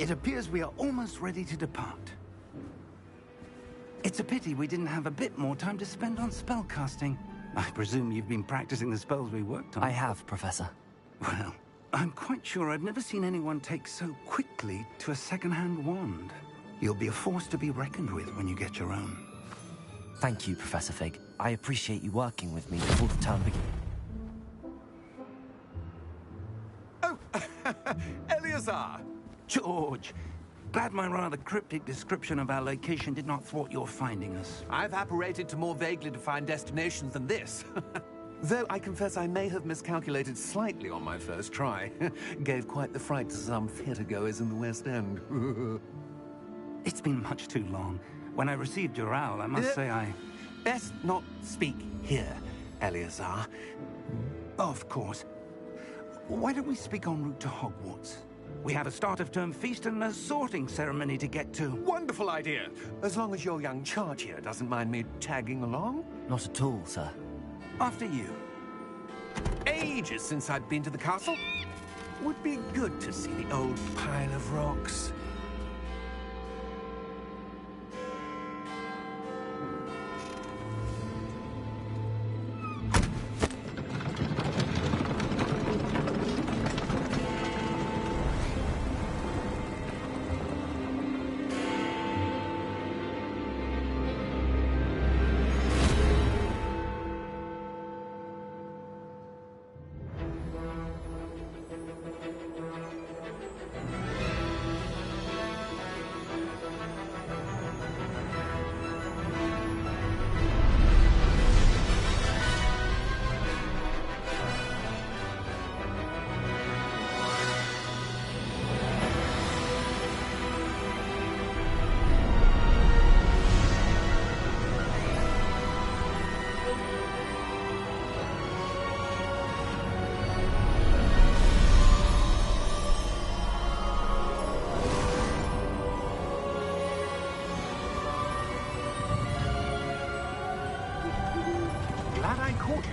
It appears we are almost ready to depart. It's a pity we didn't have a bit more time to spend on spellcasting. I presume you've been practicing the spells we worked on. I have, Professor. Well, I'm quite sure I've never seen anyone take so quickly to a second-hand wand. You'll be a force to be reckoned with when you get your own. Thank you, Professor Fig. I appreciate you working with me before the term begins. Oh, Eleazar! George, glad my rather cryptic description of our location did not thwart your finding us. I've apparated to more vaguely defined destinations than this. Though I confess I may have miscalculated slightly on my first try. Gave quite the fright to some theatre-goers in the West End. It's been much too long. When I received your owl, I must say I... Best not speak here, Eleazar. Of course. Why don't we speak en route to Hogwarts? We have a start-of-term feast and a sorting ceremony to get to. Wonderful idea! As long as your young charge here doesn't mind me tagging along. Not at all, sir. After you. Ages since I'd been to the castle. Would be good to see the old pile of rocks.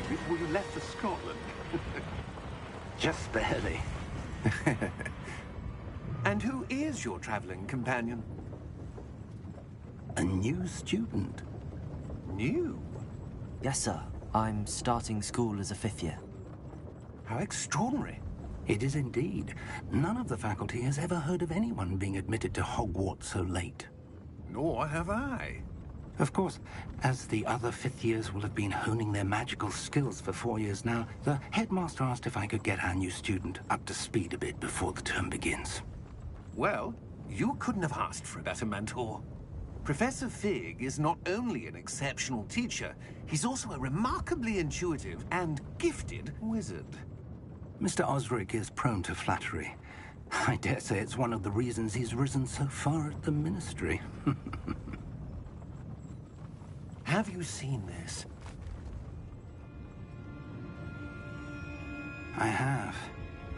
Before you left for Scotland. Just barely. And who is your traveling companion? A new student. New? Yes, sir. I'm starting school as a 5th year. How extraordinary. It is indeed. None of the faculty has ever heard of anyone being admitted to Hogwarts so late. Nor have I. Of course, as the other 5th years will have been honing their magical skills for 4 years now, the headmaster asked if I could get our new student up to speed a bit before the term begins. Well, you couldn't have asked for a better mentor. Professor Fig is not only an exceptional teacher, he's also a remarkably intuitive and gifted wizard. Mr. Osric is prone to flattery. I dare say it's one of the reasons he's risen so far at the Ministry. Have you seen this? I have.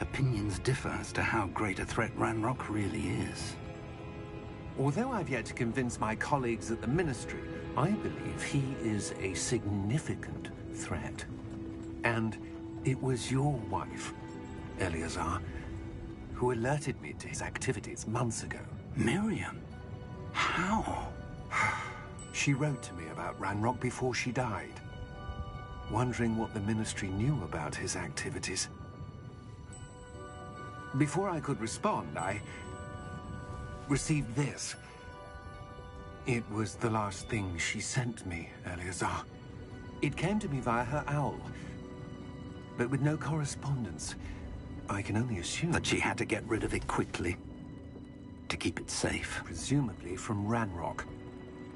Opinions differ as to how great a threat Ranrock really is. Although I've yet to convince my colleagues at the Ministry, I believe he is a significant threat. And it was your wife, Eleazar, who alerted me to his activities months ago. Miriam? How? She wrote to me about Ranrock before she died, wondering what the Ministry knew about his activities. Before I could respond, I received this. It was the last thing she sent me, Eleazar. It came to me via her owl, but with no correspondence. I can only assume that she had to get rid of it quickly, to keep it safe. Presumably from Ranrock.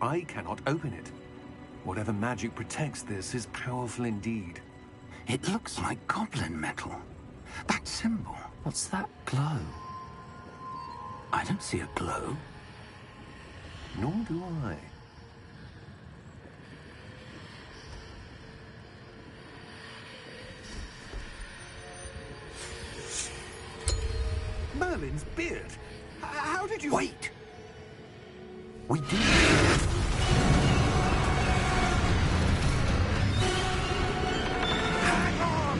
I cannot open it. Whatever magic protects this is powerful indeed. It looks like goblin metal. That symbol. What's that glow? I don't see a glow. Nor do I. Merlin's beard. How did you... Wait! We did. Hang on!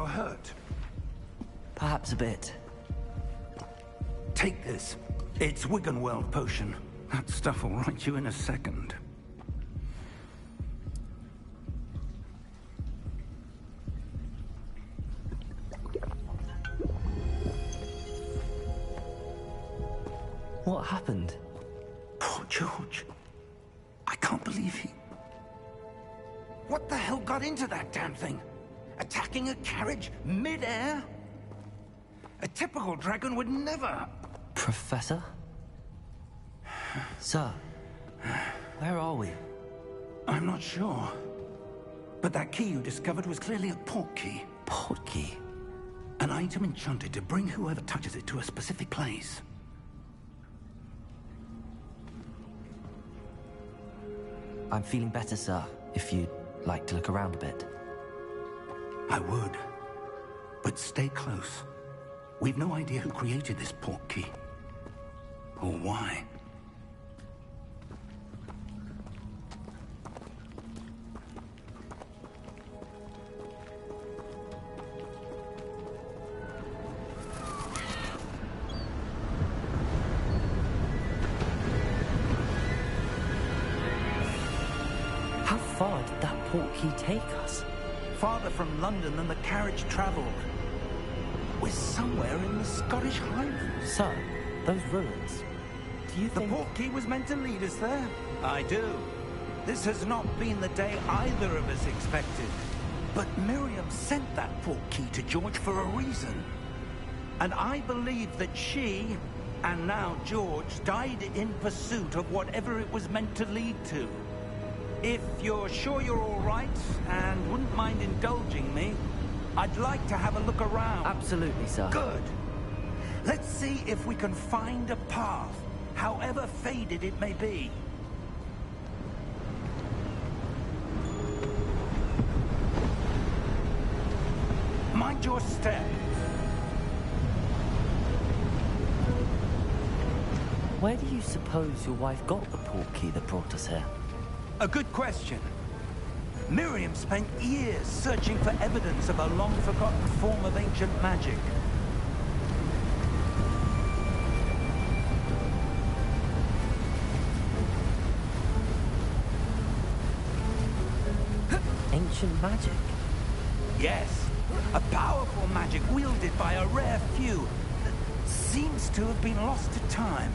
you're hurt. Perhaps a bit. Take this. It's Wiggenweld potion. That stuff will right you in a second. What happened? Poor George. I can't believe he... What the hell got into that damn thing? Attacking a carriage mid-air? A typical dragon would never... Professor? Sir, where are we? I'm not sure. But that key you discovered was clearly a port key. Port key? An item enchanted to bring whoever touches it to a specific place. I'm feeling better, sir, if you'd like to look around a bit. I would. But stay close. We've no idea who created this port key. Or why. How far did that port key take us? Farther from London than the carriage traveled. We're somewhere in the Scottish Highlands. Sir, those ruins. Do you The think... port key was meant to lead us there? I do. This has not been the day either of us expected. But Miriam sent that port key to George for a reason. And I believe that she, and now George, died in pursuit of whatever it was meant to lead to. If you're sure you're all right, and wouldn't mind indulging me, I'd like to have a look around. Absolutely, sir. Good. Let's see if we can find a path, however faded it may be. Mind your step. Where do you suppose your wife got the port key that brought us here? A good question. Miriam spent years searching for evidence of a long-forgotten form of ancient magic. Ancient magic? Yes, a powerful magic wielded by a rare few that seems to have been lost to time.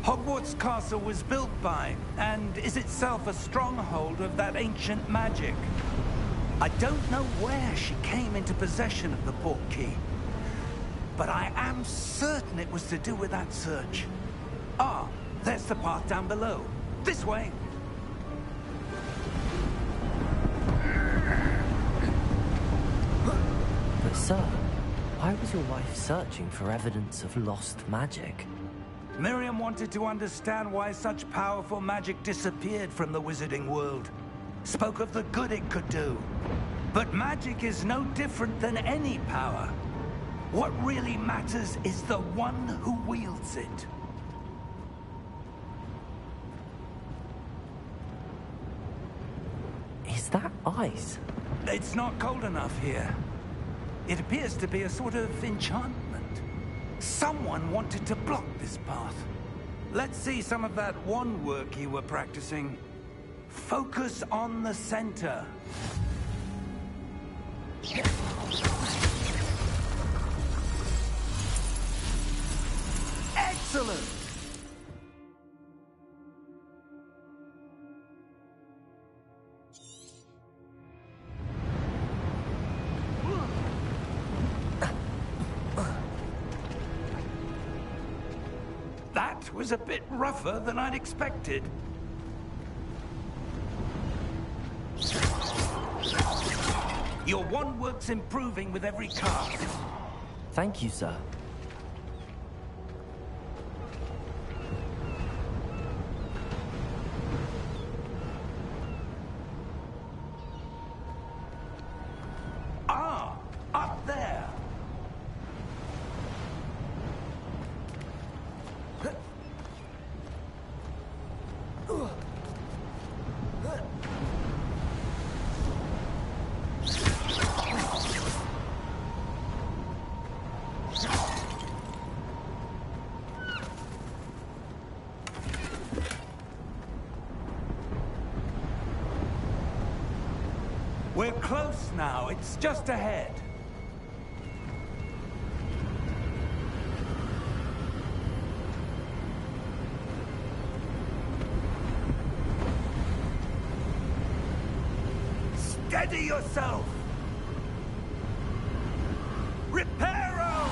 Hogwarts Castle was built by, and is itself a stronghold of that ancient magic. I don't know where she came into possession of the port key, but I am certain it was to do with that search. Ah, there's the path down below. This way. But sir, why was your wife searching for evidence of lost magic? Miriam wanted to understand why such powerful magic disappeared from the wizarding world. Spoke of the good it could do. But magic is no different than any power. What really matters is the one who wields it. Is that ice? It's not cold enough here. It appears to be a sort of enchantment. Someone wanted to block this path. Let's see some of that wand work you were practicing. Focus on the center. Excellent! That was a bit rougher than I'd expected. Your wand work's improving with every cast. Thank you, sir. Ah, up there. We're close now. It's just ahead. Steady yourself! Reparo!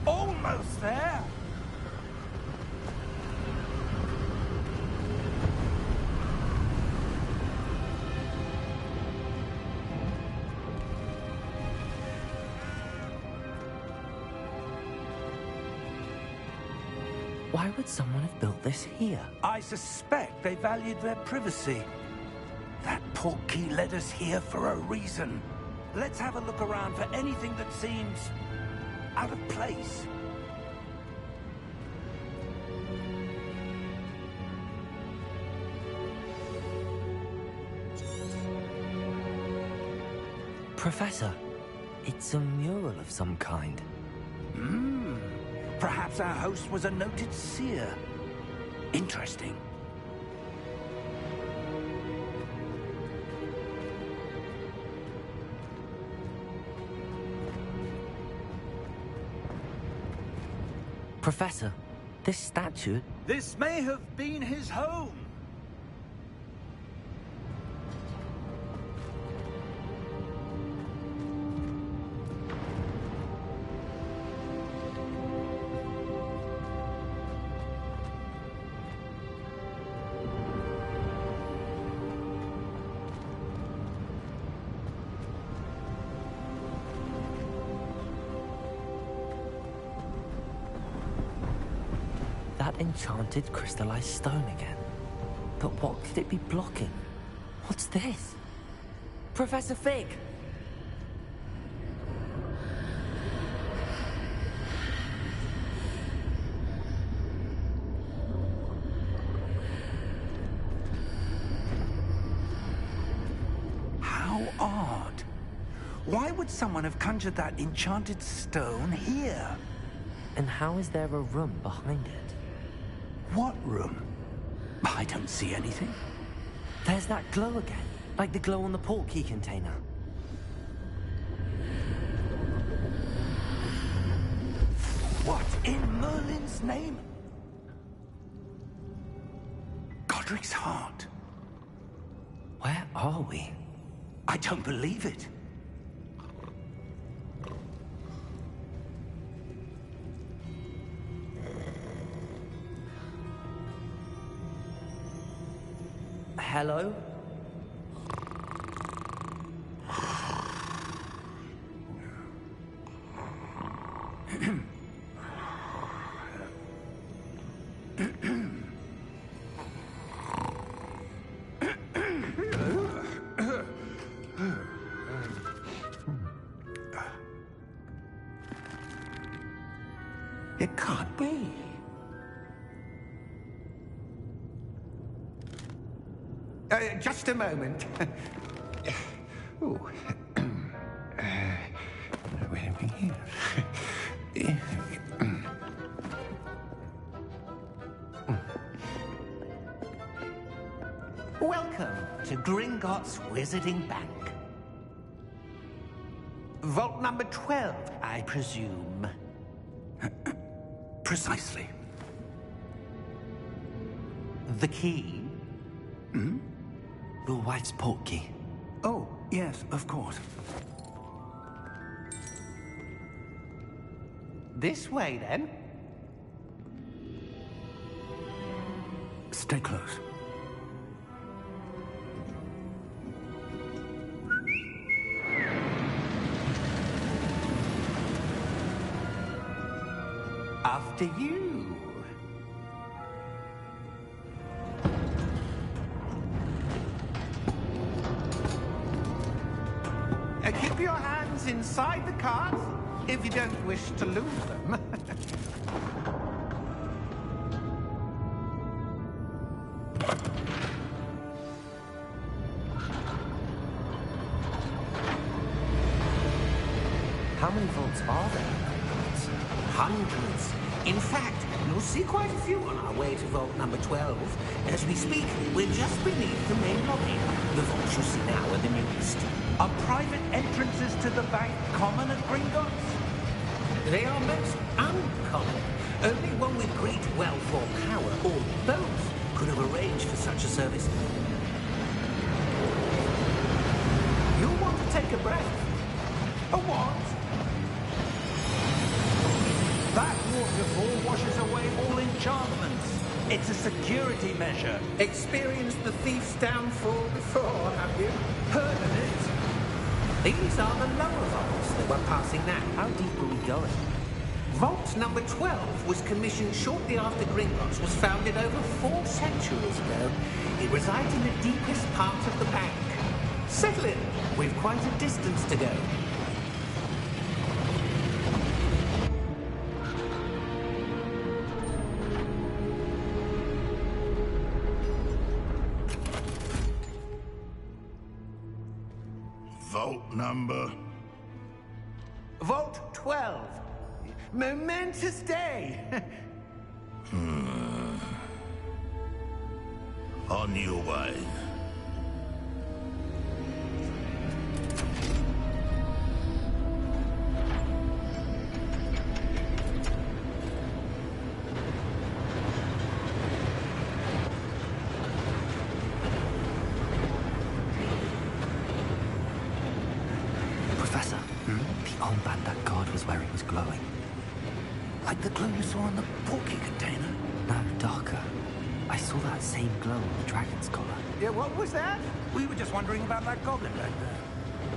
Almost there! Why would someone have built this here? I suspect they valued their privacy. That portkey led us here for a reason. Let's have a look around for anything that seems out of place. Professor, it's a mural of some kind. Perhaps our host was a noted seer. Interesting. Professor, this statue... This may have been his home. That enchanted crystallized stone again. But what could it be blocking? What's this? Professor Fig! How odd. Why would someone have conjured that enchanted stone here? And how is there a room behind it? What room? I don't see anything. There's that glow again, like the glow on the portkey container. What in Merlin's name? Godric's heart. Where are we? I don't believe it. Hello? It can't be. Just a moment. Ooh. Where are we here? Welcome to Gringotts Wizarding Bank. Vault number 12, I presume. Precisely. The key? Your wife's portkey. Oh, yes, of course. This way, then. Stay close. After you. Keep your hands inside the cart if you don't wish to lose them. Hundreds. In fact, you'll see quite a few on our way to vault number 12. As we speak, we're just beneath the main lobby. The vaults you see now are the newest. Are private entrances to the bank common at Gringotts? They are most uncommon. Only one with great wealth or power, or both, could have arranged for such a service. You'll want to take a breath. A what? That waterfall washes away all enchantments. It's a security measure. Experienced the thief's downfall before, have you? Heard of it? These are the lower vaults that we're passing now. How deep are we going? Vault number 12 was commissioned shortly after Gringotts was founded over 4 centuries ago. It resides in the deepest part of the bank. Settle in. We've quite a distance to go. Vault number? Vault 12. Momentous day. On your way. Professor, the armband that guard was wearing was glowing. Like the glow you saw in the porky container? No, darker. I saw that same glow on the dragon's collar. Yeah, what was that? We were just wondering about that goblin back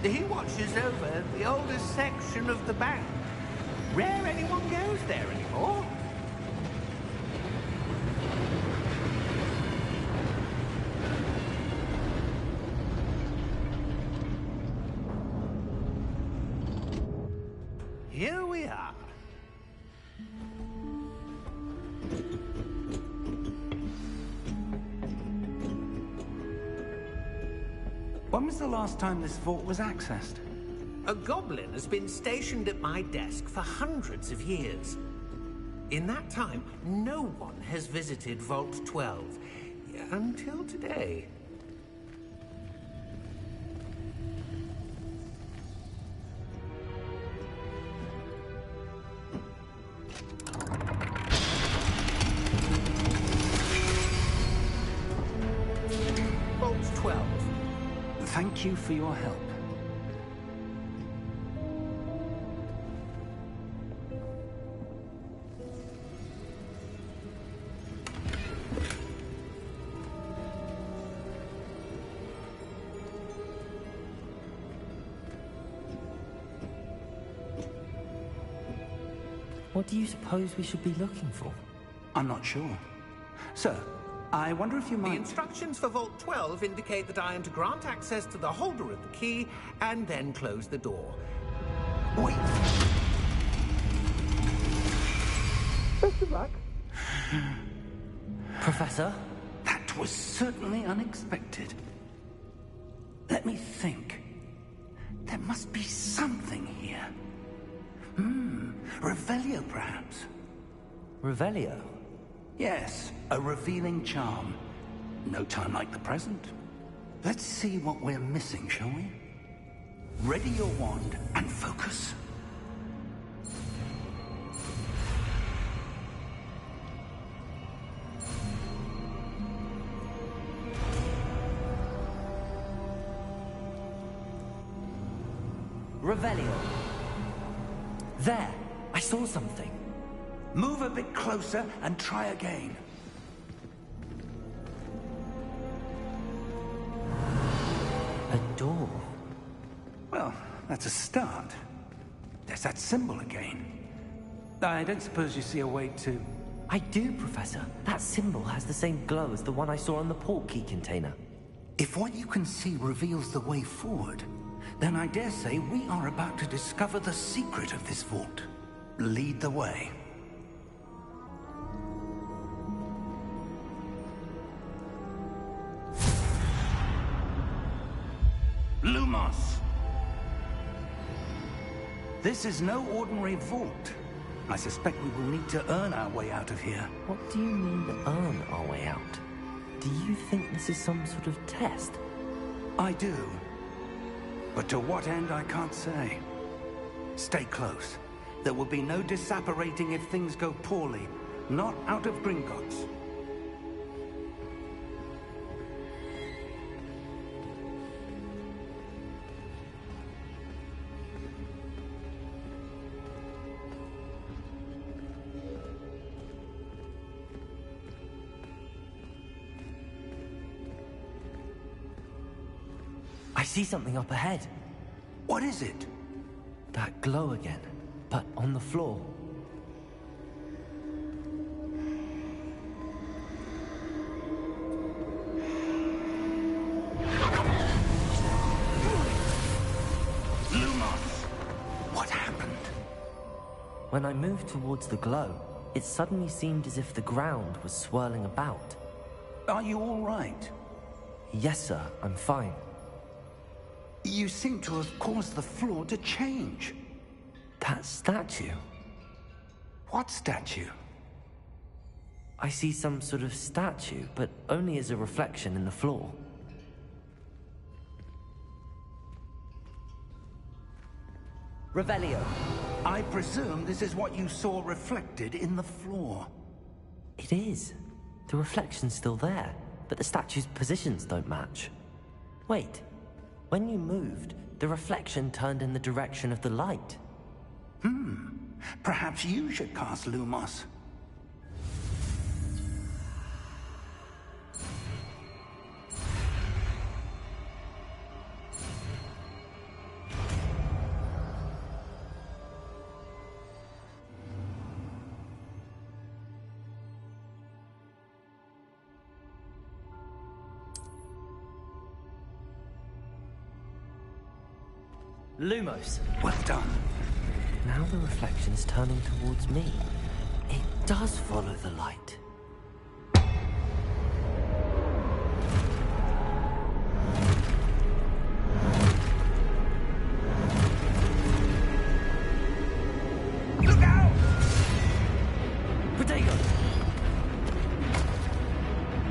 there. He watches over the oldest section of the bank. Rare anyone goes there anymore. Here we are. When was the last time this vault was accessed? A goblin has been stationed at my desk for hundreds of years. In that time, no one has visited Vault 12. Until today. Vault 12. Thank you for your help. What do you suppose we should be looking for? I'm not sure. Sir, I wonder if you The might... instructions for Vault 12 indicate that I am to grant access to the holder of the key and then close the door. Wait. Best of luck. Professor? That was certainly unexpected. Let me think. There must be something here. Revelio, perhaps? Revelio? Yes, a revealing charm. No time like the present. Let's see what we're missing, shall we? Ready your wand and focus. Revelio. There! I saw something. Move a bit closer and try again. A door. Well, that's a start. There's that symbol again. I don't suppose you see a way to... I do, Professor. That symbol has the same glow as the one I saw on the port key container. If what you can see reveals the way forward, then I dare say we are about to discover the secret of this vault. Lead the way. Lumos! This is no ordinary vault. I suspect we will need to earn our way out of here. What do you mean, earn our way out? Do you think this is some sort of test? I do. But to what end, I can't say. Stay close. There will be no disapparating if things go poorly. Not out of Gringotts. I see something up ahead. What is it? That glow again, but on the floor. Lumos! What happened? When I moved towards the glow, it suddenly seemed as if the ground was swirling about. Are you all right? Yes, sir, I'm fine. You seem to have caused the floor to change. That statue? What statue? I see some sort of statue, but only as a reflection in the floor. Revelio. I presume this is what you saw reflected in the floor. It is. The reflection's still there, but the statue's positions don't match. Wait. When you moved, the reflection turned in the direction of the light. Perhaps you should cast Lumos. Lumos. Well done. Now the reflection's turning towards me. It does follow the light. Look out! Protego!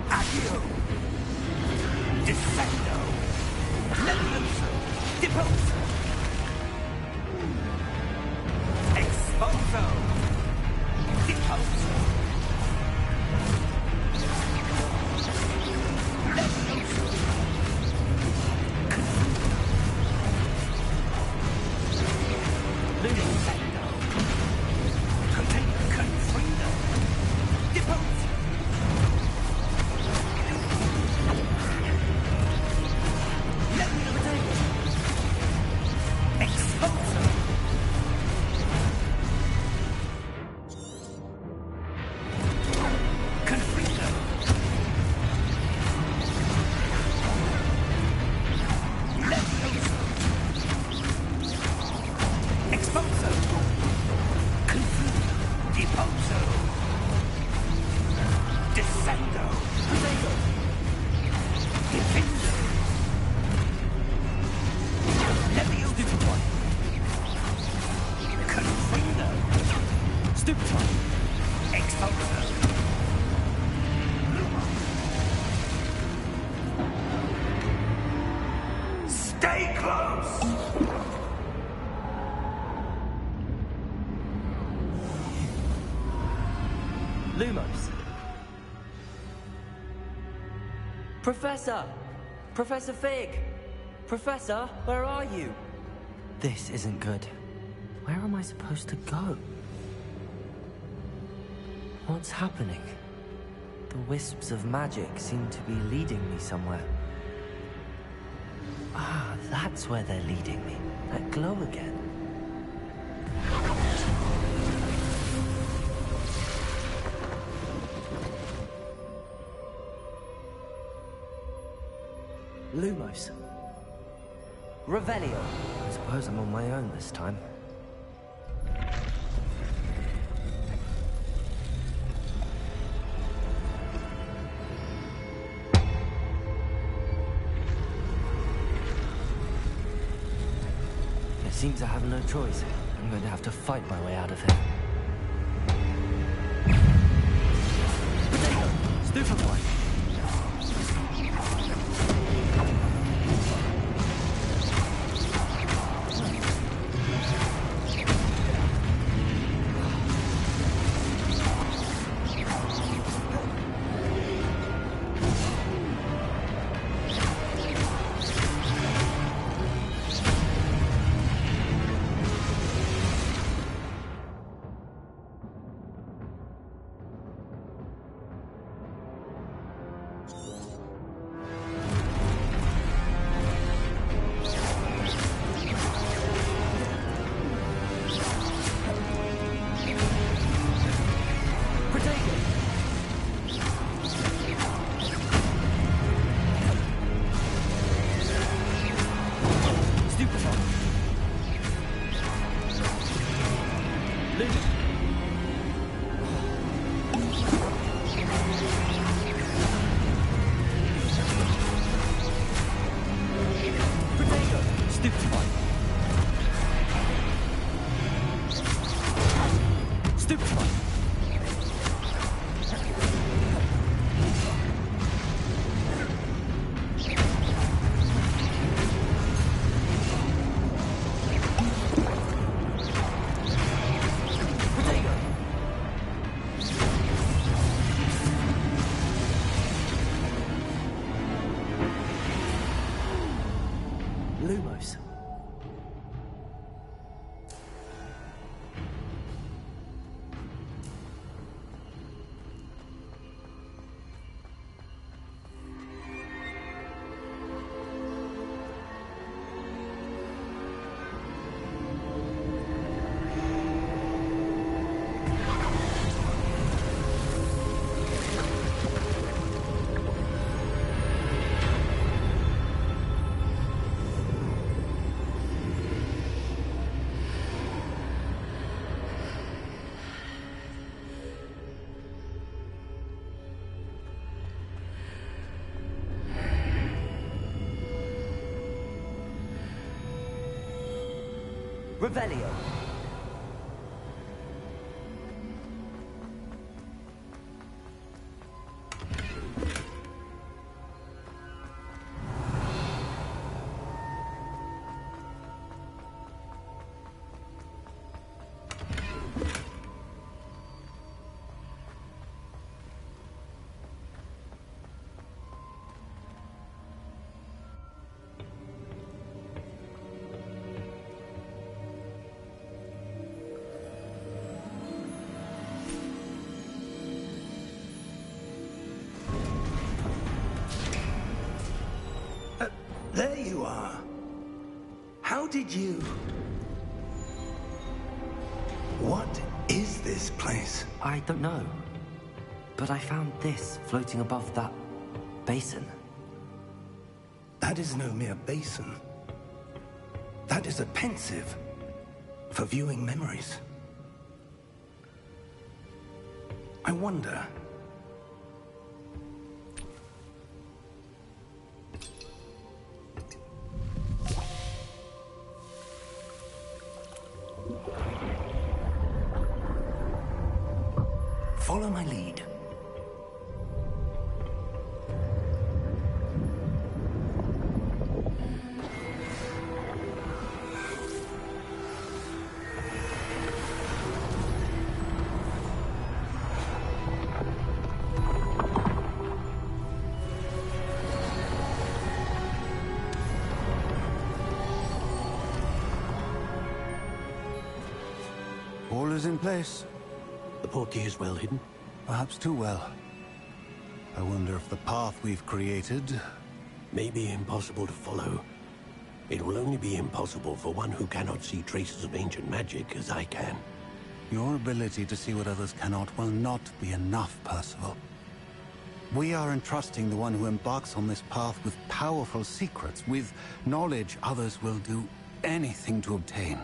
Accio! Descendo! Levioso! Deposo! Exposo! Deposo! Levioso! Descendo! Container Confrido! Deposo! Levioso! Exposo! Confrido! Levioso! Exposo! Confrido! Deposo! Descendo! Protego! Defendo! Levioso! Confrido! Stupefy! Exposo! Stay close! Lumos. Professor! Professor Fig! Professor, where are you? This isn't good. Where am I supposed to go? What's happening? The wisps of magic seem to be leading me somewhere. Ah, that's where they're leading me. That glow again. Lumos. Revelio. I suppose I'm on my own this time. It seems I have no choice. I'm going to have to fight my way out of here. Revelio. There you are. How did you... What is this place? I don't know. But I found this floating above that basin. That is no mere basin. That is a pensive for viewing memories. I wonder... Follow my lead. All is in place. The portkey is well hidden. Perhaps too well. I wonder if the path we've created... May be impossible to follow. It will only be impossible for one who cannot see traces of ancient magic as I can. Your ability to see what others cannot will not be enough, Percival. We are entrusting the one who embarks on this path with powerful secrets, with knowledge others will do anything to obtain.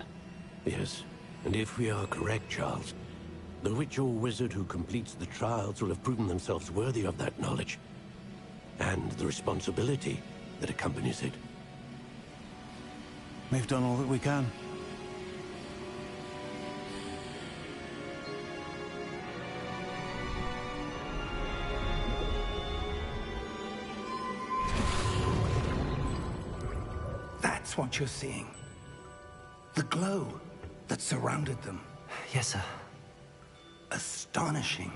Yes, and if we are correct, Charles, the witch or wizard who completes the trials will have proven themselves worthy of that knowledge, and the responsibility that accompanies it. We've done all that we can. That's what you're seeing. The glow that surrounded them. Yes, sir. Astonishing.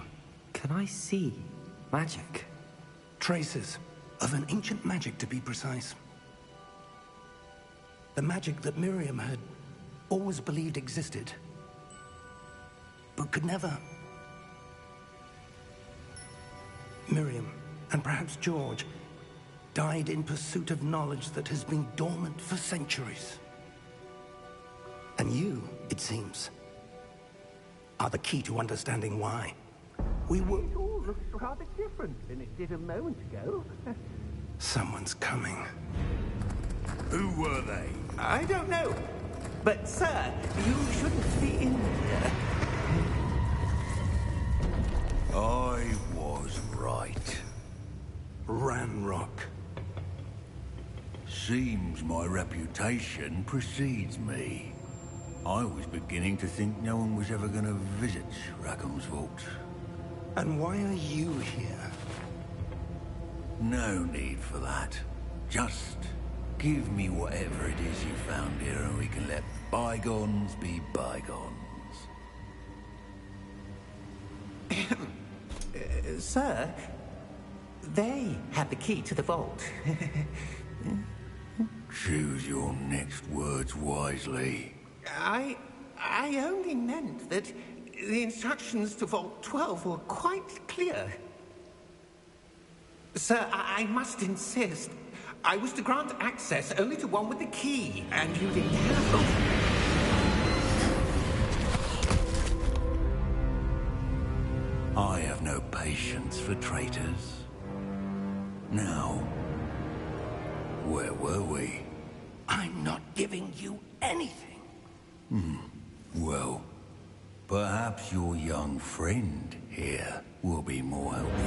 Can I see magic? Traces of an ancient magic, to be precise. The magic that Miriam had always believed existed, but could never. Miriam, and perhaps George, died in pursuit of knowledge that has been dormant for centuries. And you, it seems, are the key to understanding why. We were... It all looks rather different than it did a moment ago. Someone's coming. Who were they? I don't know. But, sir, you shouldn't be in here. I was right. Ranrock. Seems my reputation precedes me. I was beginning to think no one was ever going to visit Rackham's vault. And why are you here? No need for that. Just give me whatever it is you found here and we can let bygones be bygones. Sir, they had the key to the vault. Choose your next words wisely. I only meant that the instructions to Vault 12 were quite clear. Sir, I must insist. I was to grant access only to one with the key, and you didn't have... I have no patience for traitors. Now, where were we? I'm not giving you anything. Well, perhaps your young friend here will be more helpful.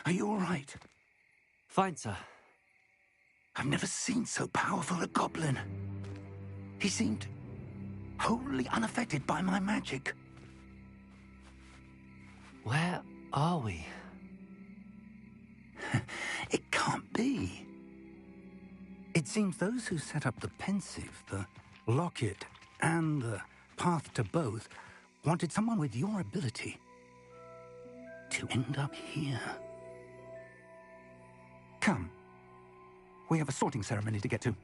Are you all right? Fine, sir. I've never seen so powerful a goblin. He seemed wholly unaffected by my magic. Where are we? It can't be. It seems those who set up the pensive, the locket, and the path to both wanted someone with your ability to end up here. Come. We have a sorting ceremony to get to.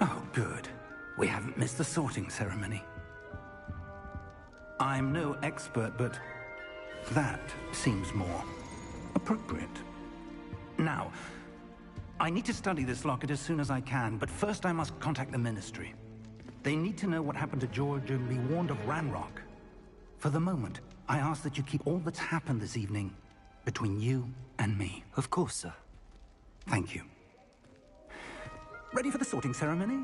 Oh, good. We haven't missed the sorting ceremony. I'm no expert, but that seems more appropriate. Now, I need to study this locket as soon as I can, but first I must contact the Ministry. They need to know what happened to George and be warned of Ranrock. For the moment, I ask that you keep all that's happened this evening between you and me. Of course, sir. Thank you. Ready for the sorting ceremony?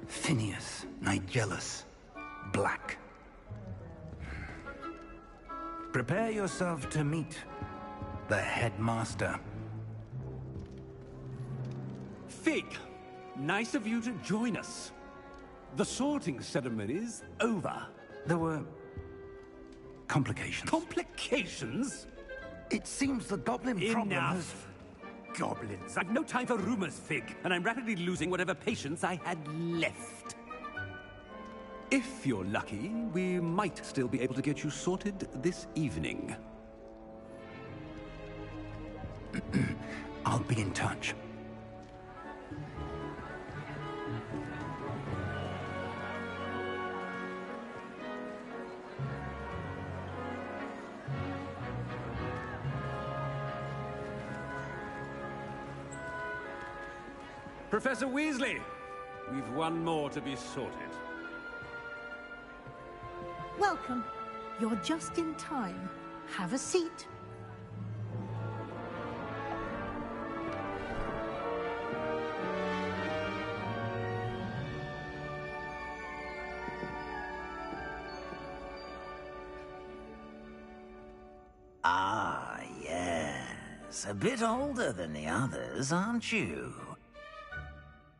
Phineas, Nigellus, Black. Prepare yourself to meet the headmaster. Fig, nice of you to join us. The sorting ceremony's over. There were complications. Complications? It seems the goblin problem has... Enough. Goblins. I've no time for rumors, Fig, and I'm rapidly losing whatever patience I had left. If you're lucky, we might still be able to get you sorted this evening. I'll be in touch. Professor Weasley, we've one more to be sorted. Welcome. You're just in time. Have a seat. Ah, yes. A bit older than the others, aren't you?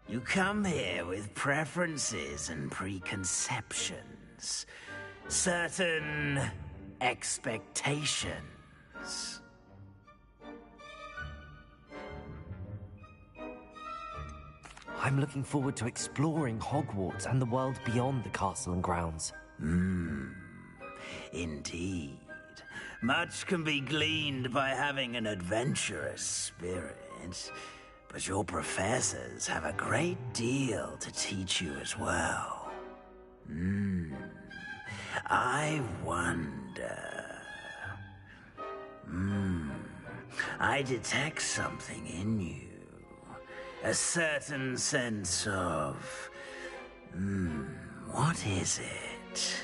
You come here with preferences and preconceptions. Certain expectations. I'm looking forward to exploring Hogwarts and the world beyond the castle and grounds. Indeed. Much can be gleaned by having an adventurous spirit, but your professors have a great deal to teach you as well. I wonder... I detect something in you. A certain sense of... what is it?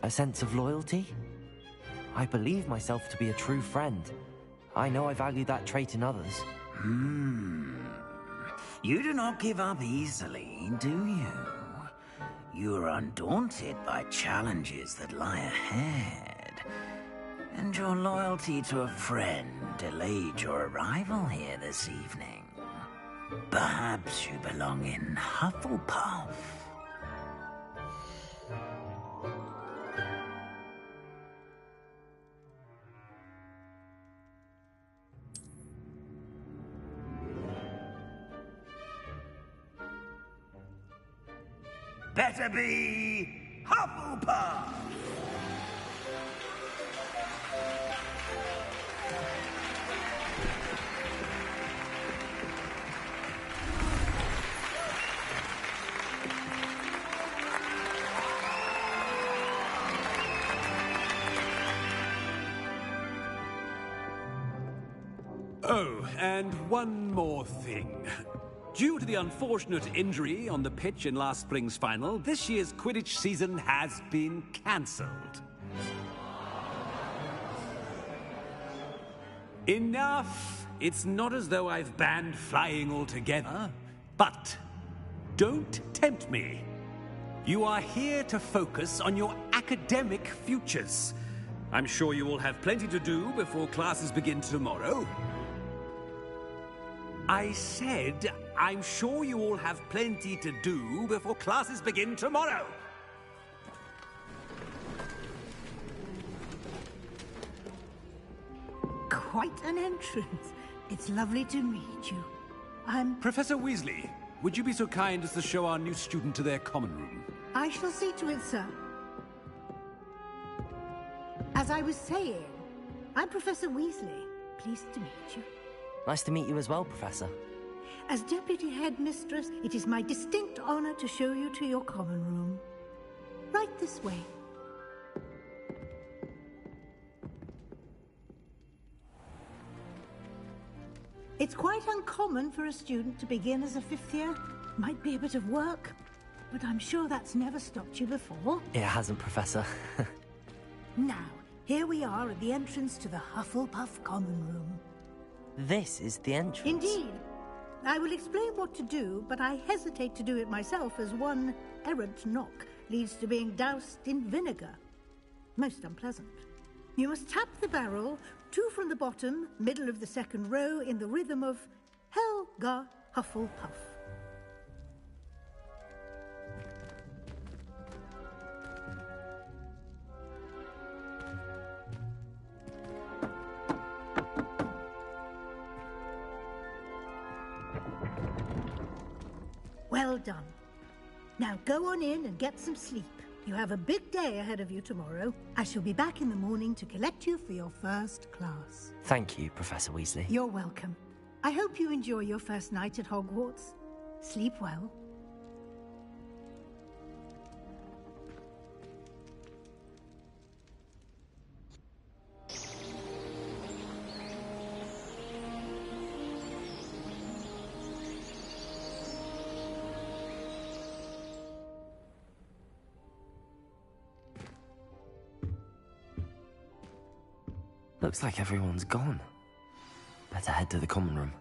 A sense of loyalty? I believe myself to be a true friend. I know I value that trait in others. You do not give up easily, do you? You are undaunted by challenges that lie ahead. And your loyalty to a friend delayed your arrival here this evening. Perhaps you belong in Hufflepuff. Better be Hufflepuff! Oh, and one more thing. Due to the unfortunate injury on the pitch in last spring's final, this year's Quidditch season has been cancelled. Enough! It's not as though I've banned flying altogether, but don't tempt me. You are here to focus on your academic futures. I'm sure you will have plenty to do before classes begin tomorrow. I said, I'm sure you all have plenty to do before classes begin tomorrow. Quite an entrance. It's lovely to meet you. Professor Weasley, would you be so kind as to show our new student to their common room? I shall see to it, sir. As I was saying, I'm Professor Weasley. Pleased to meet you. Nice to meet you as well, Professor. As Deputy Headmistress, it is my distinct honor to show you to your common room. Right this way. It's quite uncommon for a student to begin as a fifth year. Might be a bit of work, but I'm sure that's never stopped you before. It hasn't, Professor. Now, here we are at the entrance to the Hufflepuff common room. This is the entrance. Indeed. I will explain what to do, but I hesitate to do it myself as one errant knock leads to being doused in vinegar. Most unpleasant. You must tap the barrel, 2 from the bottom, middle of the second row, in the rhythm of Helga Hufflepuff. Well done. Now go on in and get some sleep. You have a big day ahead of you tomorrow. I shall be back in the morning to collect you for your first class. Thank you, Professor Weasley. You're welcome. I hope you enjoy your first night at Hogwarts. Sleep well. Looks like everyone's gone. Better head to the common room.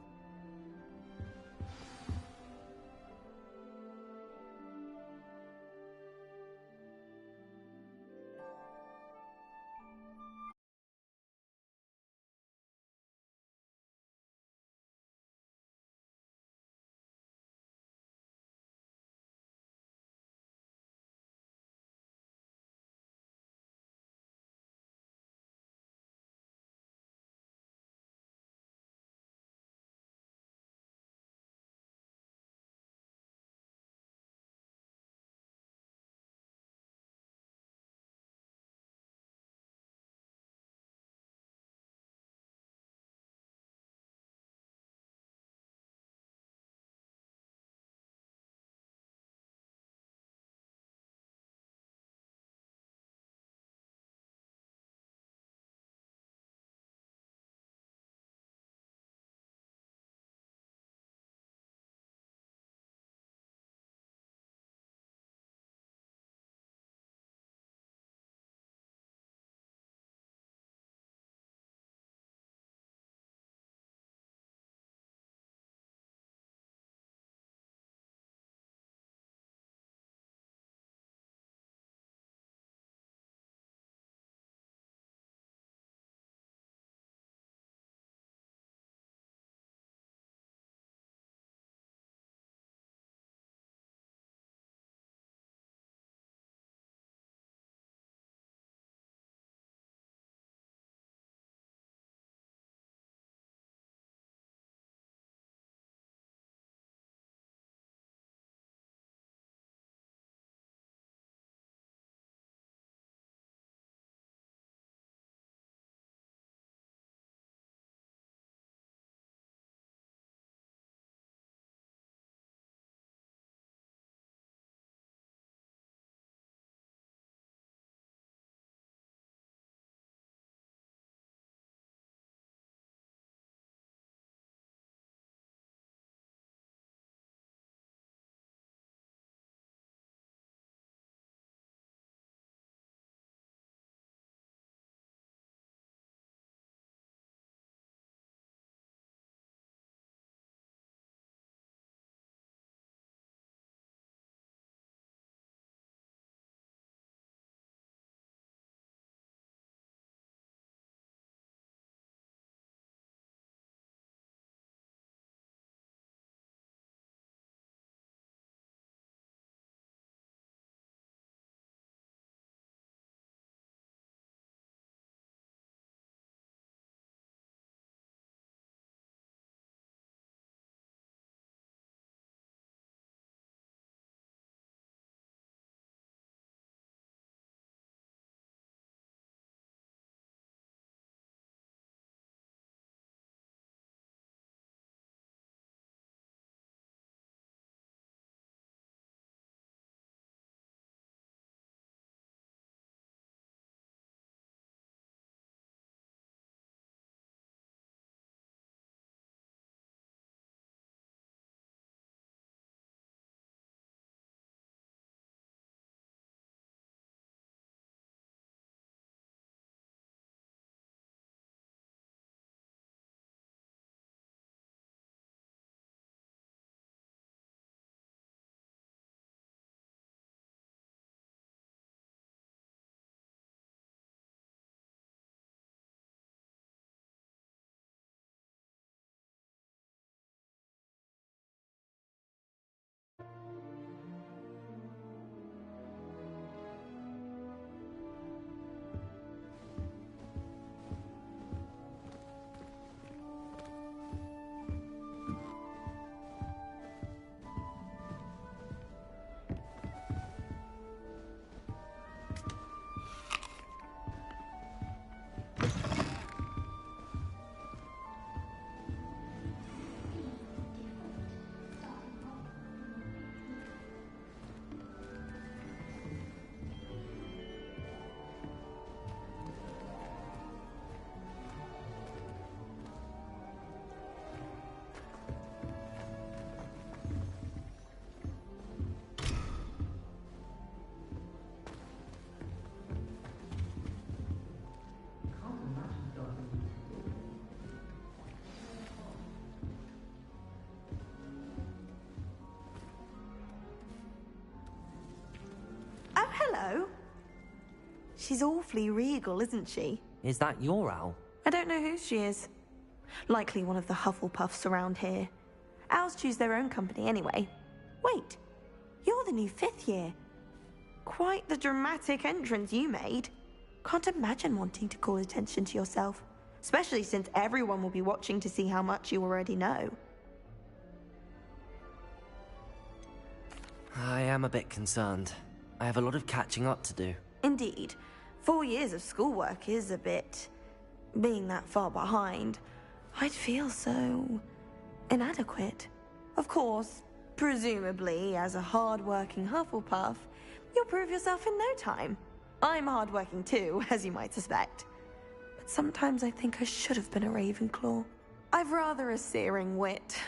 Hello. She's awfully regal, isn't she? Is that your owl? I don't know who she is. Likely one of the Hufflepuffs around here. Owls choose their own company anyway. Wait, you're the new 5th year. Quite the dramatic entrance you made. Can't imagine wanting to call attention to yourself, especially since everyone will be watching to see how much you already know. I am a bit concerned. I have a lot of catching up to do. Indeed. 4 years of schoolwork is a bit... being that far behind, I'd feel so... inadequate. Of course, presumably, as a hard-working Hufflepuff, you'll prove yourself in no time. I'm hard-working too, as you might suspect. But sometimes I think I should have been a Ravenclaw. I've rather a searing wit.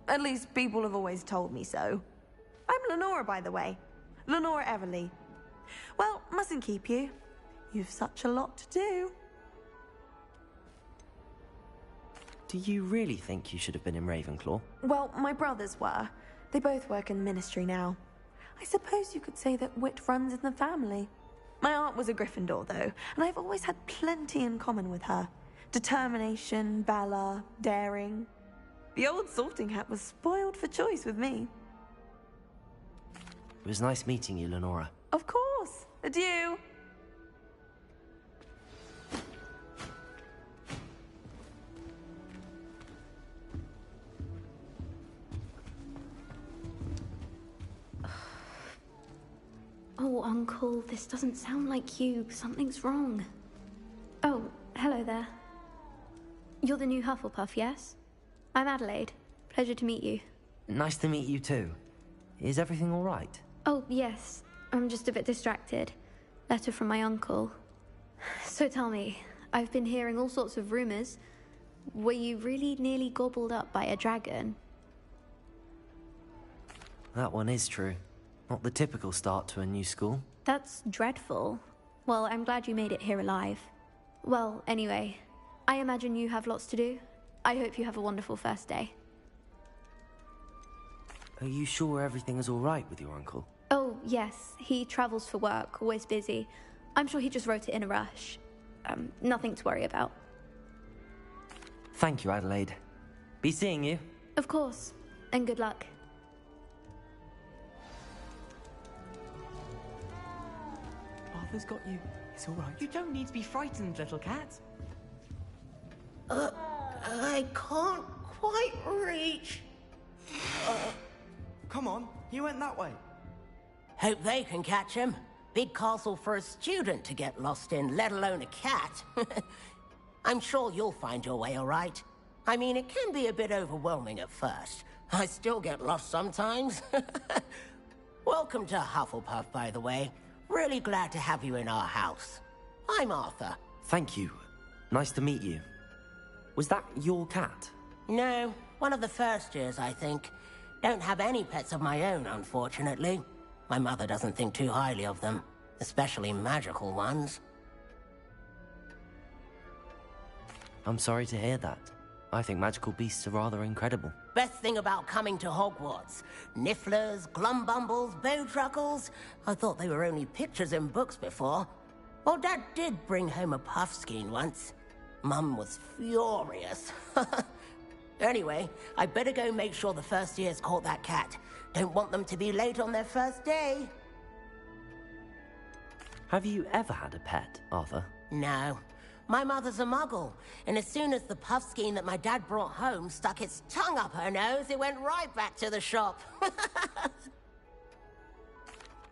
At least people have always told me so. I'm Lenora, by the way. Lenora Everly. Well, mustn't keep you. You've such a lot to do. Do you really think you should have been in Ravenclaw? Well, my brothers were. They both work in ministry now. I suppose you could say that wit runs in the family. My aunt was a Gryffindor, though, and I've always had plenty in common with her. Determination, valor, daring. The old sorting hat was spoiled for choice with me. It was nice meeting you, Lenora. Of course. Adieu. Oh, Uncle, this doesn't sound like you. Something's wrong. Oh, hello there. You're the new Hufflepuff, yes? I'm Adelaide. Pleasure to meet you. Nice to meet you too. Is everything all right? Oh, yes. I'm just a bit distracted. Letter from my uncle. So tell me, I've been hearing all sorts of rumors. Were you really nearly gobbled up by a dragon? That one is true. Not the typical start to a new school. That's dreadful. Well, I'm glad you made it here alive. Well, anyway, I imagine you have lots to do. I hope you have a wonderful first day. Are you sure everything is all right with your uncle? Oh, yes. He travels for work, always busy. I'm sure he just wrote it in a rush. Nothing to worry about. Thank you, Adelaide. Be seeing you. Of course. And good luck. Arthur's got you. It's all right. You don't need to be frightened, little cat. I can't quite reach. Come on, you went that way. Hope they can catch him. Big castle for a student to get lost in, let alone a cat. I'm sure you'll find your way all right. I mean, it can be a bit overwhelming at first. I still get lost sometimes. Welcome to Hufflepuff, by the way. Really glad to have you in our house. I'm Arthur. Thank you. Nice to meet you. Was that your cat? No, one of the first years, I think. Don't have any pets of my own, unfortunately. My mother doesn't think too highly of them, especially magical ones. I'm sorry to hear that. I think magical beasts are rather incredible. Best thing about coming to Hogwarts. Nifflers, Glumbumbles, Bowtruckles. I thought they were only pictures in books before. Well, Dad did bring home a Puffskein once. Mum was furious. Anyway, I better go make sure the first years caught that cat. Don't want them to be late on their first day. Have you ever had a pet, Arthur? No. My mother's a muggle, and as soon as the Puffskein that my dad brought home stuck its tongue up her nose, it went right back to the shop.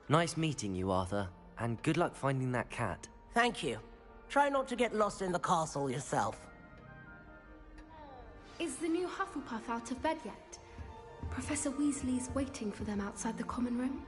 Nice meeting you, Arthur, and good luck finding that cat. Thank you. Try not to get lost in the castle yourself. Is the new Hufflepuff out of bed yet? Professor Weasley's waiting for them outside the common room.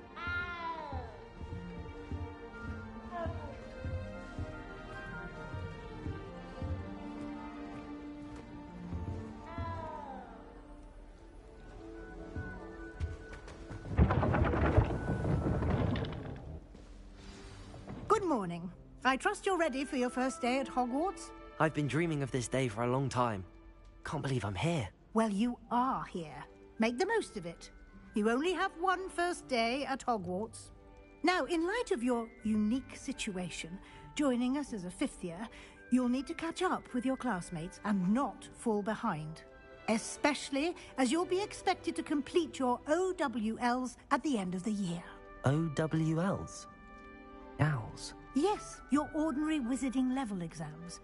Good morning. I trust you're ready for your first day at Hogwarts? I've been dreaming of this day for a long time. Can't believe I'm here. Well, you are here. Make the most of it. You only have one first day at Hogwarts. Now, in light of your unique situation, joining us as a 5th year, you'll need to catch up with your classmates and not fall behind. Especially as you'll be expected to complete your OWLs at the end of the year. OWLs? Owls? Yes, your ordinary wizarding level exams.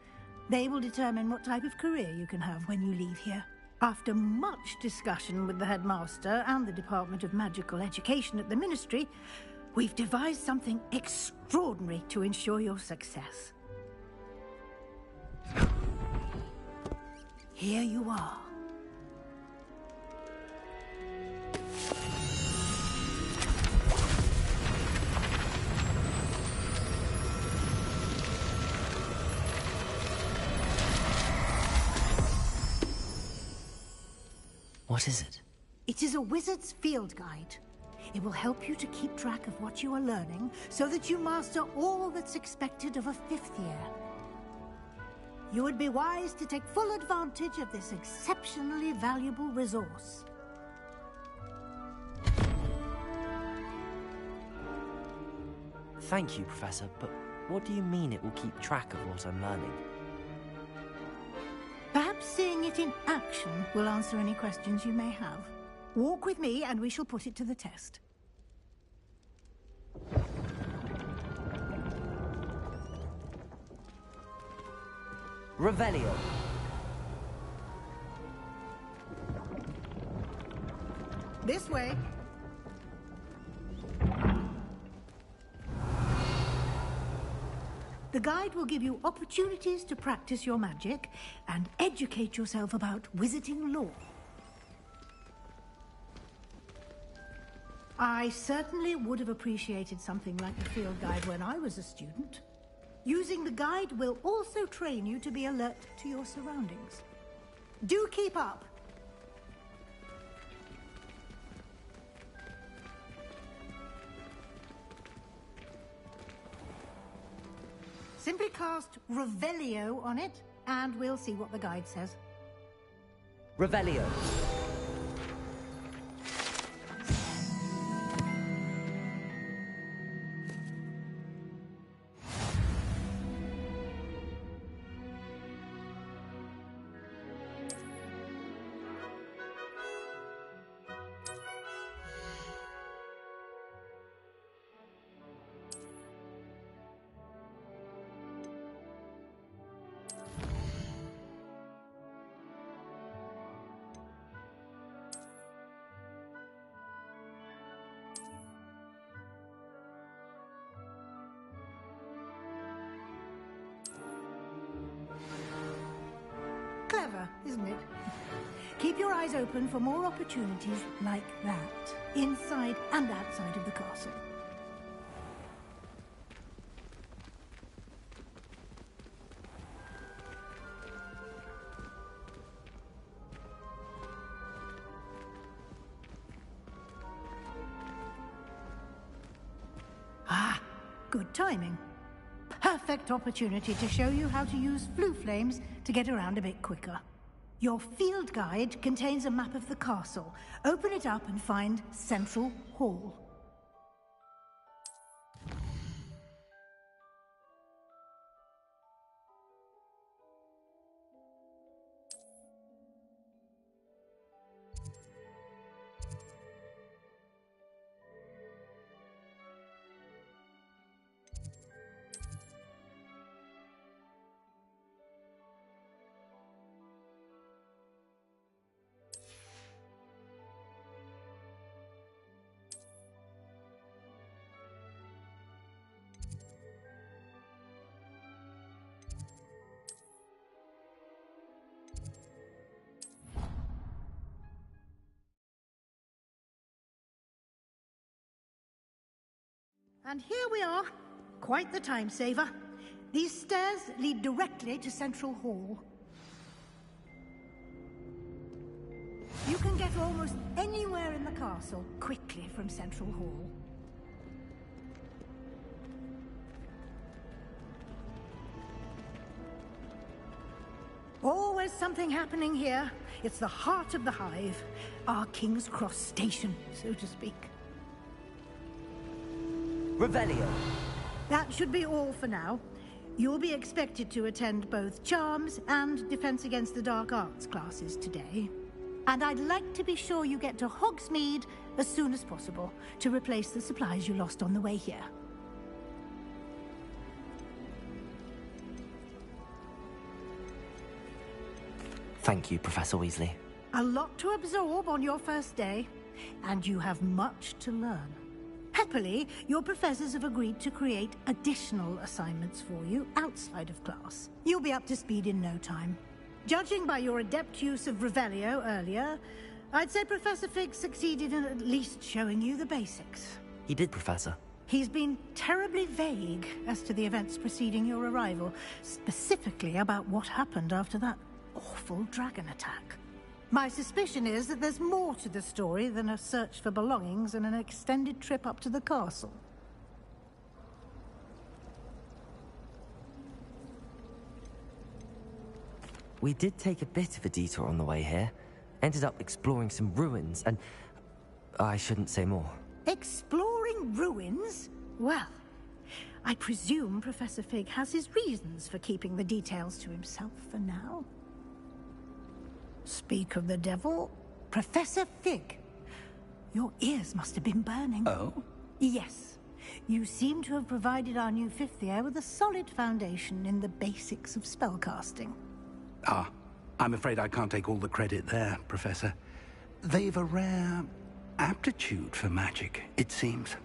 They will determine what type of career you can have when you leave here. After much discussion with the headmaster and the Department of Magical Education at the Ministry, we've devised something extraordinary to ensure your success. Here you are. What is it? It is a wizard's field guide. It will help you to keep track of what you are learning so that you master all that's expected of a 5th year. You would be wise to take full advantage of this exceptionally valuable resource. Thank you, Professor, but what do you mean it will keep track of what I'm learning? Perhaps seeing it in action will answer any questions you may have. Walk with me and we shall put it to the test. Revelio. This way. The guide will give you opportunities to practice your magic and educate yourself about wizarding lore. I certainly would have appreciated something like the field guide when I was a student. Using the guide will also train you to be alert to your surroundings. Do keep up! Simply cast Revelio on it, and we'll see what the guide says. Revelio. Clever, isn't it? Keep your eyes open for more opportunities like that, inside and outside of the castle. Ah, good timing. Perfect opportunity to show you how to use flue flames to get around a bit quicker. Your field guide contains a map of the castle. Open it up and find Central Hall. And here we are. Quite the time saver. These stairs lead directly to Central Hall. You can get almost anywhere in the castle quickly from Central Hall. Always something happening here. It's the heart of the hive. Our King's Cross station, so to speak. Revelio. That should be all for now. You'll be expected to attend both Charms and Defense Against the Dark Arts classes today. And I'd like to be sure you get to Hogsmeade as soon as possible to replace the supplies you lost on the way here. Thank you, Professor Weasley. A lot to absorb on your first day, and you have much to learn. Happily, your professors have agreed to create additional assignments for you outside of class. You'll be up to speed in no time. Judging by your adept use of Revelio earlier, I'd say Professor Fig succeeded in at least showing you the basics. He did, Professor. He's been terribly vague as to the events preceding your arrival, specifically about what happened after that awful dragon attack. My suspicion is that there's more to the story than a search for belongings and an extended trip up to the castle. We did take a bit of a detour on the way here. Ended up exploring some ruins and... I shouldn't say more. Exploring ruins? Well, I presume Professor Fig has his reasons for keeping the details to himself for now. Speak of the devil, Professor Fig. Your ears must have been burning. Oh? Yes. You seem to have provided our new fifth year with a solid foundation in the basics of spellcasting. Ah, I'm afraid I can't take all the credit there, Professor. They've a rare aptitude for magic, it seems.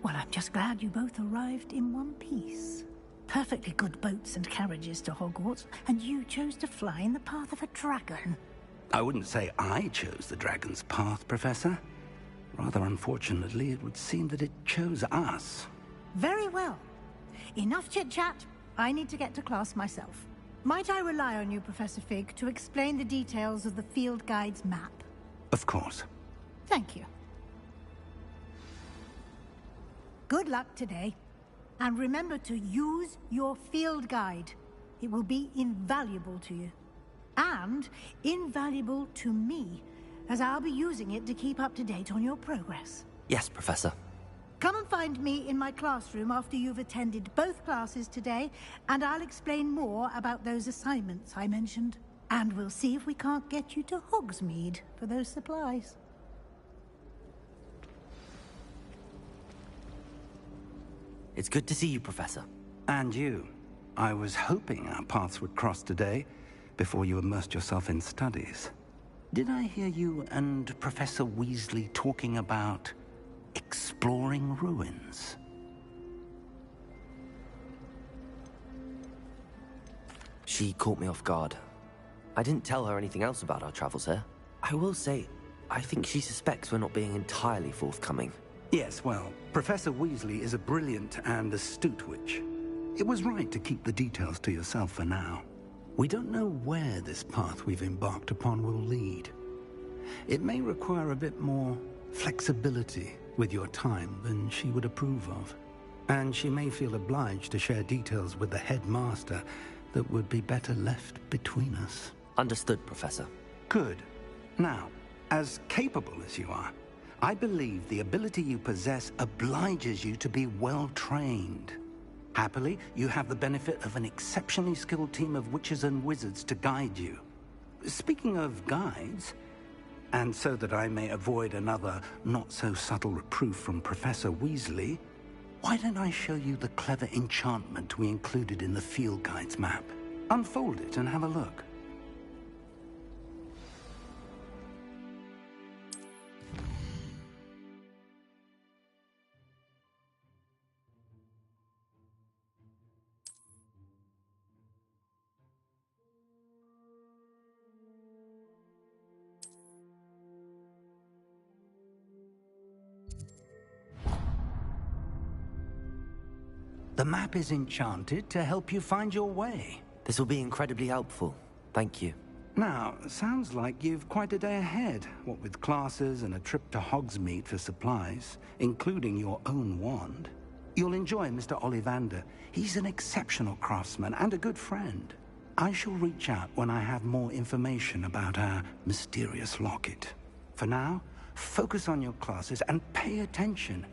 Well, I'm just glad you both arrived in one piece. Perfectly good boats and carriages to Hogwarts, and you chose to fly in the path of a dragon. I wouldn't say I chose the dragon's path, Professor. Rather unfortunately, it would seem that it chose us. Very well. Enough chit-chat. I need to get to class myself. Might I rely on you, Professor Fig, to explain the details of the field guide's map? Of course. Thank you. Good luck today. And remember to use your field guide. It will be invaluable to you. And invaluable to me, as I'll be using it to keep up to date on your progress. Yes, Professor. Come and find me in my classroom after you've attended both classes today, and I'll explain more about those assignments I mentioned. And we'll see if we can't get you to Hogsmeade for those supplies. It's good to see you, Professor. And you. I was hoping our paths would cross today, before you immersed yourself in studies. Did I hear you and Professor Weasley talking about exploring ruins? She caught me off guard. I didn't tell her anything else about our travels here. I will say, I think she suspects we're not being entirely forthcoming. Yes, well, Professor Weasley is a brilliant and astute witch. It was right to keep the details to yourself for now. We don't know where this path we've embarked upon will lead. It may require a bit more flexibility with your time than she would approve of. And she may feel obliged to share details with the headmaster that would be better left between us. Understood, Professor. Good. Now, as capable as you are, I believe the ability you possess obliges you to be well trained. Happily, you have the benefit of an exceptionally skilled team of witches and wizards to guide you. Speaking of guides, and so that I may avoid another not-so-subtle reproof from Professor Weasley, why don't I show you the clever enchantment we included in the field guide's map? Unfold it and have a look. The map is enchanted to help you find your way. This will be incredibly helpful. Thank you. Now, sounds like you've quite a day ahead, what with classes and a trip to Hogsmeade for supplies, including your own wand. You'll enjoy Mr. Ollivander. He's an exceptional craftsman and a good friend. I shall reach out when I have more information about our mysterious locket. For now, focus on your classes and pay attention.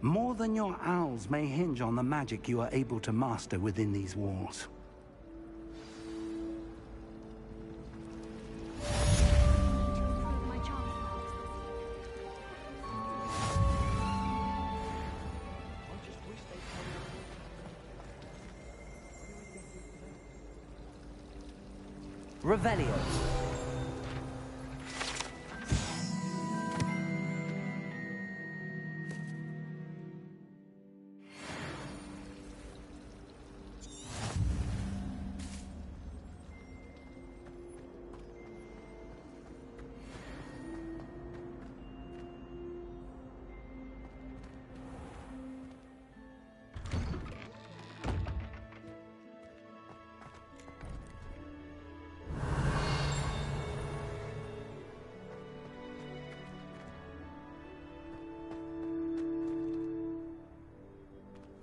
More than your owls may hinge on the magic you are able to master within these walls. Revelio.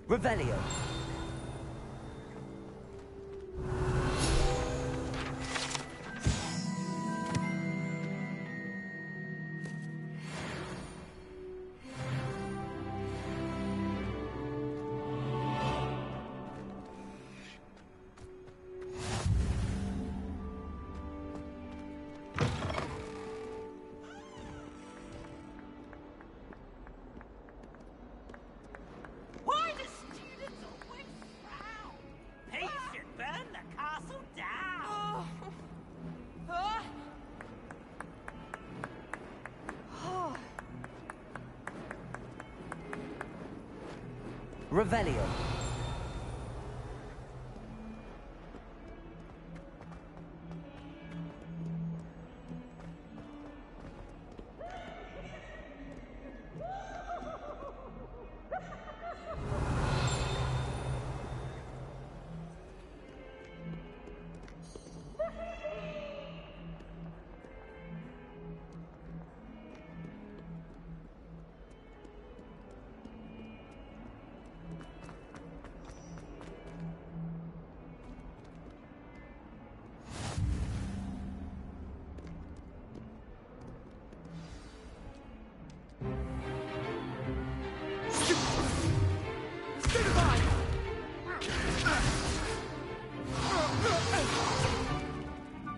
Revelio. Revelio.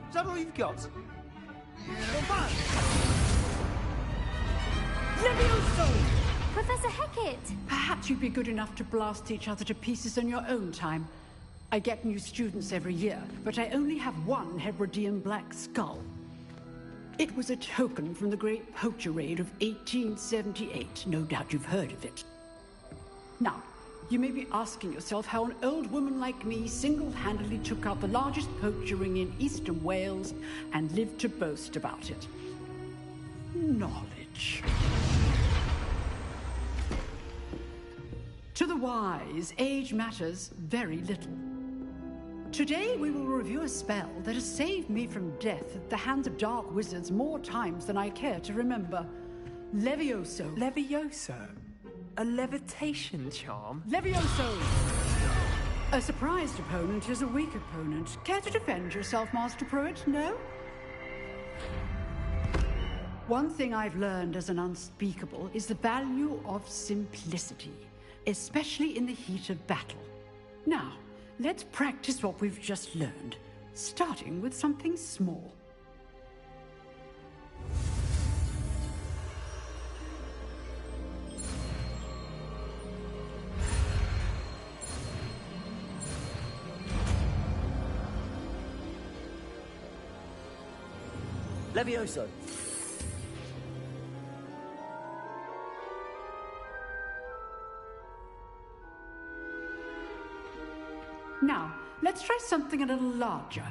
Is that all you've got? Levioso! Professor Hecat! Perhaps you'd be good enough to blast each other to pieces on your own time. I get new students every year, but I only have one Hebridean black skull. It was a token from the Great Poacher Raid of 1878. No doubt you've heard of it. Now, you may be asking yourself how an old woman like me single-handedly took out the largest poacher ring in eastern Wales and lived to boast about it. Knowledge. To the wise, age matters very little. Today we will review a spell that has saved me from death at the hands of dark wizards more times than I care to remember. Levioso. Levioso? A levitation charm? Levioso! A surprised opponent is a weak opponent. Care to defend yourself, Master Pruitt? No? One thing I've learned as an unspeakable is the value of simplicity, especially in the heat of battle. Now, let's practice what we've just learned, starting with something small. Levioso. Now, let's try something a little larger.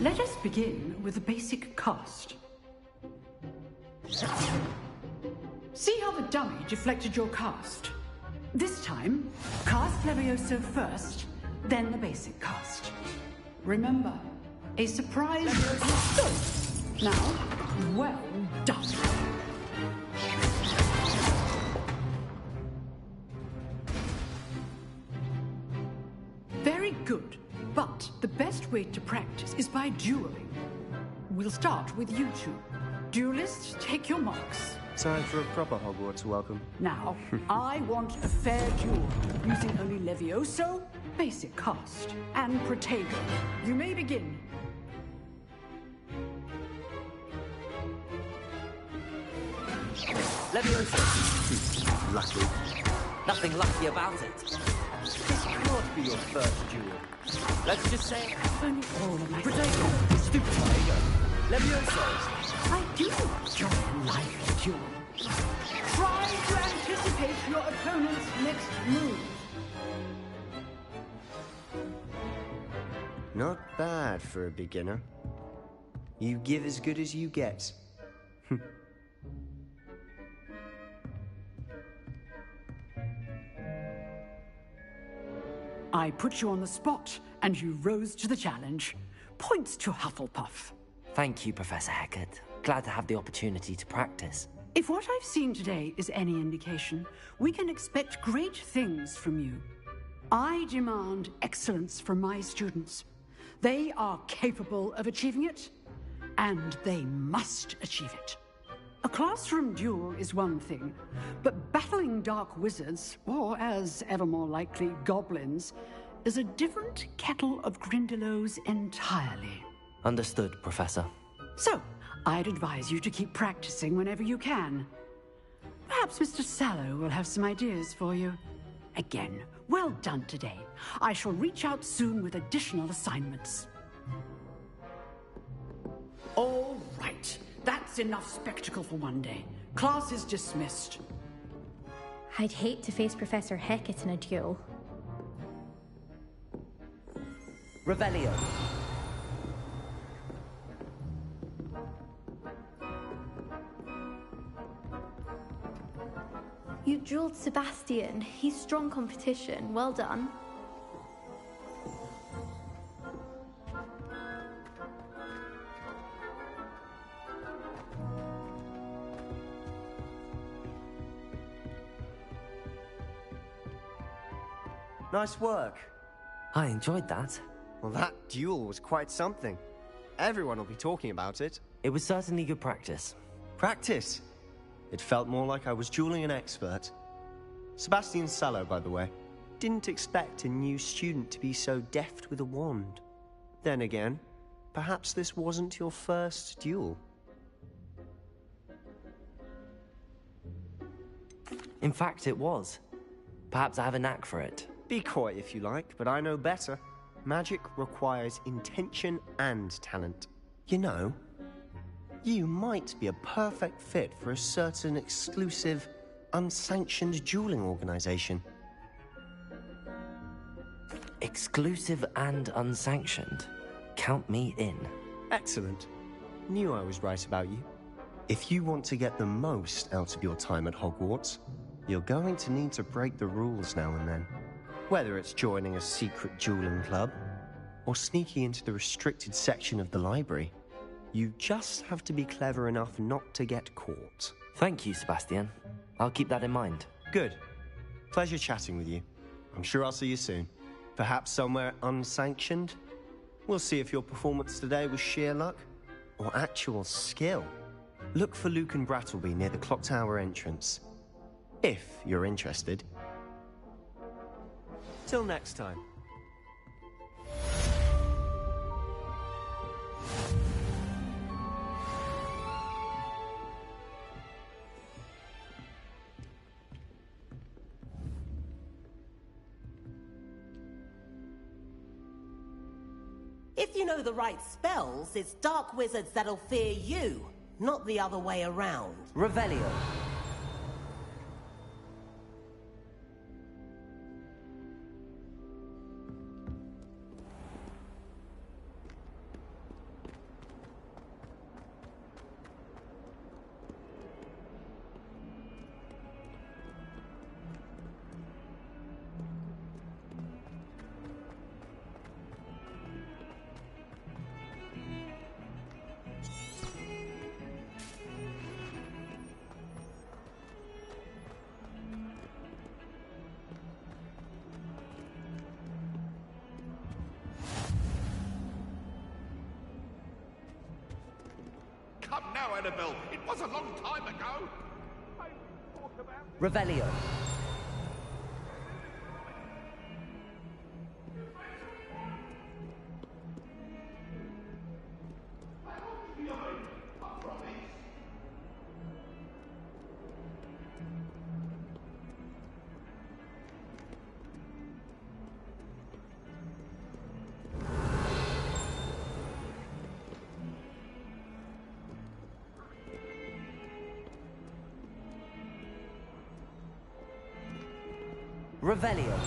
Let us begin with the basic cast. See how the dummy deflected your cast? This time, cast Levioso first, then the basic cast. Remember, a surprise... Now, well Done. Very good. But the best way to practice is by dueling. We'll start with you two. Duelists, take your marks. Time for a proper Hogwarts welcome. Now, I want a fair duel, using only Levioso, basic cast, and Protego. You may begin. Levioso. Lucky. Nothing lucky about it. This cannot be your first duel. Let's just say... Only all of my... Protego. Stupid Protego. Levioso. I do enjoy life duel. Try to anticipate your opponent's next move. Not bad for a beginner. You give as good as you get. I put you on the spot, and you rose to the challenge. Points to Hufflepuff. Thank you, Professor Hecat. Glad to have the opportunity to practice. If what I've seen today is any indication, we can expect great things from you. I demand excellence from my students. They are capable of achieving it, and they must achieve it. A classroom duel is one thing, but battling dark wizards, or as ever more likely, goblins, is a different kettle of Grindylows entirely. Understood, Professor. So, I'd advise you to keep practicing whenever you can. Perhaps Mr. Sallow will have some ideas for you. Again, well done today. I shall reach out soon with additional assignments. All right. That's enough spectacle for one day. Class is dismissed. I'd hate to face Professor Hecat in a duel. Revelio. You dueled Sebastian. He's strong competition. Well done. Nice work. I enjoyed that. Well, that duel was quite something. Everyone will be talking about it. It was certainly good practice. Practice? It felt more like I was dueling an expert. Sebastian Sallow, by the way. Didn't expect a new student to be so deft with a wand. Then again, perhaps this wasn't your first duel. In fact, it was. Perhaps I have a knack for it. Be coy if you like, but I know better. Magic requires intention and talent. You know, you might be a perfect fit for a certain exclusive, unsanctioned dueling organization. Exclusive and unsanctioned? Count me in. Excellent. Knew I was right about you. If you want to get the most out of your time at Hogwarts, you're going to need to break the rules now and then. Whether it's joining a secret dueling club, or sneaking into the restricted section of the library, you just have to be clever enough not to get caught. Thank you, Sebastian. I'll keep that in mind. Good. Pleasure chatting with you. I'm sure I'll see you soon. Perhaps somewhere unsanctioned? We'll see if your performance today was sheer luck, or actual skill. Look for Luke and Brattleby near the clock tower entrance. If you're interested. Till next time. If you know the right spells, it's dark wizards that'll fear you, not the other way around. Revelio. now, Annabelle. It was a long time ago. Revelio. Revelio.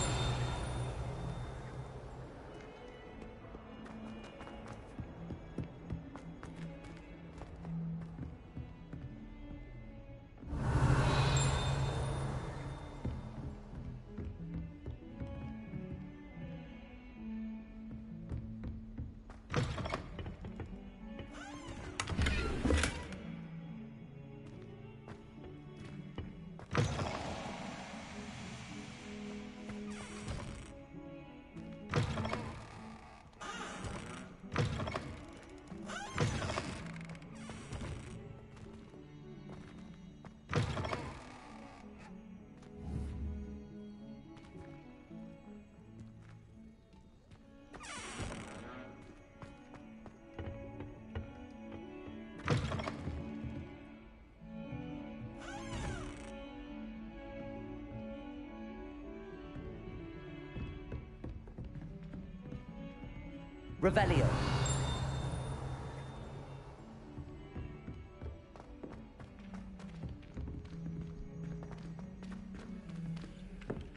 Revelio.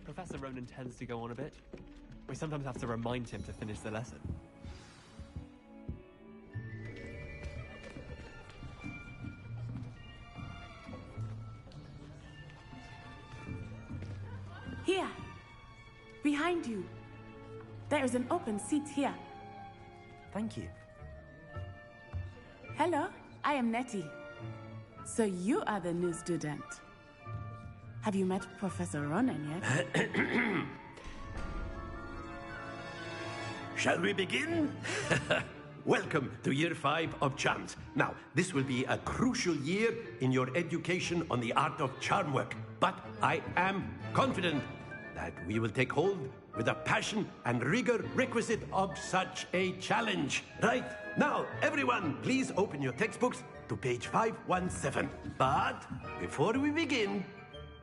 Professor Ronan tends to go on a bit. We sometimes have to remind him to finish the lesson. Here! Behind you! There is an open seat here. Thank you. Hello, I am Nettie. So you are the new student. Have you met Professor Ronan yet? Shall we begin? Welcome to Year 5 of Charms. Now, this will be a crucial year in your education on the art of charm work. But I am confident that we will take hold with the passion and rigor requisite of such a challenge. Right, now, everyone, please open your textbooks to page 517. But before we begin,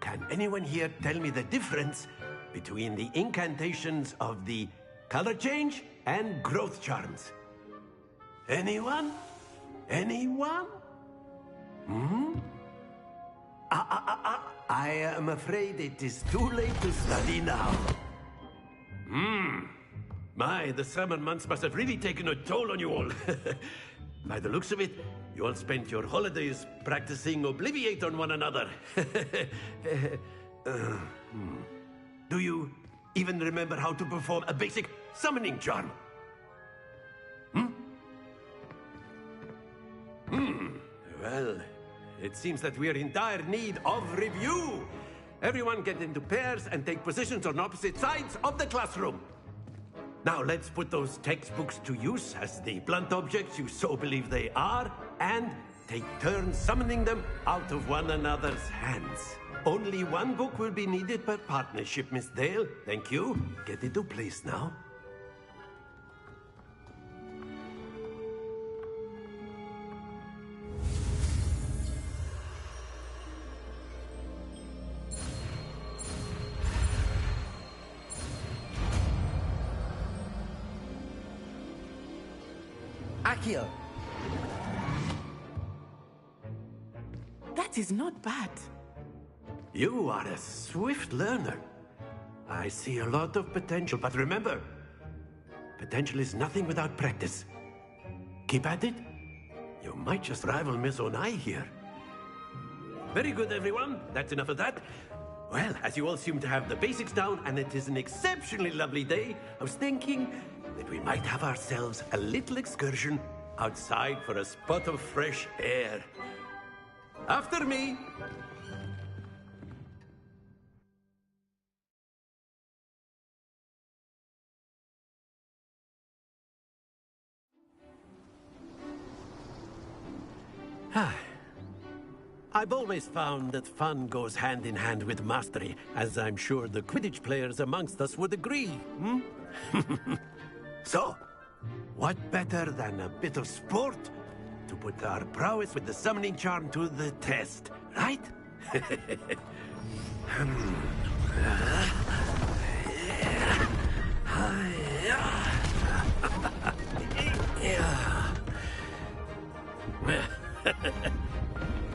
can anyone here tell me the difference between the incantations of the color change and growth charms? Anyone? Anyone? I am afraid it is too late to study now. My, the summer months must have really taken a toll on you all. By the looks of it, you all spent your holidays practicing Obliviate on one another. Do you even remember how to perform a basic summoning charm? Well, it seems that we're in dire need of review. Everyone get into pairs and take positions on opposite sides of the classroom. Now let's put those textbooks to use as the blunt objects you so believe they are, and take turns summoning them out of one another's hands. Only one book will be needed per partnership, Miss Dale. Thank you. Get into place now. Accio. That is not bad. You are a swift learner. I see a lot of potential, but remember, potential is nothing without practice. Keep at it. You might just rival Miss Onai here. Very good, everyone. That's enough of that. Well, as you all seem to have the basics down, and it is an exceptionally lovely day, I was thinking that we might have ourselves a little excursion outside for a spot of fresh air. After me. I've always found that fun goes hand in hand with mastery, as I'm sure the Quidditch players amongst us would agree, hmm? So, what better than a bit of sport to put our prowess with the summoning charm to the test, right?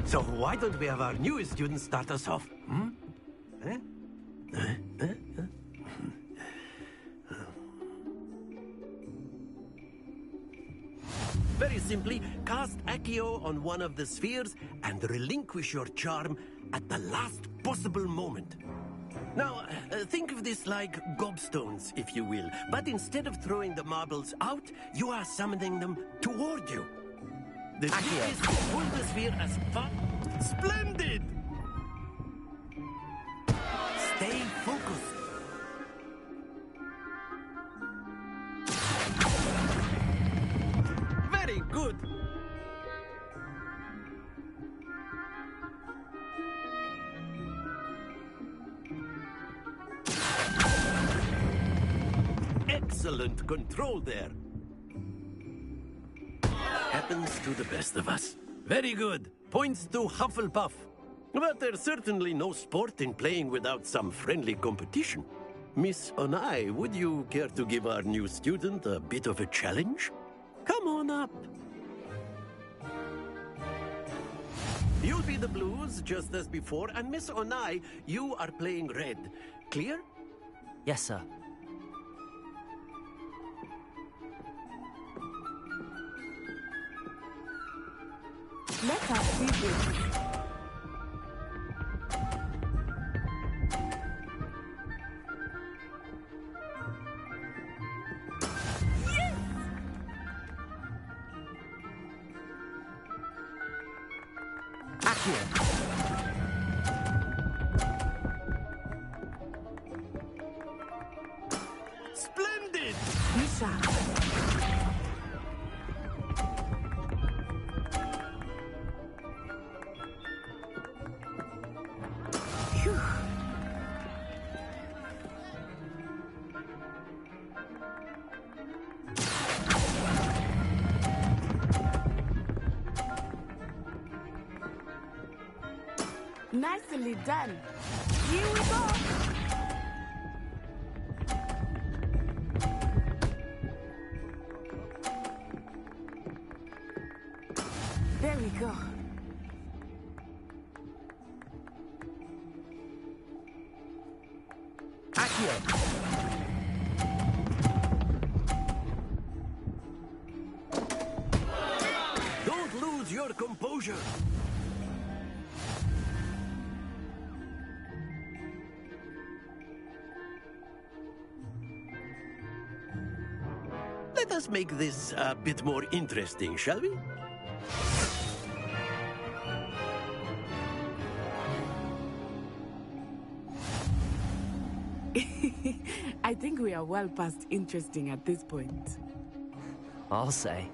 So why don't we have our newest student start us off? Hmm? Very simply, cast Accio on one of the spheres and relinquish your charm at the last possible moment. Now, think of this like gobstones, if you will. But instead of throwing the marbles out, you are summoning them toward you. The trick is to pull the sphere as far... Splendid! Stay focused. Very good. Excellent control there. Happens to the best of us. Very good. Points to Hufflepuff. But there's certainly no sport in playing without some friendly competition. Miss Onai, would you care to give our new student a bit of a challenge? Come on up. You'll be the blues, just as before, and Miss Onai, you are playing red. Clear? Yes, sir. Let us see this. Splendid! Bishop. Nicely done. Here we go. There we go. Don't lose your composure. Let us make this a bit more interesting, shall we? I think we are well past interesting at this point. I'll say.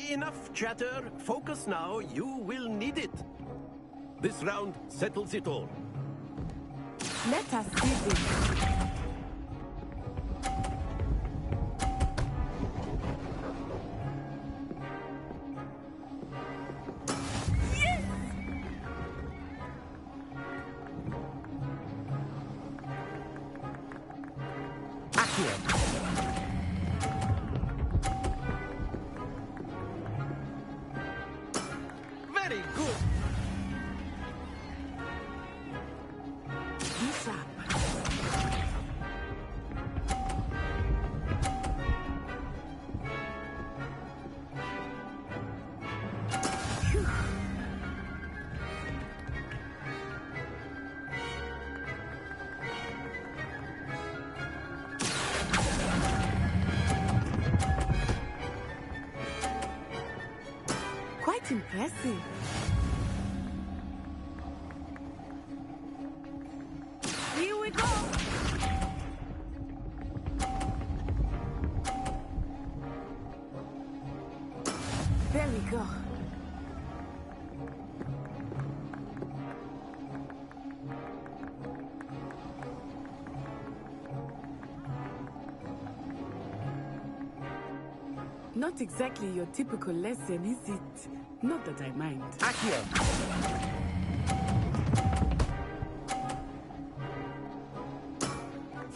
Enough chatter. Focus now. You will need it. This round settles it all. Let us see this. Very good. Bishop. Quite impressive. Here we go. There we go. Not exactly your typical lesson, is it? Not that I mind. Accio!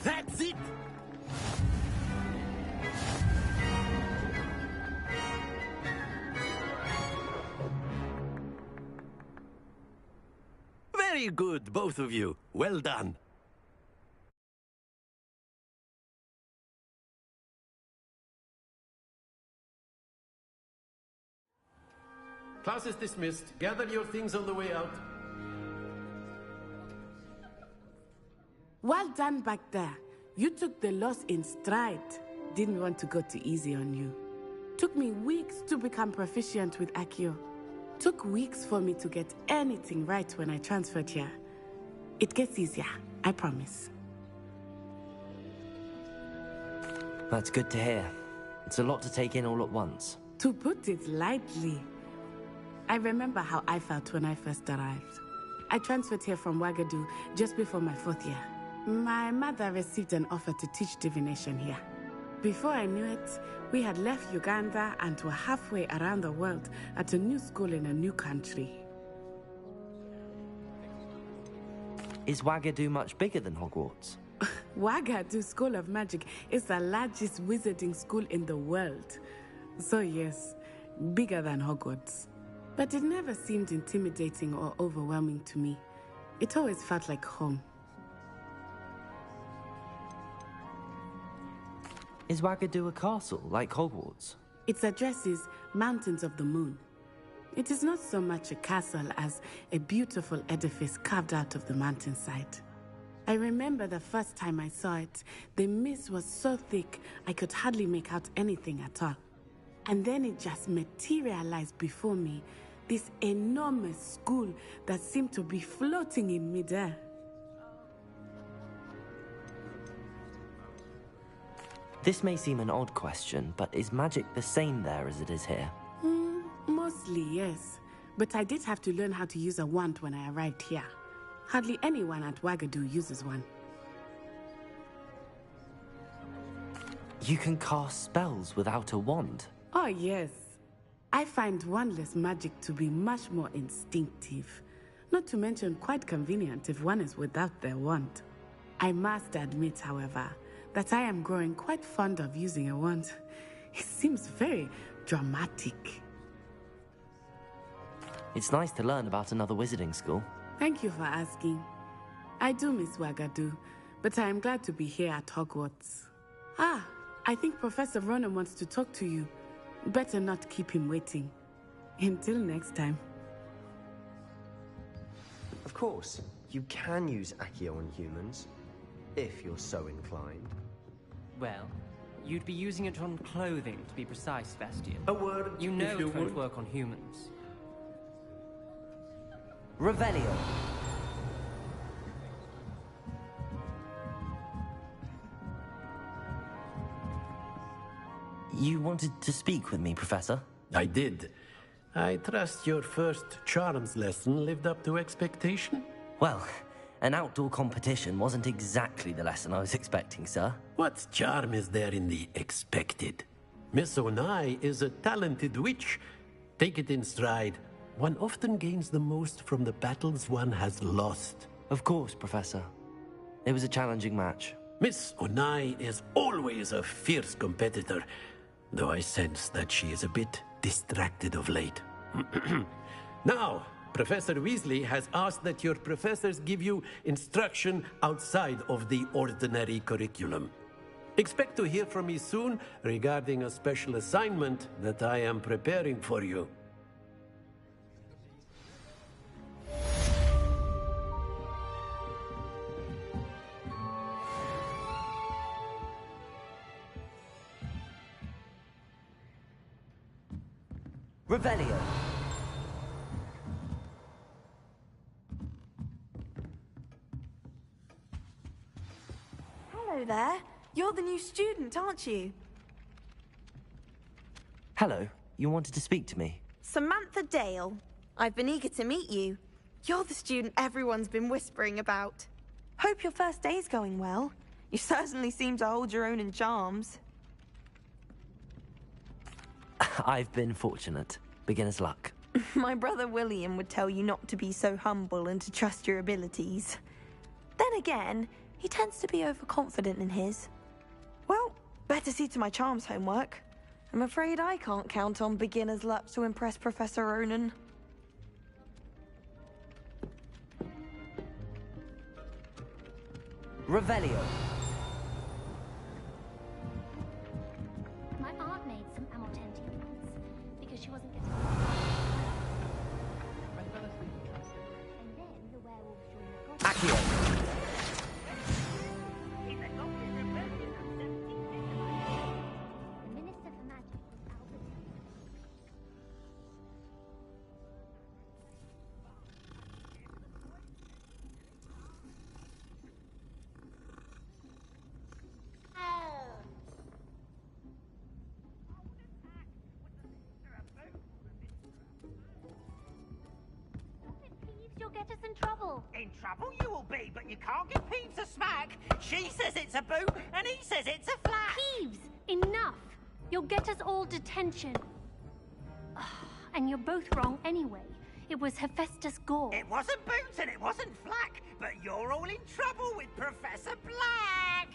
That's it! Very good, both of you. Well done. Class is dismissed. Gather your things on the way out. Well done back there. You took the loss in stride. Didn't want to go too easy on you. Took me weeks to become proficient with Accio. Took weeks for me to get anything right when I transferred here. It gets easier, I promise. That's good to hear. It's a lot to take in all at once. To put it lightly, I remember how I felt when I first arrived. I transferred here from Wagadu just before my 4th year. My mother received an offer to teach divination here. Before I knew it, we had left Uganda and were halfway around the world at a new school in a new country. Is Wagadu much bigger than Hogwarts? Wagadu School of Magic is the largest wizarding school in the world. So yes, bigger than Hogwarts. But it never seemed intimidating or overwhelming to me. It always felt like home. Is Wagadu a castle, like Hogwarts? Its address is Mountains of the Moon. It is not so much a castle as a beautiful edifice carved out of the mountainside. I remember the first time I saw it, the mist was so thick I could hardly make out anything at all. And then it just materialized before me, this enormous school that seemed to be floating in midair. This may seem an odd question, but is magic the same there as it is here? Mostly, yes. But I did have to learn how to use a wand when I arrived here. Hardly anyone at Wagadu uses one. You can cast spells without a wand? Oh, yes. I find wandless magic to be much more instinctive. Not to mention quite convenient if one is without their wand. I must admit, however, that I am growing quite fond of using a wand. It seems very dramatic. It's nice to learn about another wizarding school. Thank you for asking. I do miss Wagadu, but I am glad to be here at Hogwarts. Ah, I think Professor Ronan wants to talk to you. Better not keep him waiting. Until next time. Of course, you can use Accio on humans, if you're so inclined. Well, you'd be using it on clothing, to be precise, Bastian. A word, You know if you it won't would. work on humans. Revelio. You wanted to speak with me, Professor? I did. I trust your first charms lesson lived up to expectation? Well, an outdoor competition wasn't exactly the lesson I was expecting, sir. What charm is there in the expected? Miss Onai is a talented witch. Take it in stride. One often gains the most from the battles one has lost. Of course, Professor. It was a challenging match. Miss Onai is always a fierce competitor, though I sense that she is a bit distracted of late. Now, Professor Weasley has asked that your professors give you instruction outside of the ordinary curriculum. Expect to hear from me soon regarding a special assignment that I am preparing for you. Revelio. Hello there. You're the new student, aren't you? Hello. You wanted to speak to me? Samantha Dale. I've been eager to meet you. You're the student everyone's been whispering about. Hope your first day's going well. You certainly seem to hold your own in charms. I've been fortunate. Beginner's luck. My brother William would tell you not to be so humble and to trust your abilities. Then again, he tends to be overconfident in his. Well, better see to my charms homework. I'm afraid I can't count on beginner's luck to impress Professor Ronan. Revelio. My aunt made some amortentia once because she wasn't getting. And then the werewolf joined the Accio. The Minister for Magic was Albert. You'll get us in trouble. In trouble you will be, but you can't give Peeves a smack. She says it's a boo, and he says it's a flat. Peeves, enough. You'll get us all detention. And you're both wrong anyway. It was Hephaestus Gore. It wasn't boots and it wasn't flack, but you're all in trouble with Professor Black.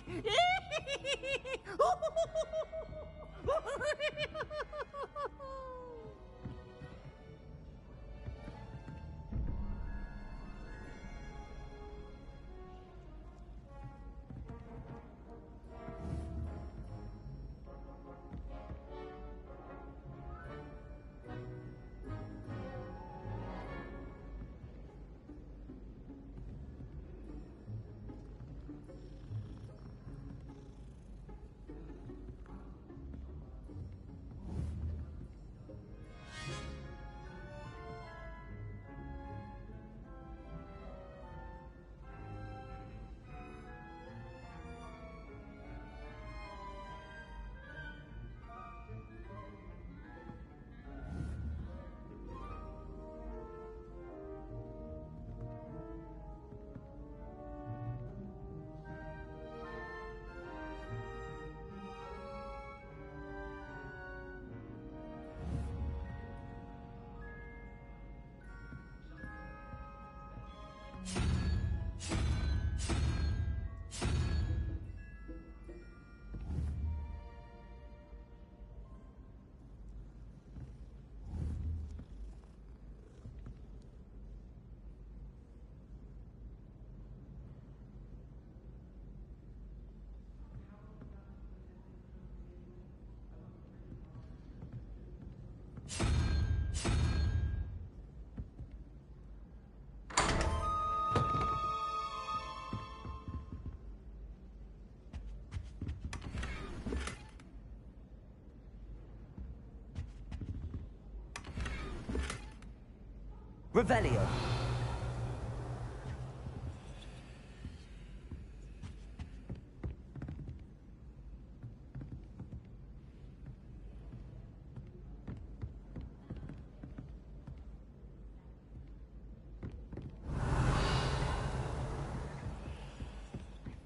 Revelio.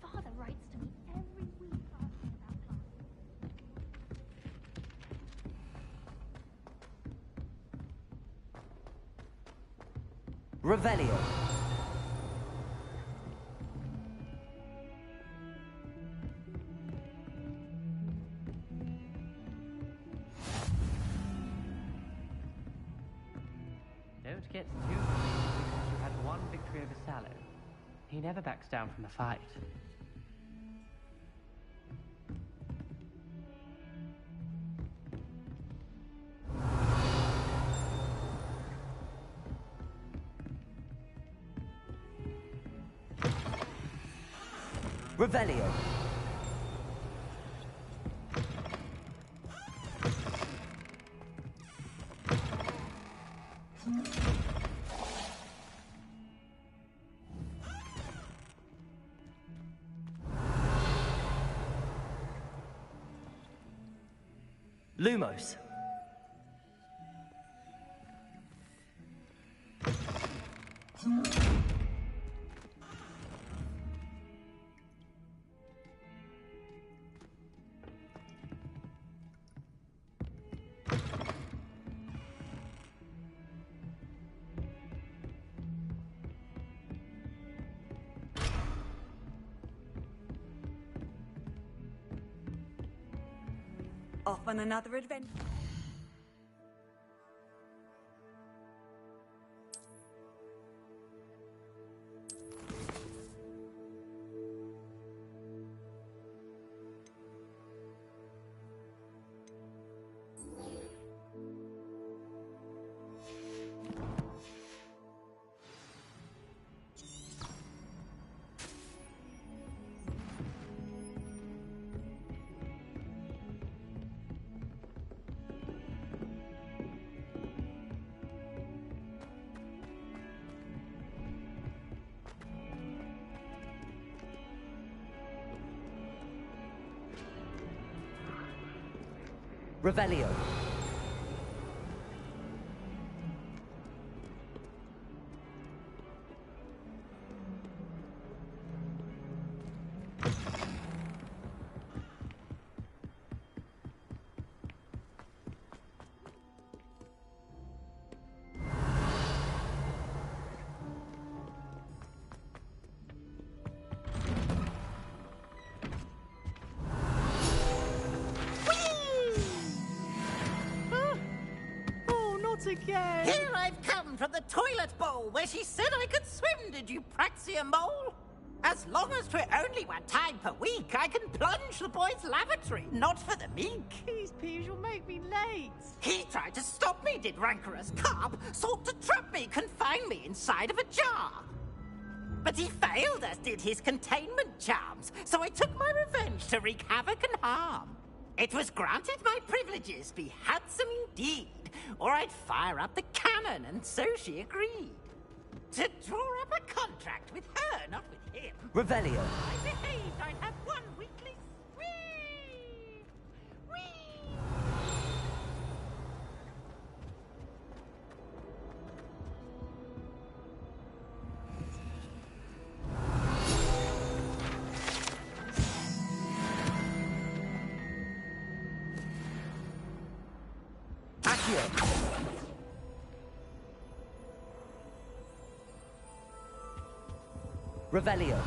Father writes to me every week asking about class. Revelio. Don't get too pleased because you had one victory over Sallow. He never backs down from a fight. Revelio. Lumos. Off on another adventure. Revelio. Again. Here I've come from the toilet bowl where she said I could swim, did you praxia mole? As long as 'twere only one time per week, I can plunge the boy's lavatory, not for the meek. Please, Peeves, you'll make me late. He tried to stop me, did rancorous carp, sought to trap me, confine me inside of a jar. But he failed, as did his containment charms, so I took my revenge to wreak havoc and harm. It was granted my privileges be handsome indeed, or I'd fire up the cannon, and so she agreed. To draw up a contract with her, not with him. Revelio. I behaved I'd have one weekly swim. Whee! Revelio.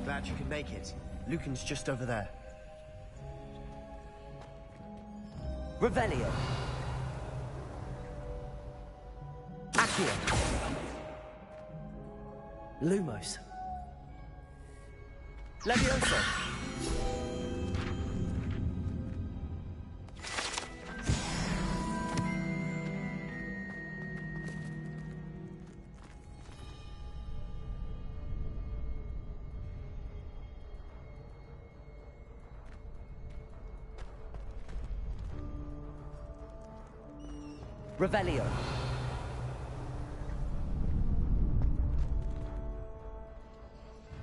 Glad you can make it. Lucan's just over there. Revelio. Accio. Lumos. Levioso. Revelio.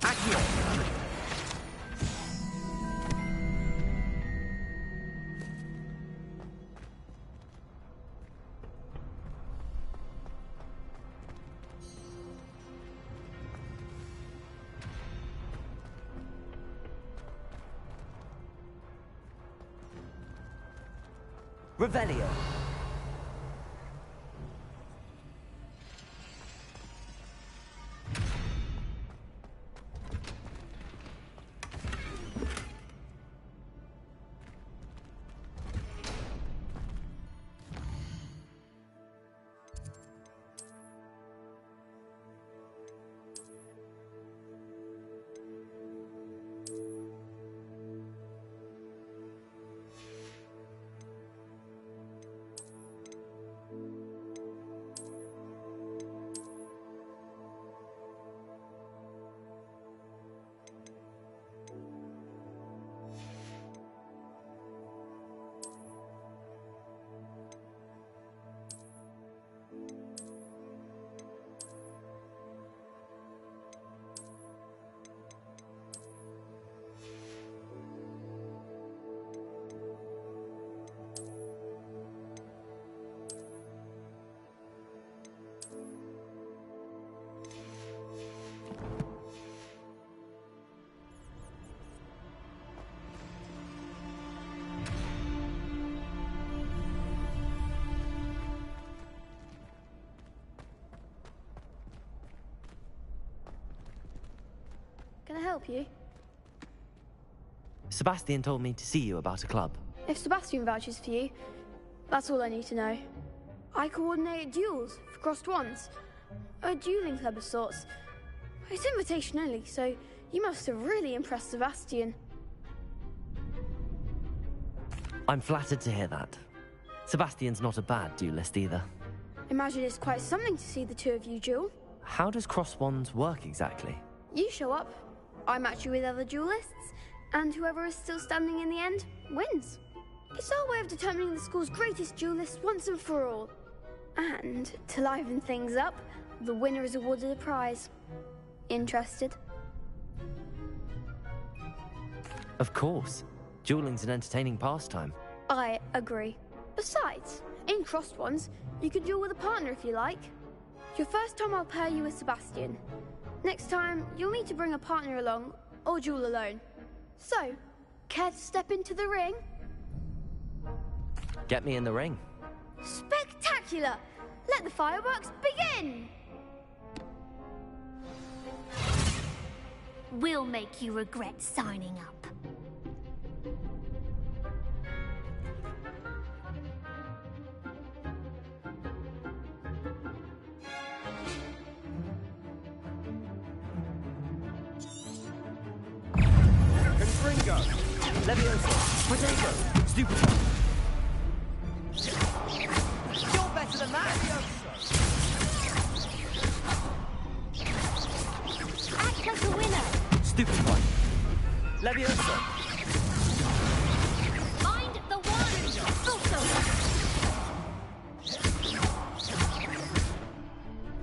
Accio. Revelio. Can I help you? Sebastian told me to see you about a club. If Sebastian vouches for you, that's all I need to know. I coordinate duels for crossed wands. A dueling club of sorts. It's invitation only, so you must have really impressed Sebastian. I'm flattered to hear that. Sebastian's not a bad duelist either. Imagine it's quite something to see the two of you duel. How does cross wands work exactly? You show up, I match you with other duelists, and whoever is still standing in the end wins. It's our way of determining the school's greatest duelist once and for all. And to liven things up, the winner is awarded a prize. Interested? Of course. Dueling's an entertaining pastime. I agree. Besides, in crossed ones, you can duel with a partner if you like. Your first time I'll pair you with Sebastian. Next time, you'll need to bring a partner along, or duel alone. So, care to step into the ring? Get me in the ring. Spectacular! Let the fireworks begin! We'll make you regret signing up. Confringo! Levioso! Protego! Stupefy! You're better than that! Act like a winner! Stupefy! Levioso! Find the one! Also!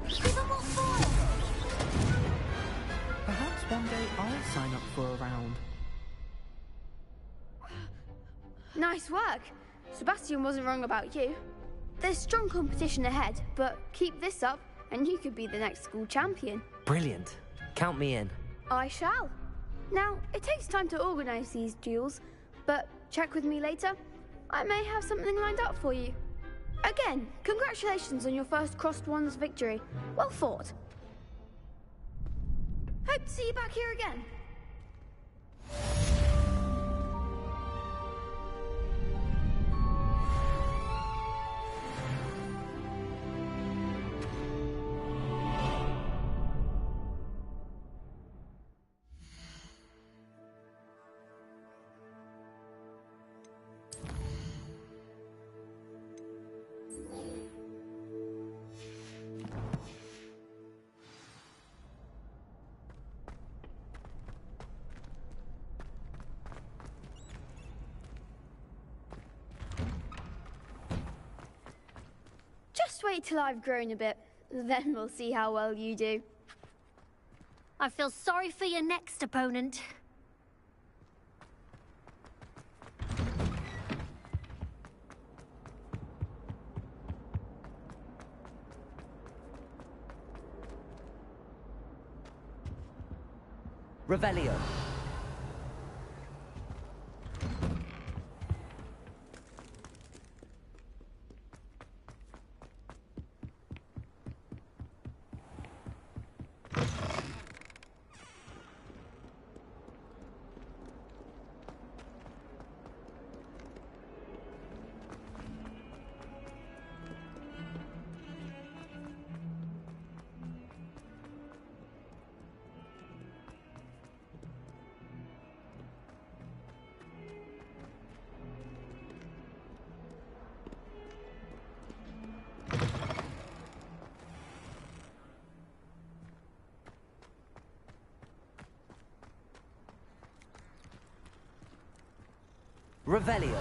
Give them all four! Perhaps one day I'll sign up for a round. Nice work. Sebastian wasn't wrong about you. There's strong competition ahead, but keep this up and you could be the next school champion. Brilliant. Count me in. I shall. Now, it takes time to organise these duels, but check with me later. I may have something lined up for you. Again, congratulations on your first crossed wands victory. Well fought. Hope to see you back here again. Just wait till I've grown a bit. Then we'll see how well you do. I feel sorry for your next opponent. Revelio. Revelio.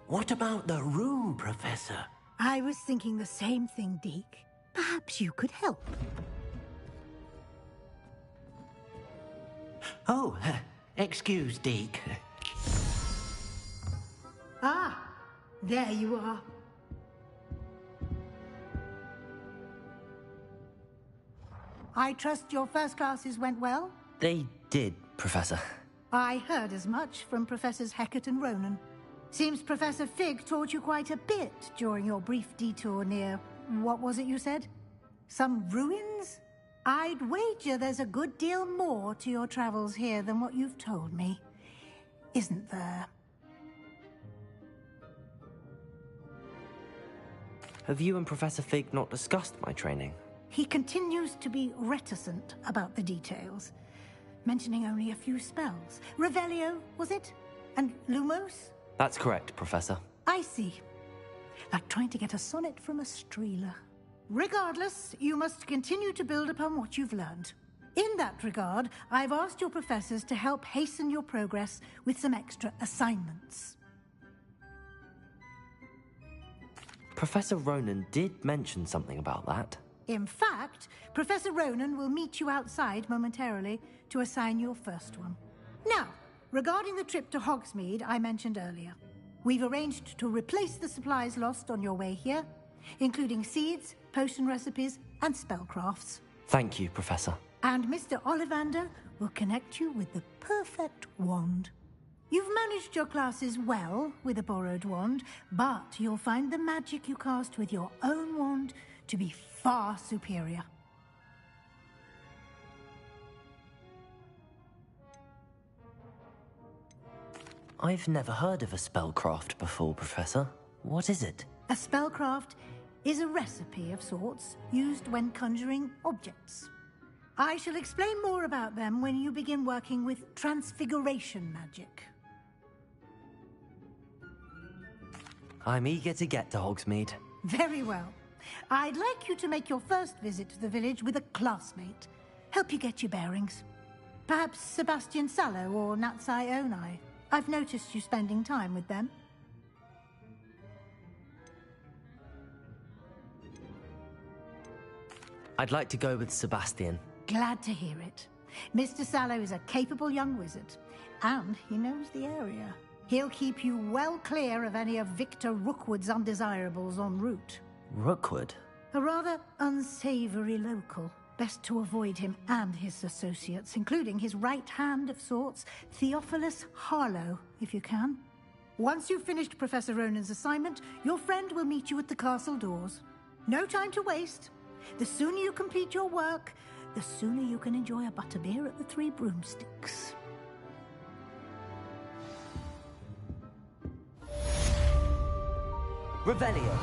What about the room, Professor? I was thinking the same thing, Deke. Perhaps you could help. Oh, excuse, Deke. Ah, there you are. I trust your first classes went well? They did, Professor. I heard as much from Professors Hecat and Ronan. Seems Professor Fig taught you quite a bit during your brief detour near... what was it you said? Some ruins? I'd wager there's a good deal more to your travels here than what you've told me. Isn't there? Have you and Professor Fig not discussed my training? He continues to be reticent about the details, mentioning only a few spells. Revelio, was it? And Lumos? That's correct, Professor. I see. Like trying to get a sonnet from a streeler. Regardless, you must continue to build upon what you've learned. In that regard, I've asked your professors to help hasten your progress with some extra assignments. Professor Ronan did mention something about that. In fact, Professor Ronan will meet you outside momentarily to assign your first one. Now, regarding the trip to Hogsmeade I mentioned earlier, we've arranged to replace the supplies lost on your way here, including seeds, potion recipes, and spellcrafts. Thank you, Professor. And Mr. Ollivander will connect you with the perfect wand. You've managed your classes well with a borrowed wand, but you'll find the magic you cast with your own wand to be far superior. I've never heard of a spellcraft before, Professor. What is it? A spellcraft is a recipe of sorts used when conjuring objects. I shall explain more about them when you begin working with transfiguration magic. I'm eager to get to Hogsmeade. Very well. I'd like you to make your first visit to the village with a classmate. Help you get your bearings. Perhaps Sebastian Sallow or Natsai Onai. I've noticed you spending time with them. I'd like to go with Sebastian. Glad to hear it. Mr. Sallow is a capable young wizard, and he knows the area. He'll keep you well clear of any of Victor Rookwood's undesirables en route. Rookwood? A rather unsavory local. Best to avoid him and his associates, including his right hand of sorts, Theophilus Harlow, if you can. Once you've finished Professor Ronan's assignment, your friend will meet you at the castle doors. No time to waste. The sooner you complete your work, the sooner you can enjoy a butterbeer at the Three Broomsticks. Revelio.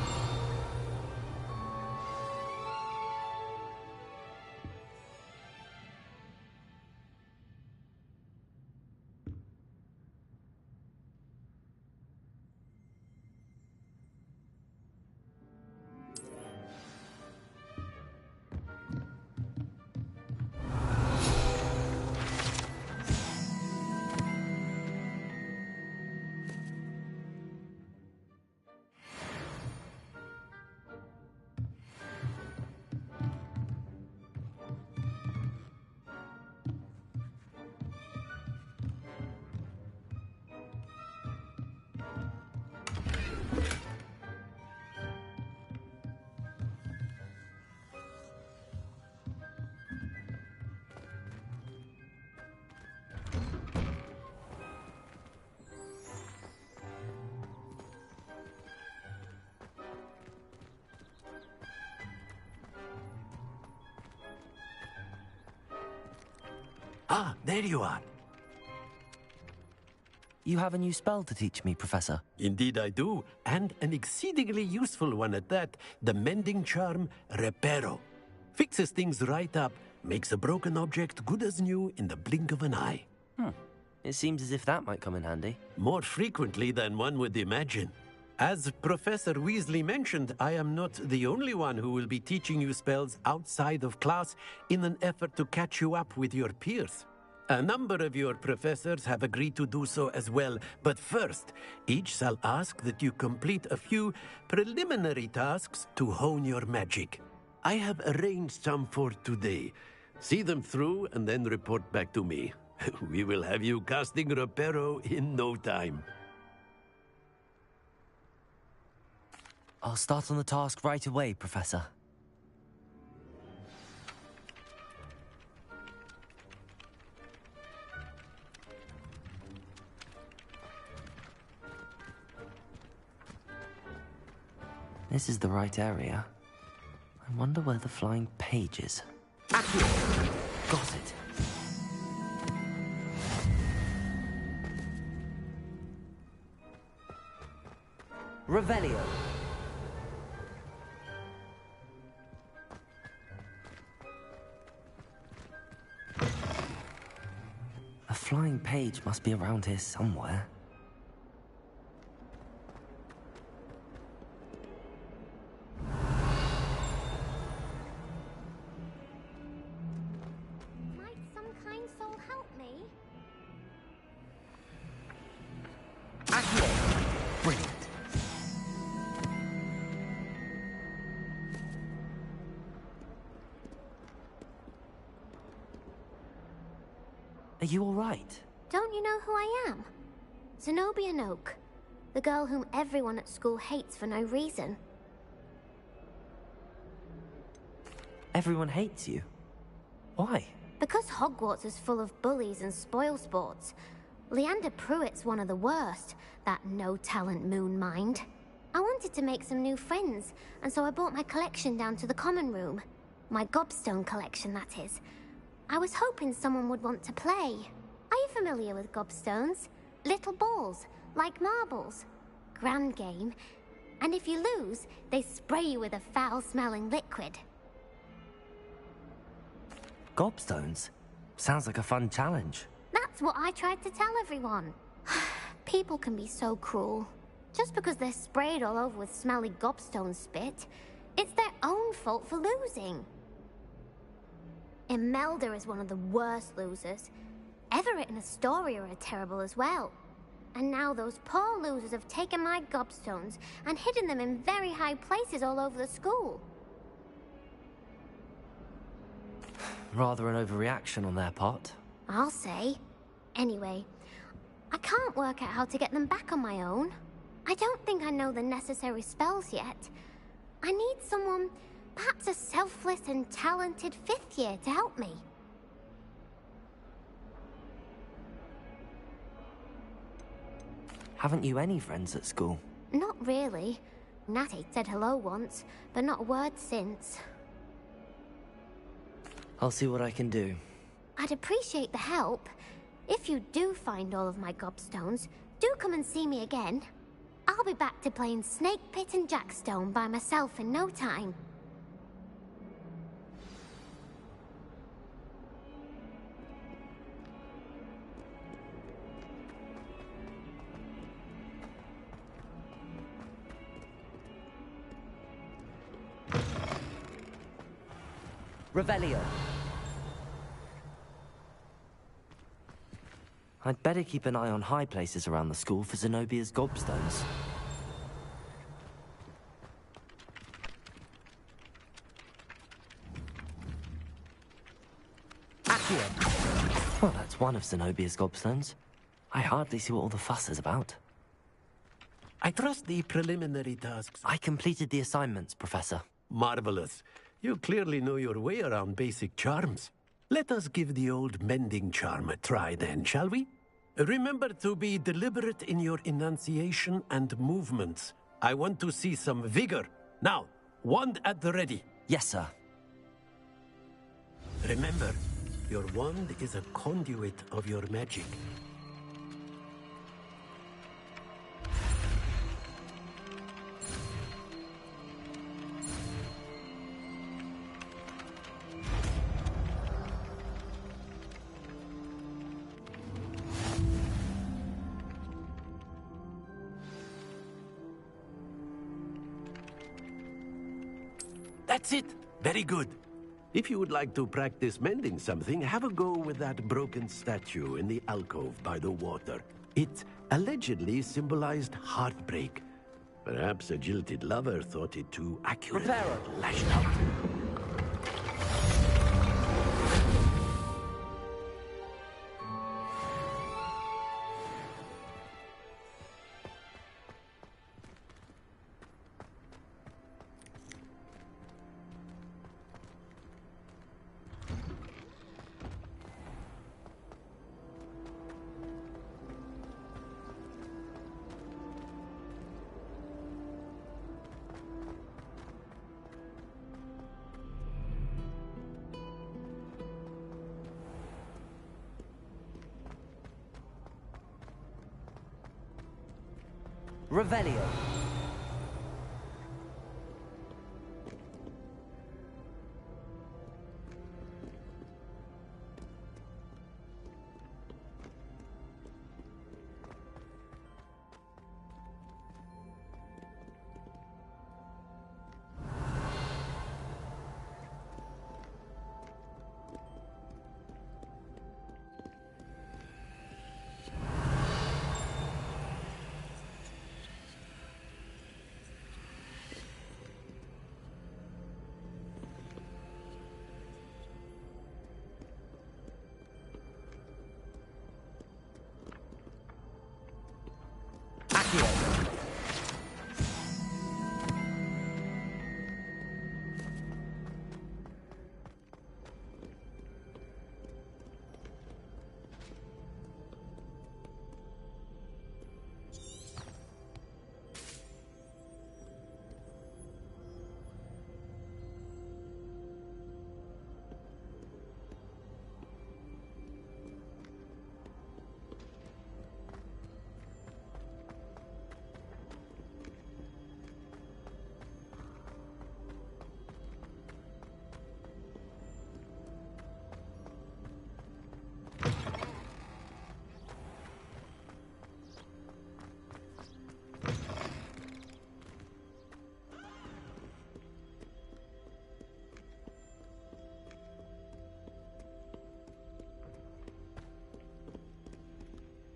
Ah, there you are. You have a new spell to teach me, Professor. Indeed I do, and an exceedingly useful one at that. The mending charm, Reparo. Fixes things right up, makes a broken object good as new in the blink of an eye. It seems as if that might come in handy. More frequently than one would imagine. As Professor Weasley mentioned, I am not the only one who will be teaching you spells outside of class in an effort to catch you up with your peers. A number of your professors have agreed to do so as well, but first, each shall ask that you complete a few preliminary tasks to hone your magic. I have arranged some for today. See them through and then report back to me. We will have you casting Reparo in no time. I'll start on the task right away, Professor. This is the right area. I wonder where the flying page is. Got it. Revelio. A flying page must be around here somewhere. Might some kind soul help me? Brilliant. Are you all right? Don't you know who I am? Zenobia Noak, the girl whom everyone at school hates for no reason. Everyone hates you. Why? Because Hogwarts is full of bullies and spoilsports. Leander Pruitt's one of the worst, that no-talent moon mind. I wanted to make some new friends, and so I brought my collection down to the common room. My gobstone collection, that is. I was hoping someone would want to play. Are you familiar with gobstones? Little balls, like marbles. Grand game. And if you lose, they spray you with a foul-smelling liquid. Gobstones? Sounds like a fun challenge. That's what I tried to tell everyone. People can be so cruel. Just because they're sprayed all over with smelly gobstone spit, it's their own fault for losing. Imelda is one of the worst losers. Everett and Astoria are terrible as well. And now those poor losers have taken my gobstones and hidden them in very high places all over the school. Rather an overreaction on their part. I'll say. Anyway, I can't work out how to get them back on my own. I don't think I know the necessary spells yet. I need someone, perhaps a selfless and talented fifth year to help me. Haven't you any friends at school? Not really. Natty said hello once, but not a word since. I'll see what I can do. I'd appreciate the help. If you do find all of my gobstones, do come and see me again. I'll be back to playing Snake Pit and Jackstone by myself in no time. Revelio. I'd better keep an eye on high places around the school for Zenobia's gobstones. Well, that's one of Zenobia's gobstones. I hardly see what all the fuss is about. I trust the preliminary tasks. I completed the assignments, Professor. Marvelous. You clearly know your way around basic charms. Let us give the old mending charm a try then, shall we? Remember to be deliberate in your enunciation and movements. I want to see some vigor. Now, wand at the ready. Yes, sir. Remember, Your wand is a conduit of your magic. That's it. Very good. If you would like to practice mending something, have a go with that broken statue in the alcove by the water. It allegedly symbolized heartbreak. Perhaps a jilted lover thought it too accurate. Reparo. Lashed out. Revelio.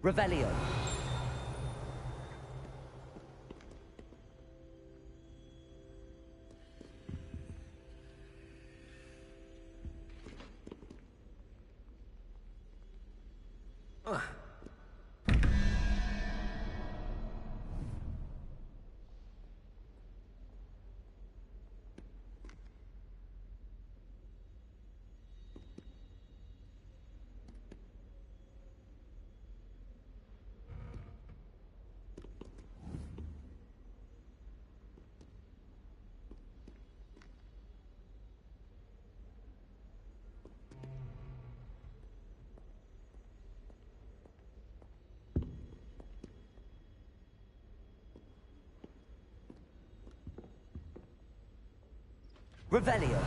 Revelio. Revelio.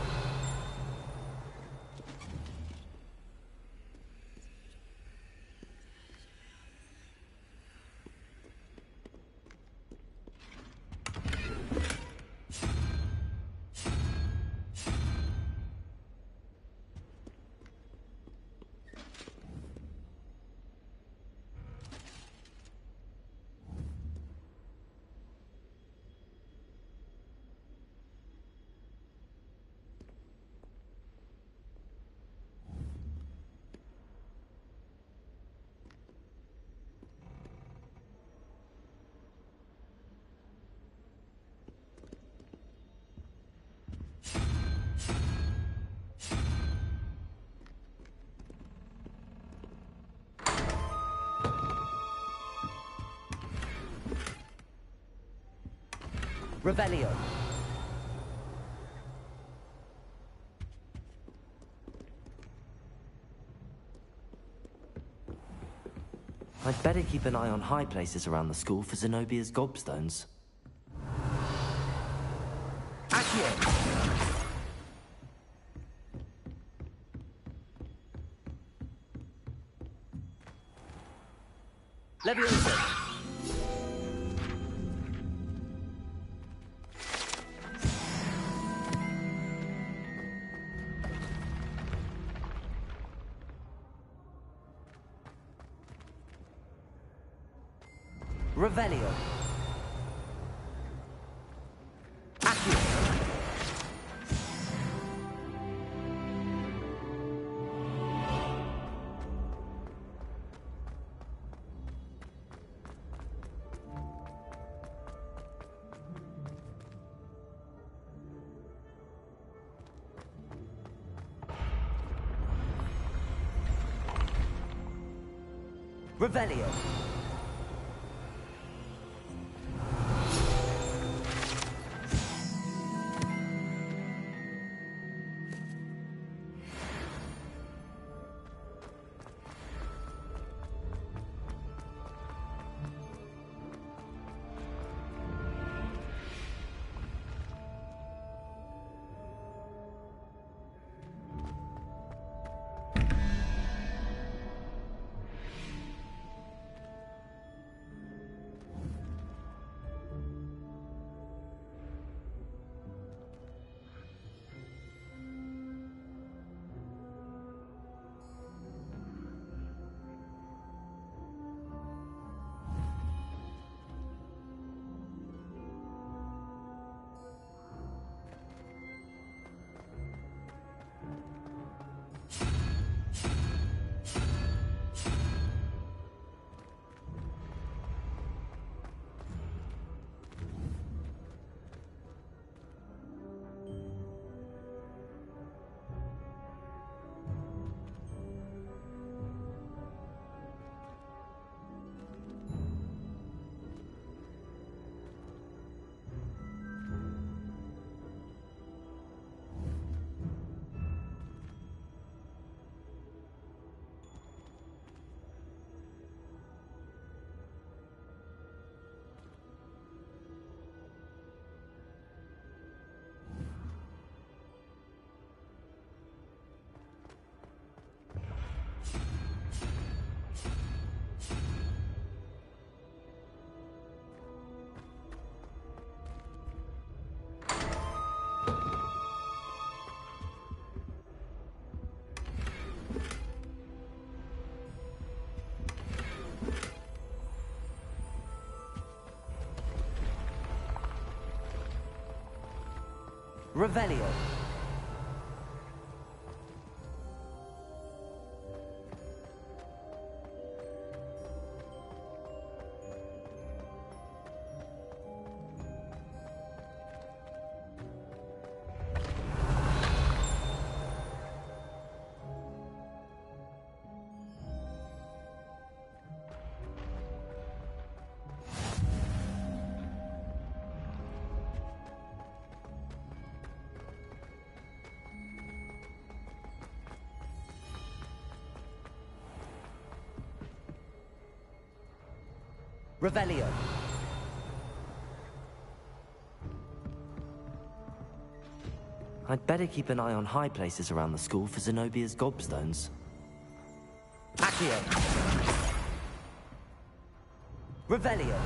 Revelio. I'd better keep an eye on high places around the school for Zenobia's gobstones. Leviosa! Revelio. Revelio. Revelio. Revelio. I'd better keep an eye on high places around the school for Zenobia's gobstones. Accio. Revelio.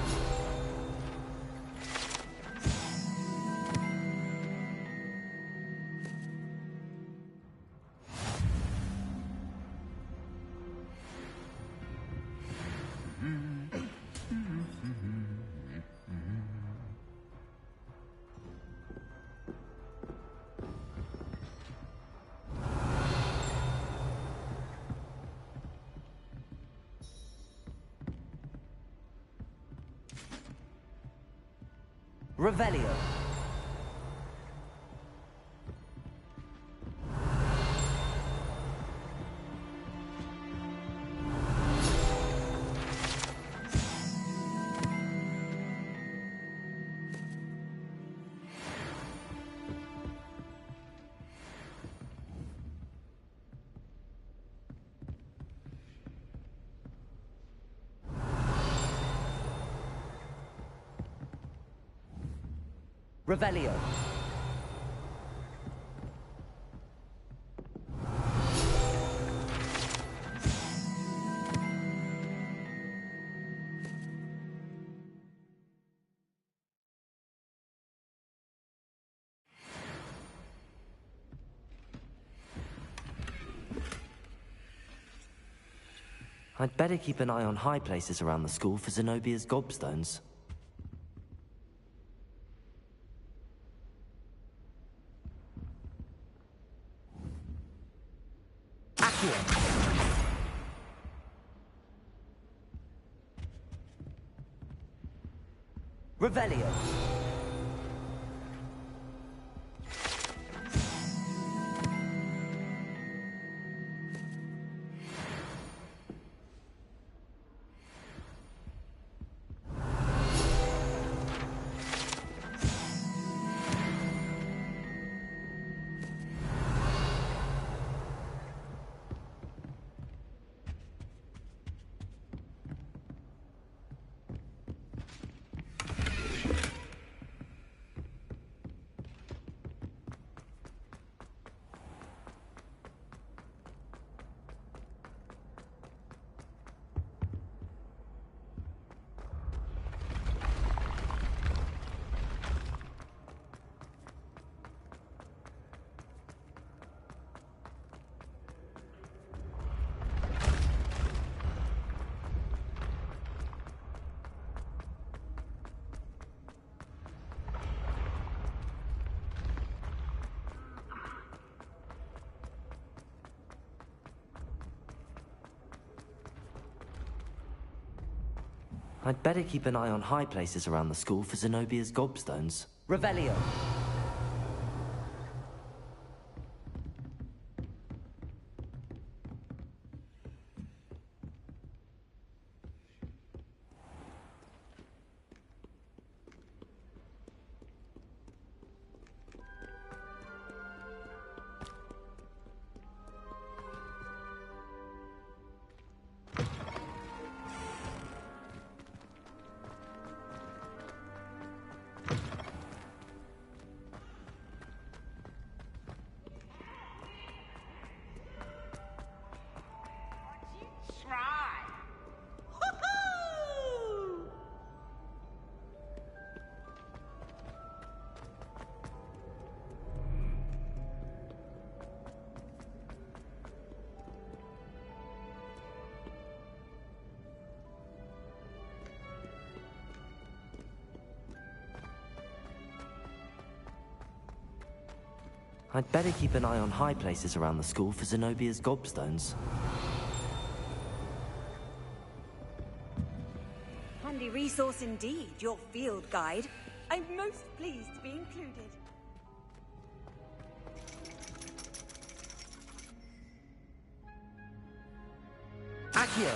Revelio. Revelio. I'd better keep an eye on high places around the school for Zenobia's gobstones. Revelio. I'd better keep an eye on high places around the school for Zenobia's gobstones. Revelio. I'd better keep an eye on high places around the school for Zenobia's gobstones. Handy resource indeed, your field guide. I'm most pleased to be included. Accio.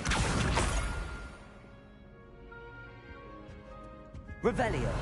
Revelio.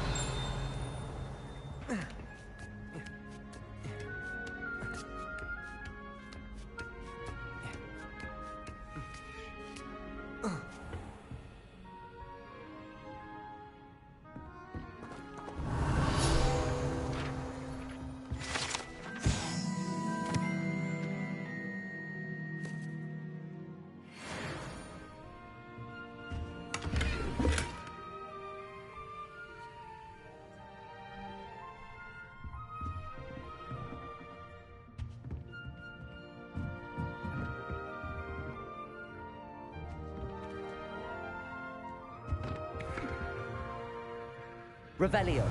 Revelio.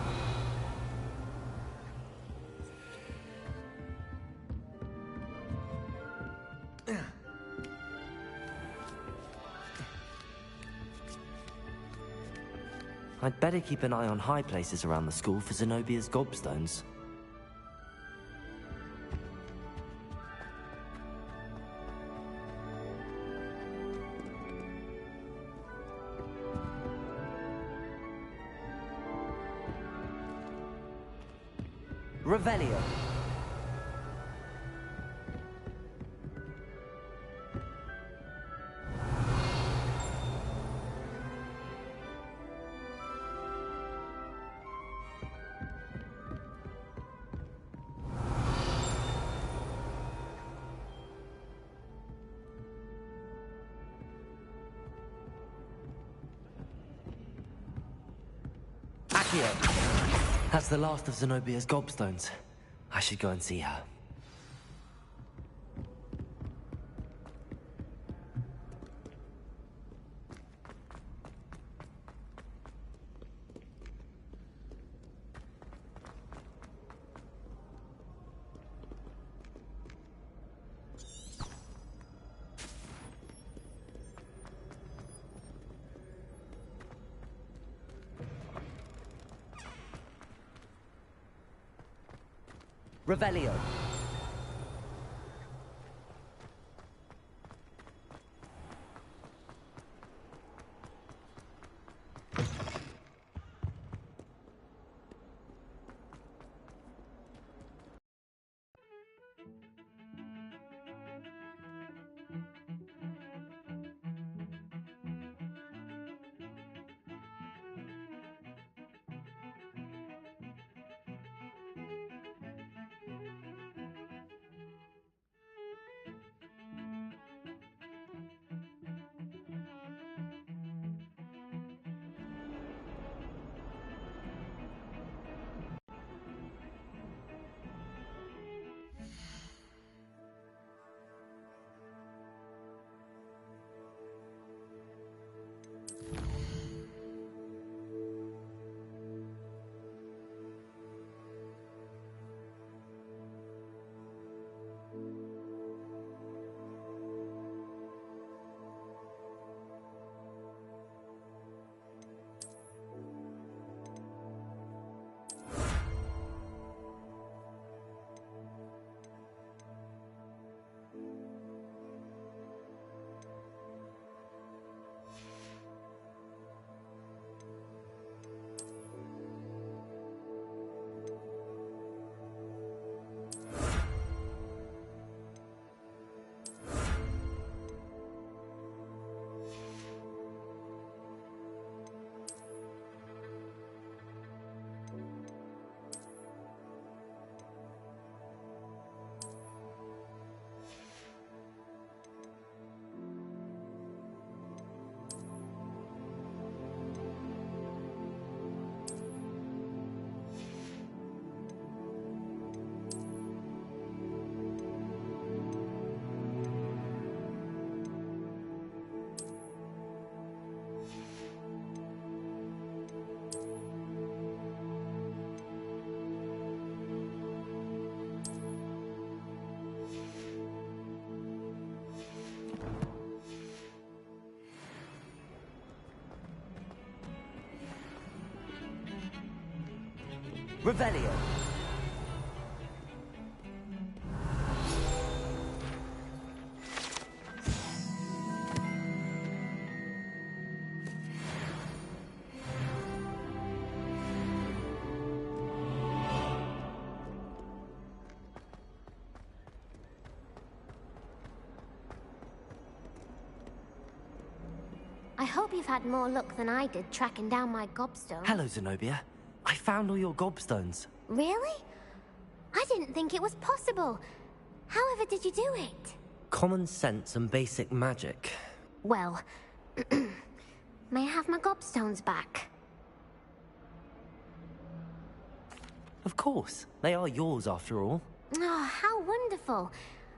I'd better keep an eye on high places around the school for Zenobia's gobstones. Revelio. Accio. That's the last of Zenobia's gobstones. I should go and see her. Revelio. Revelio. I hope you've had more luck than I did tracking down my gobstone. Hello, Zenobia. I found all your gobstones. Really? I didn't think it was possible. However did you do it? Common sense and basic magic. Well, may I have my gobstones back? Of course. They are yours after all. Oh, how wonderful.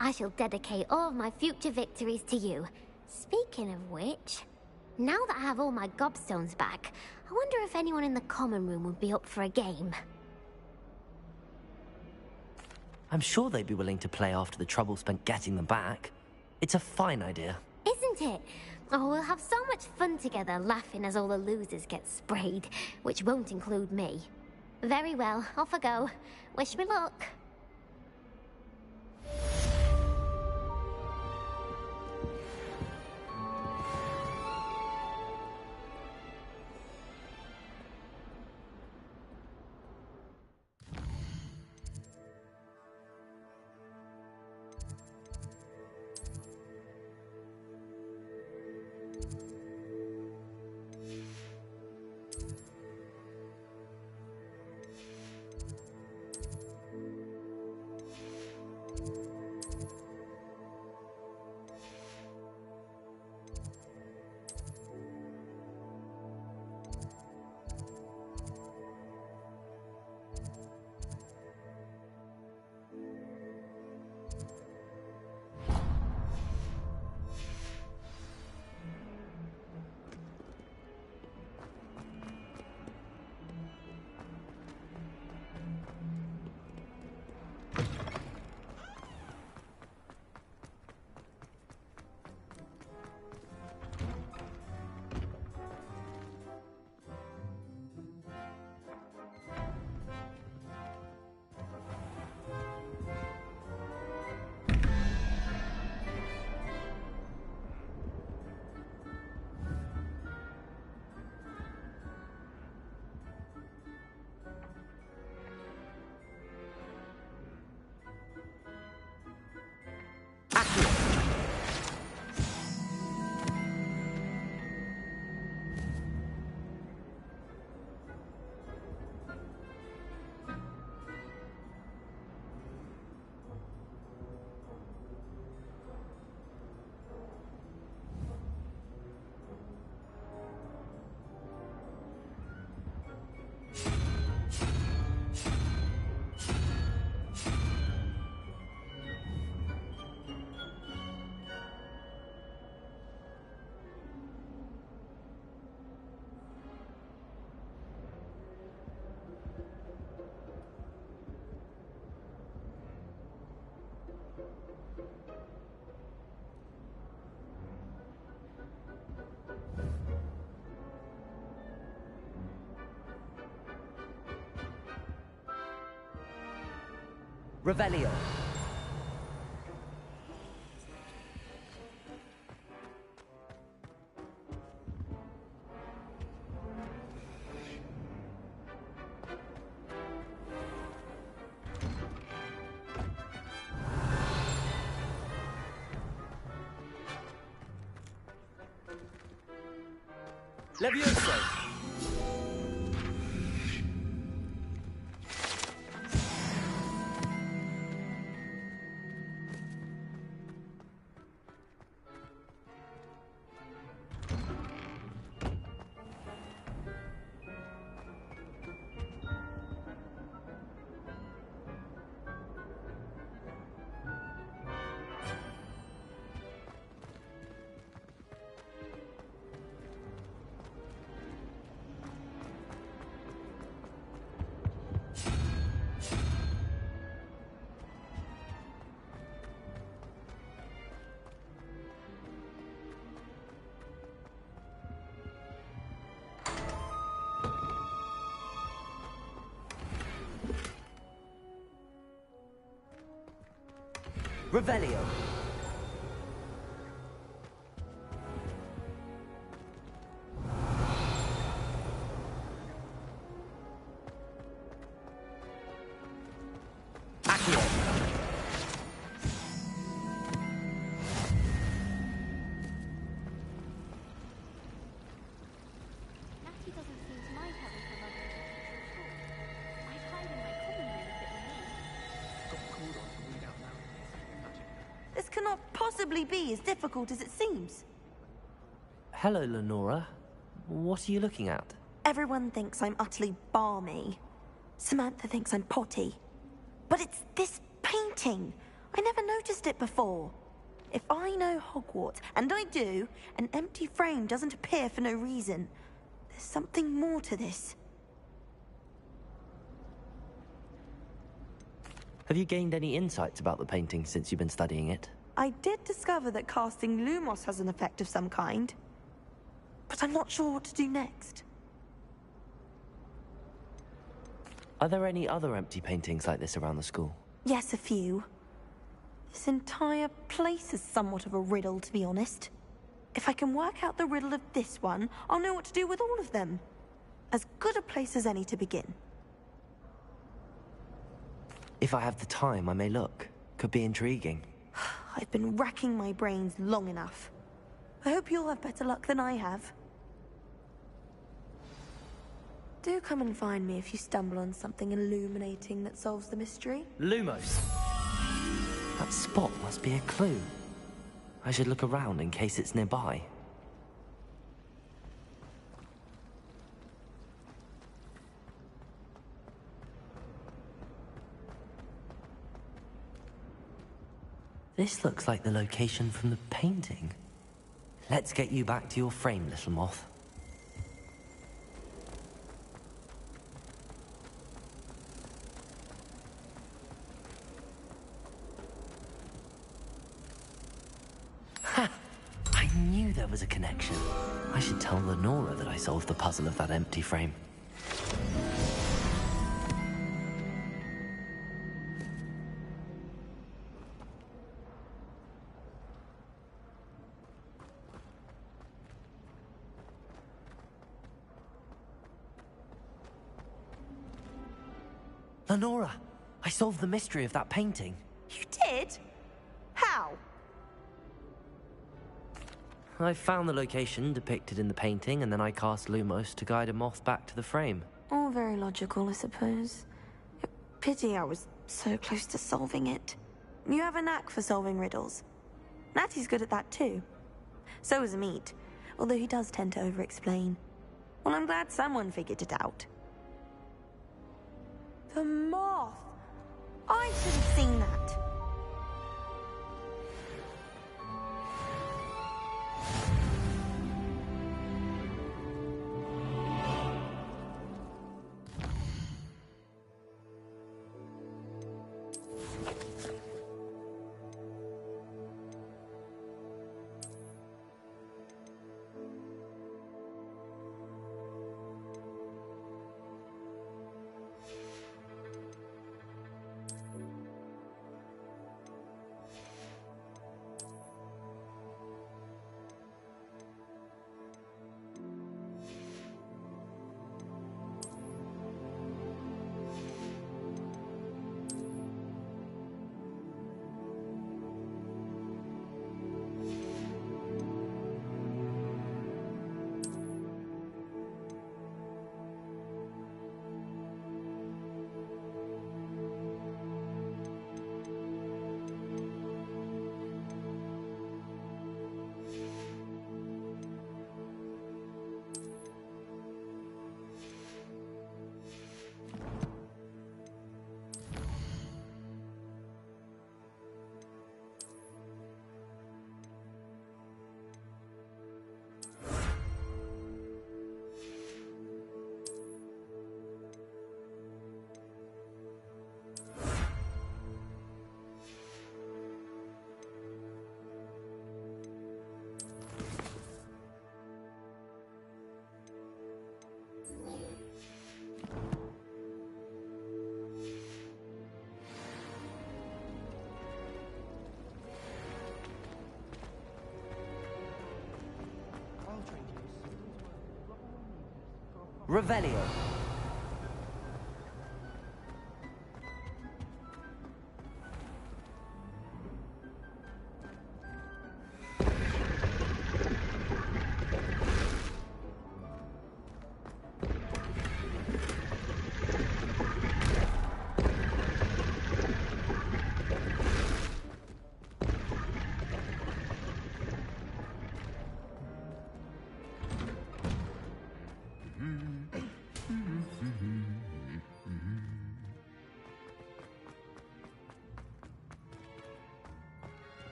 I shall dedicate all of my future victories to you. Speaking of which, now that I have all my gobstones back, I wonder if anyone in the common room would be up for a game. I'm sure they'd be willing to play after the trouble spent getting them back. It's a fine idea. Isn't it? Oh, we'll have so much fun together, laughing as all the losers get sprayed, which won't include me. Very well, off I go. Wish me luck. Revelio. Levioso! Revelio. Accio. Natty doesn't seem to mind having her mother in the teacher at all. I'd hide in my common room if it were me. This cannot possibly be as difficult as it seems. Hello, Lenora. What are you looking at? Everyone thinks I'm utterly balmy. Samantha thinks I'm potty. But it's this painting. I never noticed it before. If I know Hogwarts, and I do, an empty frame doesn't appear for no reason. There's something more to this. Have you gained any insights about the painting since you've been studying it? I did discover that casting Lumos has an effect of some kind. But I'm not sure what to do next. Are there any other empty paintings like this around the school? Yes, a few. This entire place is somewhat of a riddle, to be honest. If I can work out the riddle of this one, I'll know what to do with all of them. As good a place as any to begin. If I have the time, I may look. Could be intriguing. I've been racking my brains long enough. I hope you'll have better luck than I have. Do come and find me if you stumble on something illuminating that solves the mystery. Lumos. That spot must be a clue. I should look around in case it's nearby. This looks like the location from the painting. Let's get you back to your frame, little moth. Ha! I knew there was a connection. I should tell Lenora that I solved the puzzle of that empty frame. Lenora, I solved the mystery of that painting. You did? How? I found the location depicted in the painting, and then I cast Lumos to guide a moth back to the frame. All very logical, I suppose. Pity I was so close to solving it. You have a knack for solving riddles. Natty's good at that too. So is Meat, although he does tend to over-explain. Well, I'm glad someone figured it out. The moth! I should have seen that. Revelio.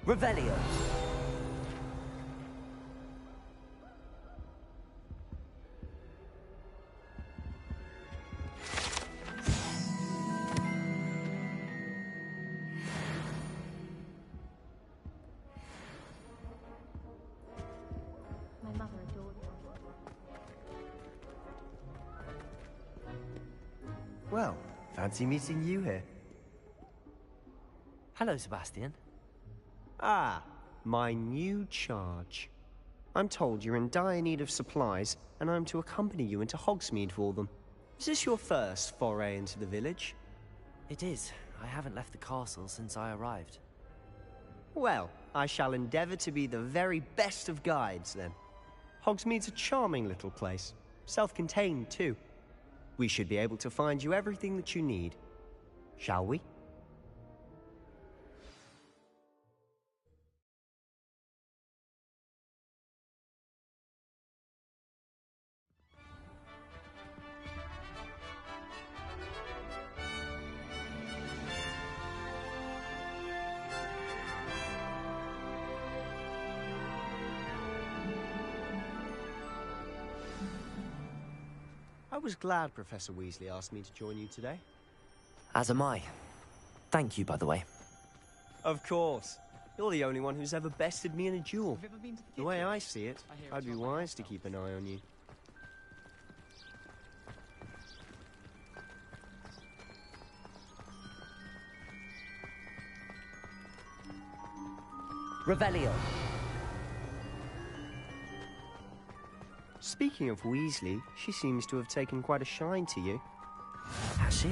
Revelio. My mother adored them. Well, fancy meeting you here. Hello, Sebastian. Ah, my new charge. I'm told you're in dire need of supplies, and I'm to accompany you into Hogsmeade for them. Is this your first foray into the village? It is. I haven't left the castle since I arrived. Well, I shall endeavor to be the very best of guides, then. Hogsmeade's a charming little place. Self-contained, too. We should be able to find you everything that you need. Shall we? I was glad Professor Weasley asked me to join you today. As am I. Thank you, by the way. Of course. You're the only one who's ever bested me in a duel. The way I see it, I'd be wise to keep an eye on you. Revelio. Speaking of Weasley, she seems to have taken quite a shine to you. Has she?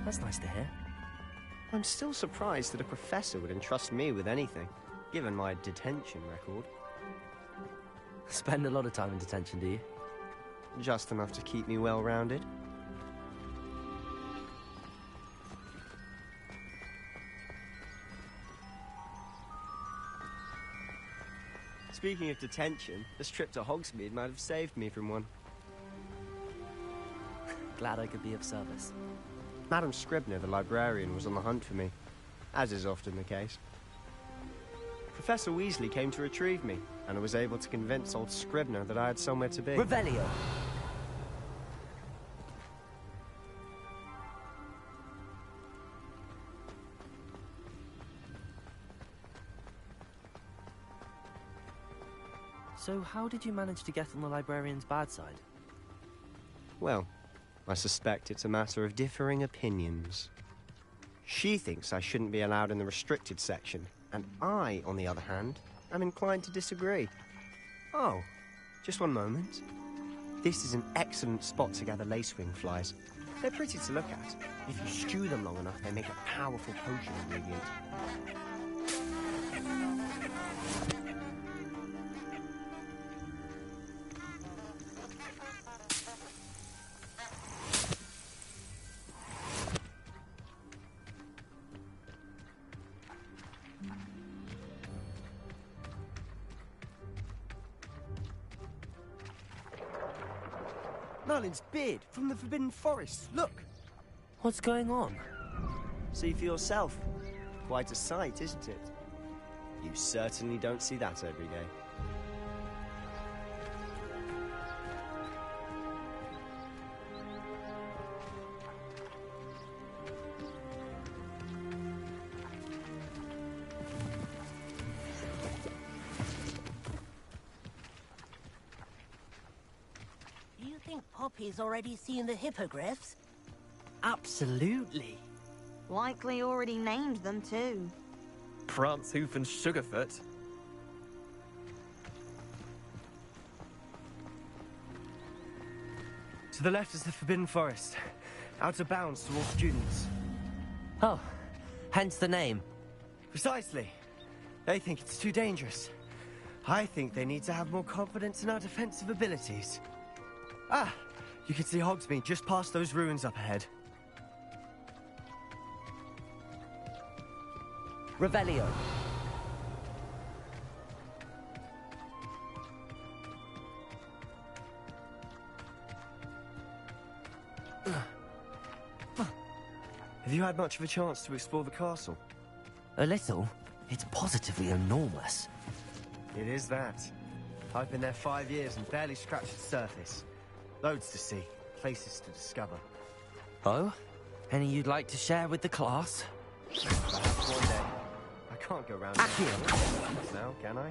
That's nice to hear. I'm still surprised that a professor would entrust me with anything, given my detention record. Spend a lot of time in detention, do you? Just enough to keep me well-rounded. Speaking of detention, this trip to Hogsmeade might have saved me from one. Glad I could be of service. Madam Scribner, the librarian, was on the hunt for me, as is often the case. Professor Weasley came to retrieve me, and I was able to convince old Scribner that I had somewhere to be. Revelio. So how did you manage to get on the librarian's bad side? Well, I suspect it's a matter of differing opinions. She thinks I shouldn't be allowed in the restricted section, and I, on the other hand, am inclined to disagree. Oh, just one moment. This is an excellent spot to gather lacewing flies. They're pretty to look at. If you stew them long enough, they make a powerful potion ingredient. Merlin's beard from the Forbidden Forest. Look! What's going on? See for yourself. Quite a sight, isn't it? You certainly don't see that every day. Poppy's already seen the hippogriffs? Absolutely. Likely already named them too. Prance, Hoof, and Sugarfoot. To the left is the Forbidden Forest. Out of bounds to all students. Oh, hence the name. Precisely. They think it's too dangerous. I think they need to have more confidence in our defensive abilities. Ah, you can see Hogsmeade just past those ruins up ahead. Revelio. Have you had much of a chance to explore the castle? A little. It's positively enormous. It is that. I've been there 5 years and barely scratched the surface. Loads to see, places to discover. Oh? Any you'd like to share with the class? Perhaps one day. I can't go round now, can I?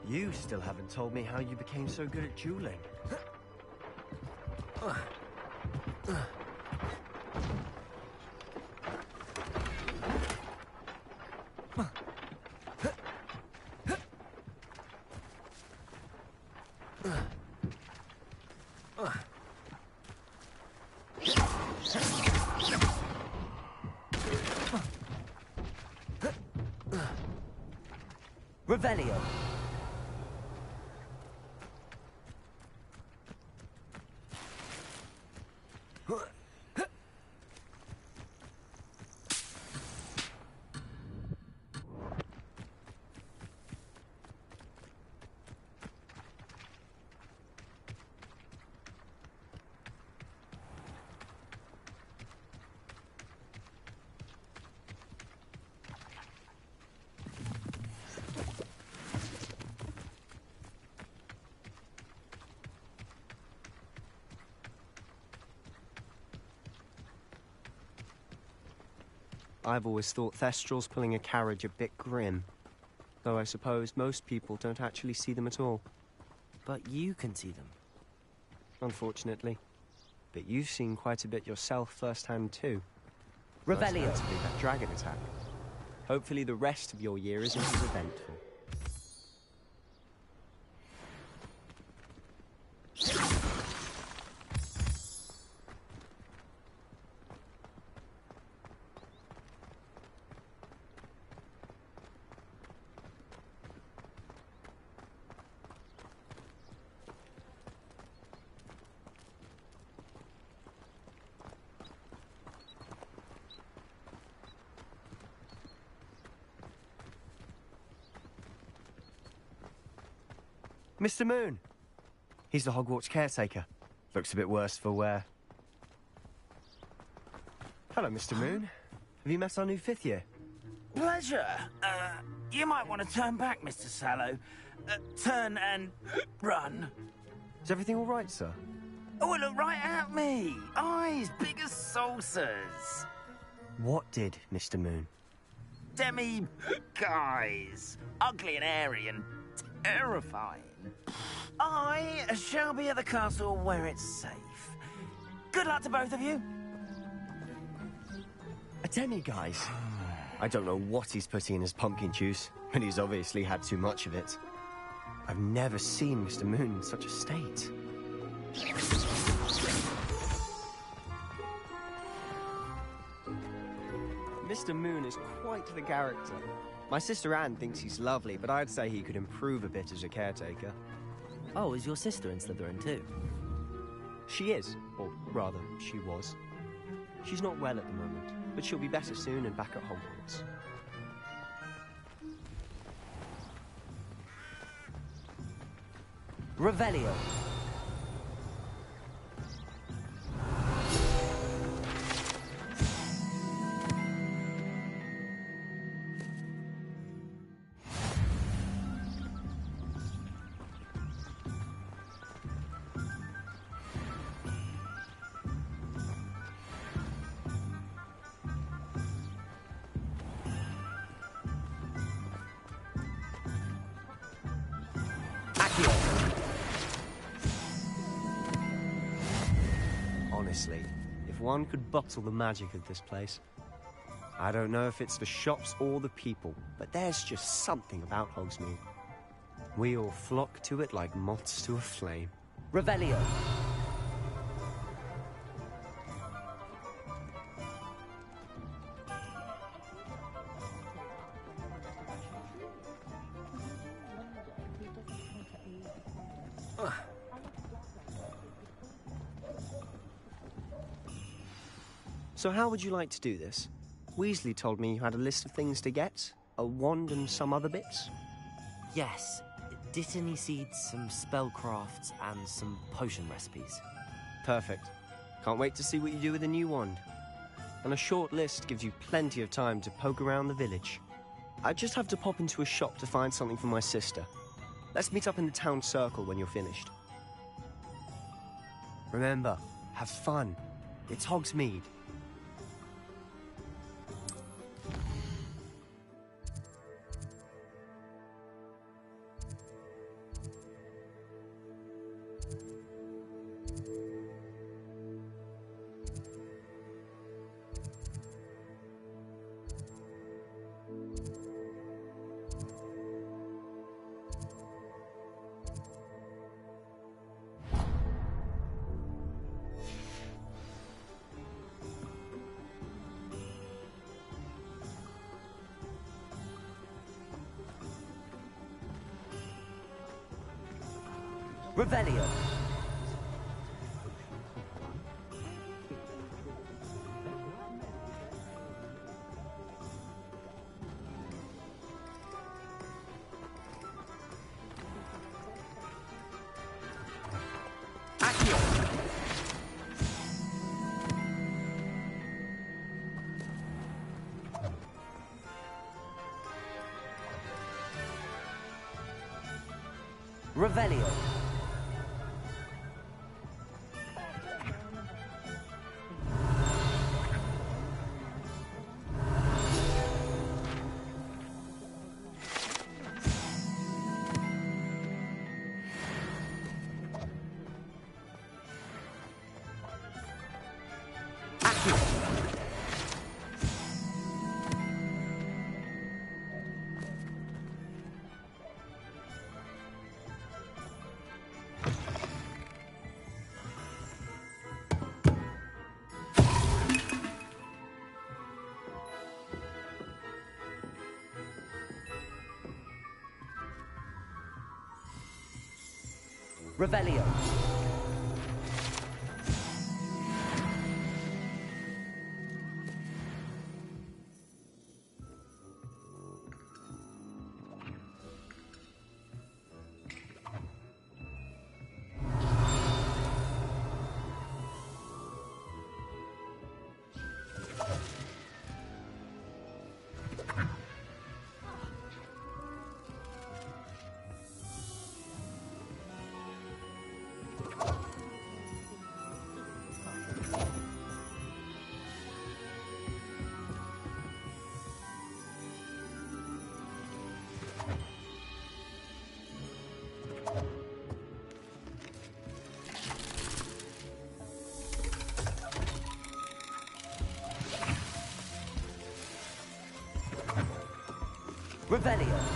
You still haven't told me how you became so good at dueling. Revelio. I've always thought Thestrals pulling a carriage a bit grim. Though I suppose most people don't actually see them at all. But you can see them. Unfortunately. But you've seen quite a bit yourself firsthand too. Revelio. Most notably that dragon attack. Hopefully the rest of your year isn't as eventful. Mr. Moon! He's the Hogwarts caretaker. Looks a bit worse for wear. Hello, Mr. Moon. Have you met our new 5th year? Pleasure. You might want to turn back, Mr. Sallow. Turn and run. Is everything all right, sir? Oh, look right at me. Eyes big as saucers. What did, Mr. Moon? Guys. Ugly and airy and terrifying. I shall be at the castle where it's safe. Good luck to both of you. A demi-guise? I don't know what he's putting in his pumpkin juice, but he's obviously had too much of it. I've never seen Mr. Moon in such a state. Mr. Moon is quite the character. My sister Anne thinks he's lovely, but I'd say he could improve a bit as a caretaker. Oh, is your sister in Slytherin too? She is, or rather, she was. She's not well at the moment, but she'll be better soon and back at Hogwarts. Revelio. Honestly, if one could bottle the magic of this place. I don't know if it's the shops or the people, but there's just something about Hogsmeade. We all flock to it like moths to a flame. Revelio. So how would you like to do this? Weasley told me you had a list of things to get, a wand and some other bits. Yes, Dittany seeds, some spellcrafts, and some potion recipes. Perfect. Can't wait to see what you do with the new wand. And a short list gives you plenty of time to poke around the village. I just have to pop into a shop to find something for my sister. Let's meet up in the town circle when you're finished. Remember, have fun. It's Hogsmeade. Revelio. Revelio. Revelio. Revelio.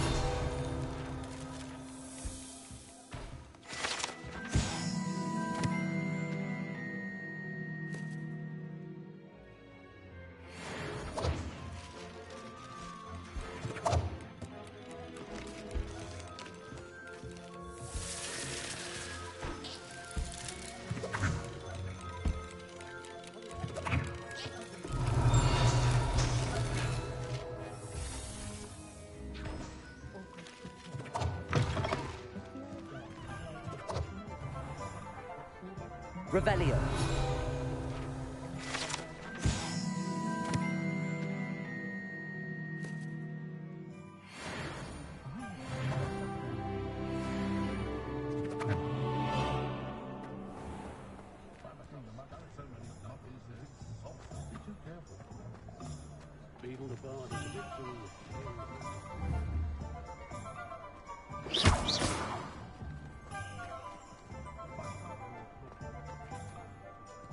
Revelio.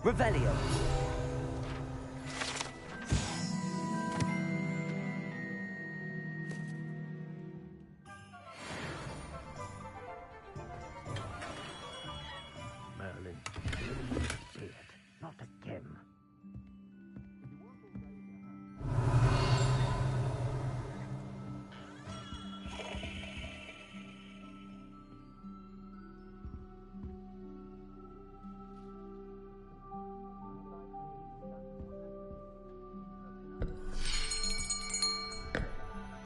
Revelio. Merlin. Beard. Not again.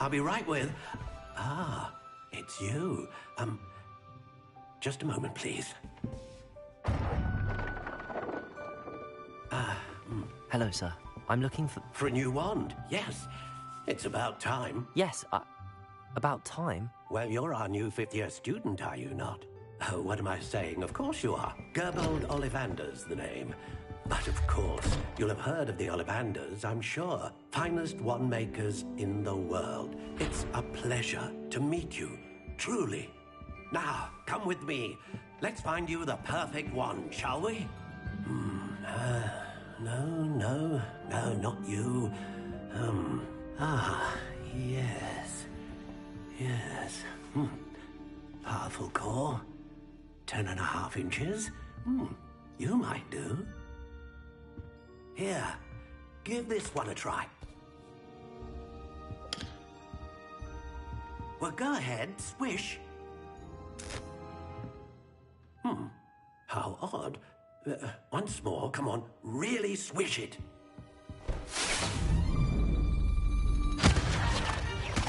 I'll be right with... Ah, it's you. Just a moment, please. Hello, sir. I'm looking for... For a new wand, yes. It's about time. Yes, about time? Well, you're our new fifth-year student, are you not? Oh, what am I saying? Of course you are. Gerbold Ollivander's the name. But of course, you'll have heard of the Ollivanders, I'm sure. Finest wand makers in the world. It's a pleasure to meet you, truly. Now, come with me. Let's find you the perfect wand, shall we? No, not you. Yes. Powerful core. 10.5 inches. You might do. Here, give this one a try. Well, go ahead, swish. How odd. Once more, come on, really swish it.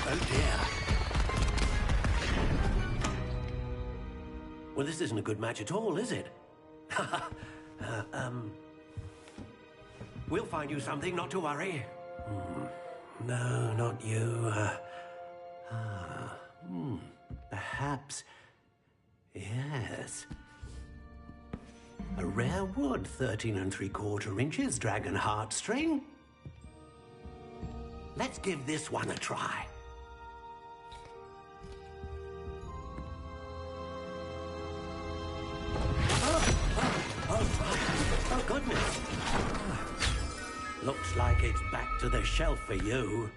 Oh dear. Well, this isn't a good match at all, is it? We'll find you something, not to worry. No, not you. Perhaps... Yes. A rare wood, 13 3/4 inches, dragon heartstring. Let's give this one a try. Oh, goodness. Looks like it's back to the shelf for you.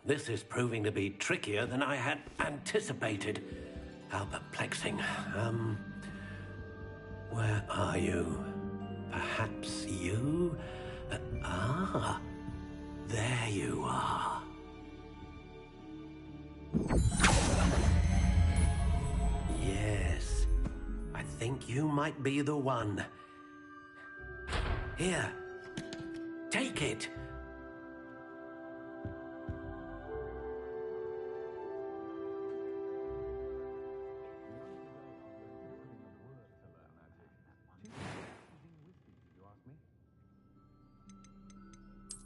This is proving to be trickier than I had anticipated. How perplexing. Where are you? Perhaps you? There you are. Yes, I think you might be the one. Here, take it.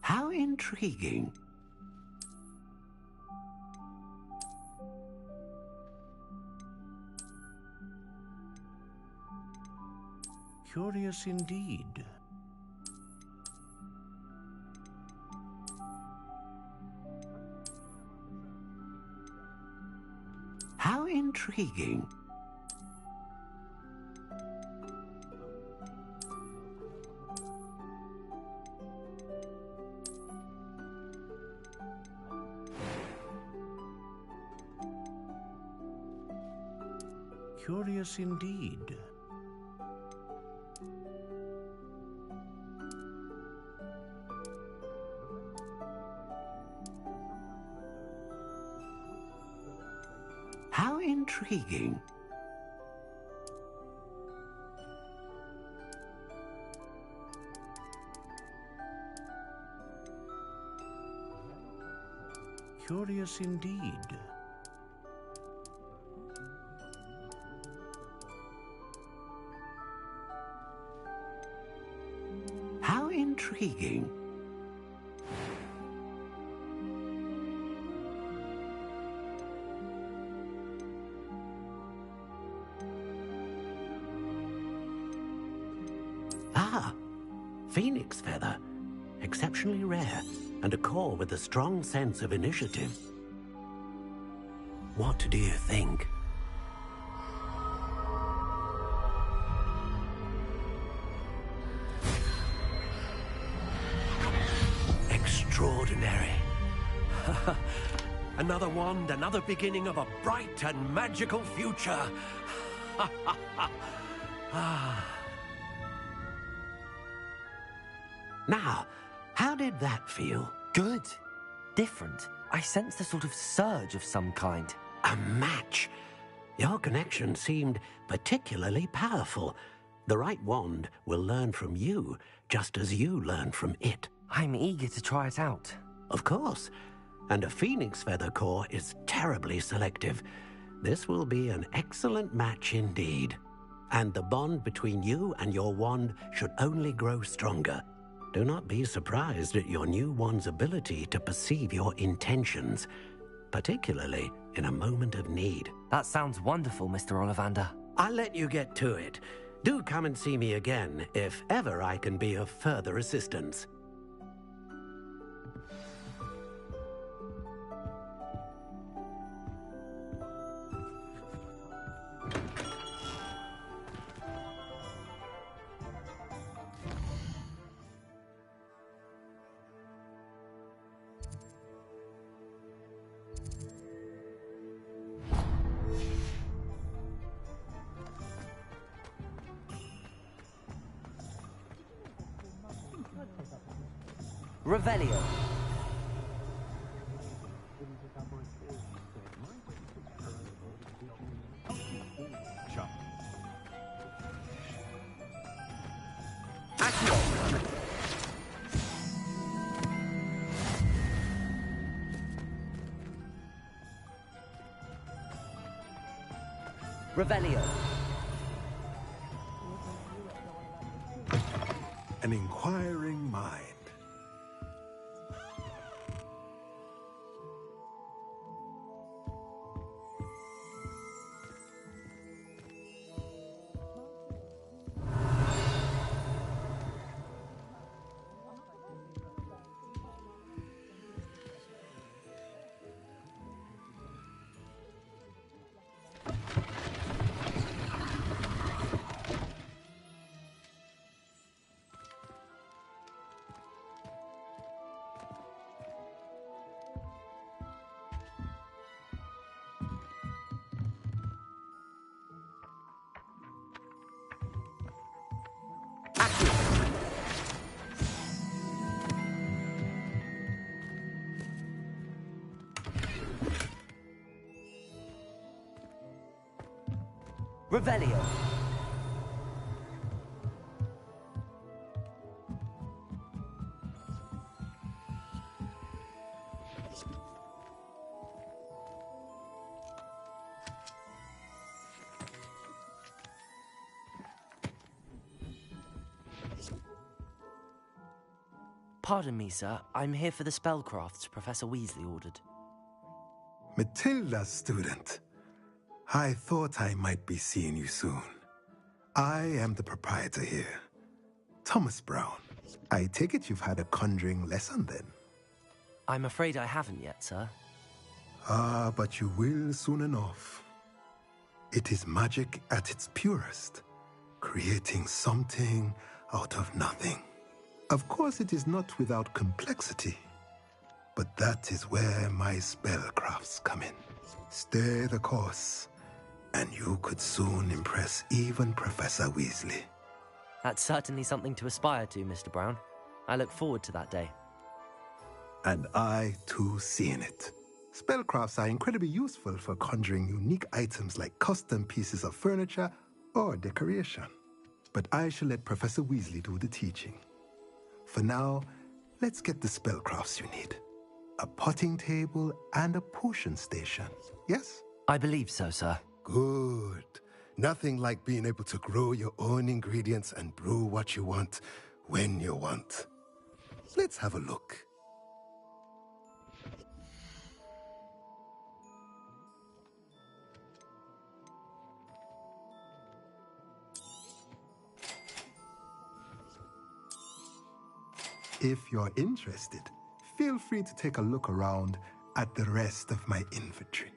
How intriguing. Curious indeed. How intriguing. Curious indeed. How intriguing. Curious indeed. How intriguing. Phoenix feather. Exceptionally rare, and a core with a strong sense of initiative. What do you think? Extraordinary. Another wand, another beginning of a bright and magical future. Now, how did that feel? Good. Different. I sensed a sort of surge of some kind. A match. Your connection seemed particularly powerful. The right wand will learn from you, just as you learn from it. I'm eager to try it out. Of course. And a phoenix feather core is terribly selective. This will be an excellent match indeed. And the bond between you and your wand should only grow stronger. Do not be surprised at your new wand's ability to perceive your intentions, particularly in a moment of need. That sounds wonderful, Mr. Ollivander. I'll let you get to it. Do come and see me again if ever I can be of further assistance. Revelio. Revelio. An inquiring mind. Revelio. Pardon me, sir. I'm here for the spellcrafts Professor Weasley ordered. Matilda's student. I thought I might be seeing you soon. I am the proprietor here, Thomas Brown. I take it you've had a conjuring lesson then? I'm afraid I haven't yet, sir. Ah, but you will soon enough. It is magic at its purest, creating something out of nothing. Of course, it is not without complexity, but that is where my spellcrafts come in. Stay the course, and you could soon impress even Professor Weasley. That's certainly something to aspire to, Mr. Brown. I look forward to that day. And I, too, seeing it. Spellcrafts are incredibly useful for conjuring unique items like custom pieces of furniture or decoration. But I shall let Professor Weasley do the teaching. For now, let's get the spellcrafts you need. A potting table and a potion station, yes? I believe so, sir. Good. Nothing like being able to grow your own ingredients and brew what you want when you want. Let's have a look. If you're interested, feel free to take a look around at the rest of my inventory.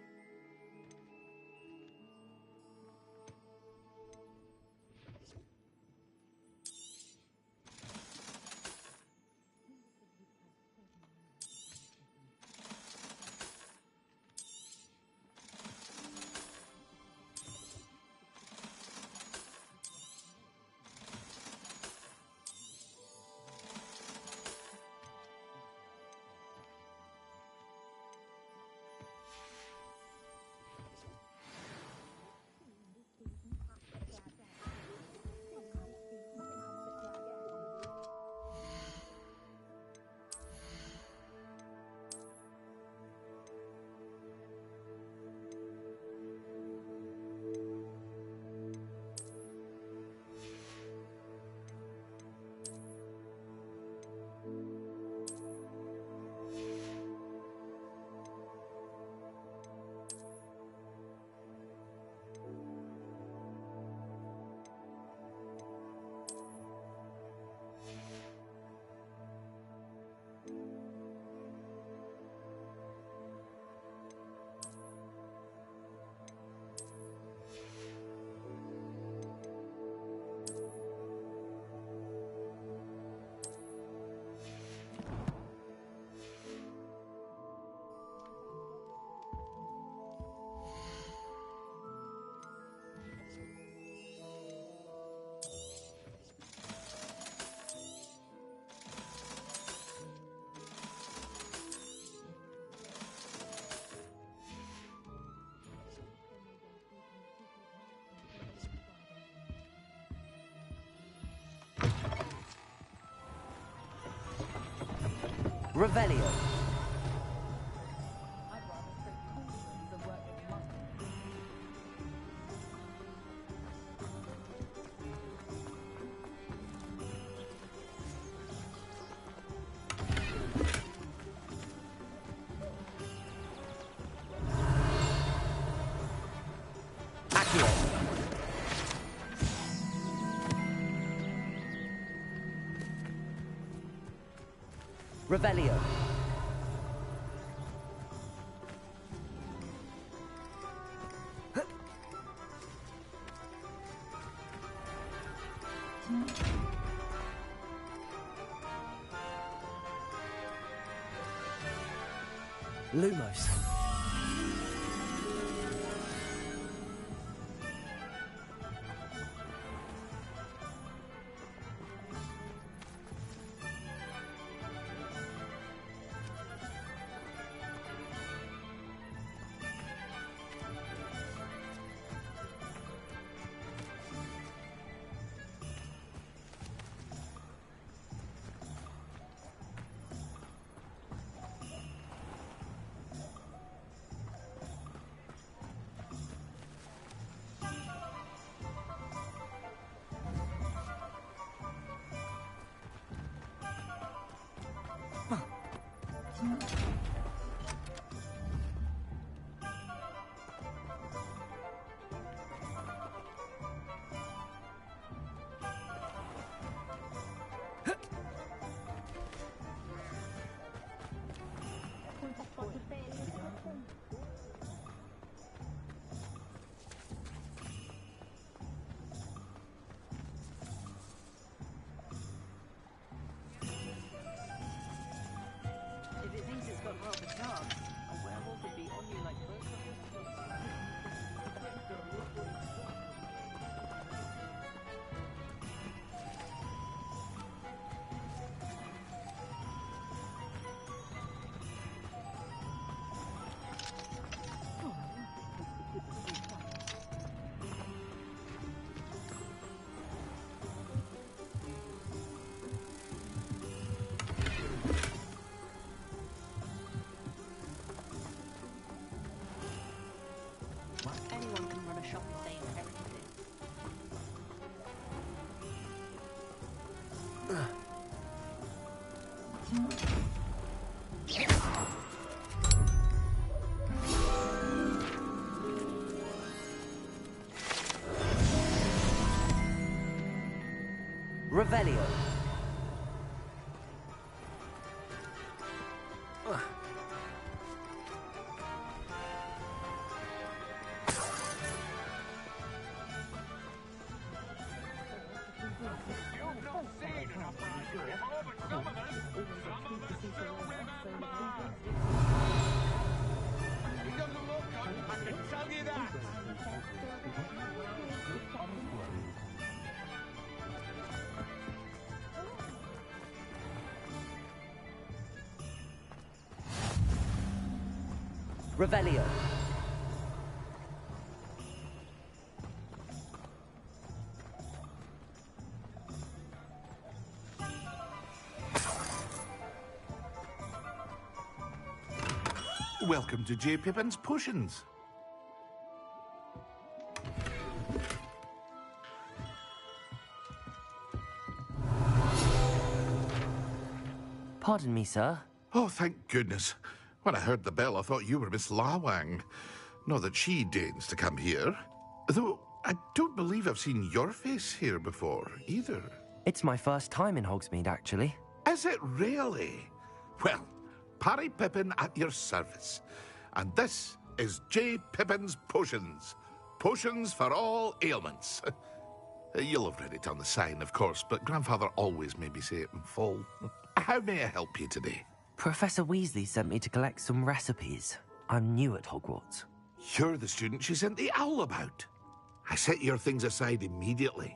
Revelio. Revelio. Lumos. If it thinks it's got half a chance, a werewolf would be on you like first anyone can run a shop if they inherited it. Revelio. Revelio. Welcome to J. Pippin's Potions. Pardon me, sir. Oh, thank goodness. When I heard the bell, I thought you were Miss Lawang. Not that she deigns to come here. Though, I don't believe I've seen your face here before, either. It's my first time in Hogsmeade, actually. Is it really? Well, Parry Pippin at your service. And this is J. Pippin's Potions. Potions for all ailments. You'll have read it on the sign, of course, but Grandfather always made me say it in full. How may I help you today? Professor Weasley sent me to collect some recipes. I'm new at Hogwarts. You're the student she sent the owl about. I set your things aside immediately.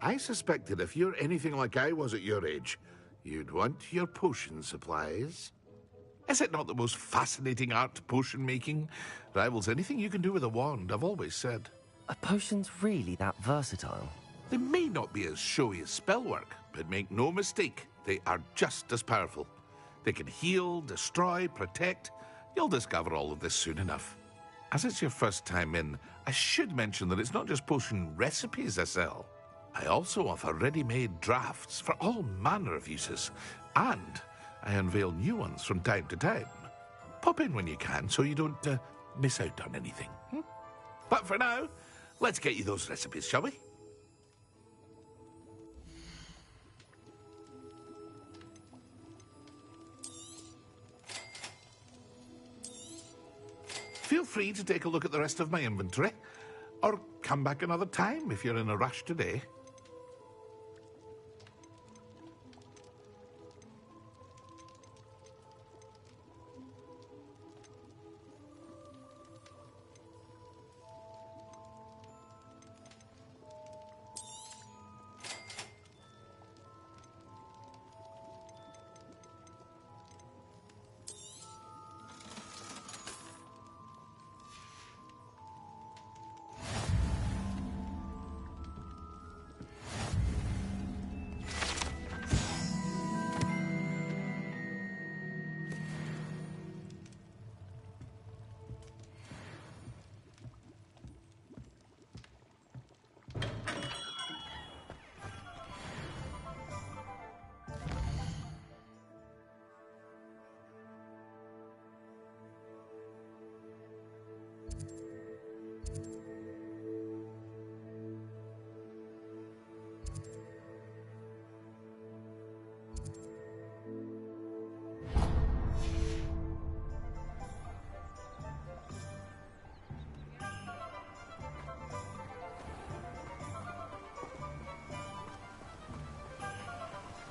I suspected if you're anything like I was at your age, you'd want your potion supplies. Is it not the most fascinating art, potion making? Rivals anything you can do with a wand, I've always said. Are potions really that versatile? They may not be as showy as spellwork, but make no mistake, they are just as powerful. They can heal, destroy, protect. You'll discover all of this soon enough. As it's your first time in, I should mention that it's not just potion recipes I sell. I also offer ready-made drafts for all manner of uses, and I unveil new ones from time to time. Pop in when you can so you don't miss out on anything. But for now, let's get you those recipes, shall we? Feel free to take a look at the rest of my inventory, or come back another time if you're in a rush today.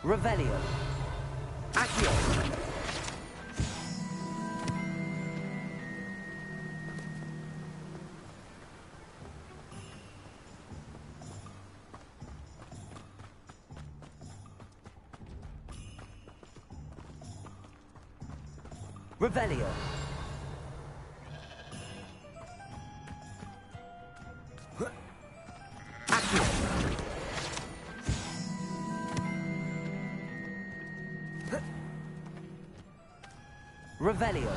Revelio. Accio. Revelio. Revelio.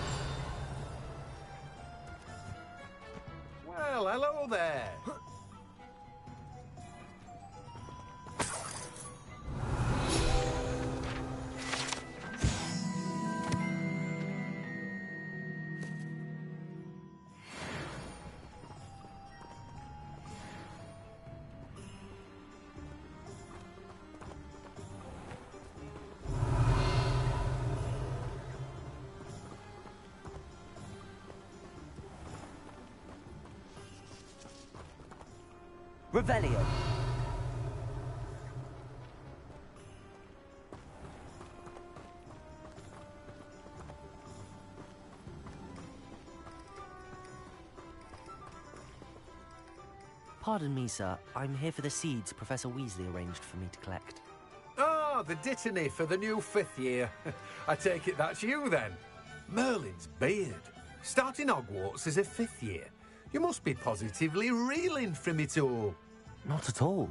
Well, hello there. Revelio. Pardon me, sir. I'm here for the seeds Professor Weasley arranged for me to collect. Ah, the dittany for the new 5th year. I take it that's you, then. Merlin's beard. Starting Hogwarts as a 5th year. You must be positively reeling from it all. Not at all.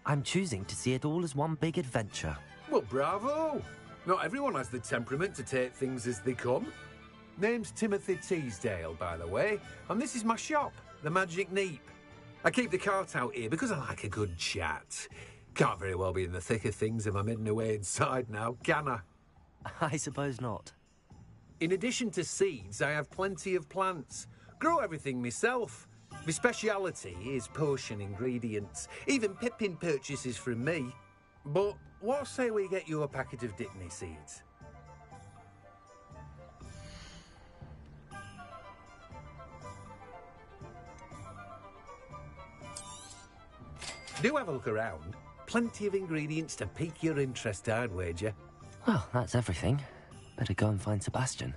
I'm choosing to see it all as one big adventure. Well, bravo. Not everyone has the temperament to take things as they come. Name's Timothy Teasdale, by the way, and this is my shop, the Magic Neep. I keep the cart out here because I like a good chat. Can't very well be in the thick of things if I'm hidden away inside now, can I? I suppose not. In addition to seeds, I have plenty of plants. Grow everything myself. My speciality is potion ingredients. Even Pippin purchases from me. But what say we get you a packet of Dittany seeds? Do have a look around. Plenty of ingredients to pique your interest, I'd wager. Well, that's everything. Better go and find Sebastian.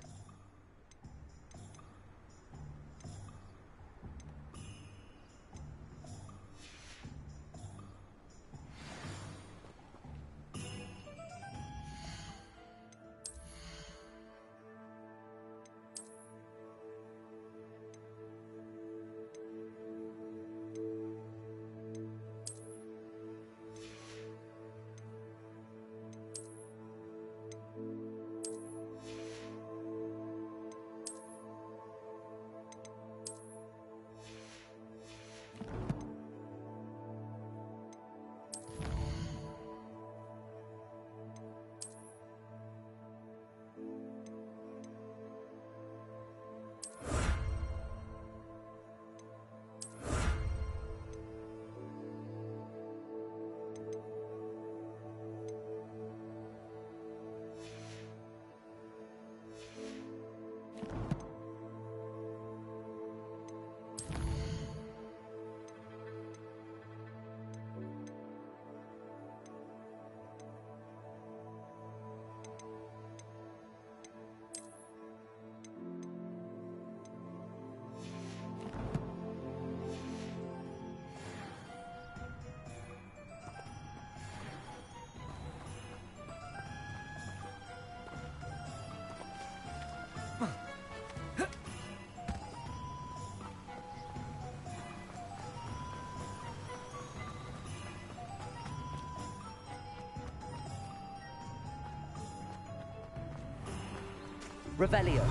Revelio.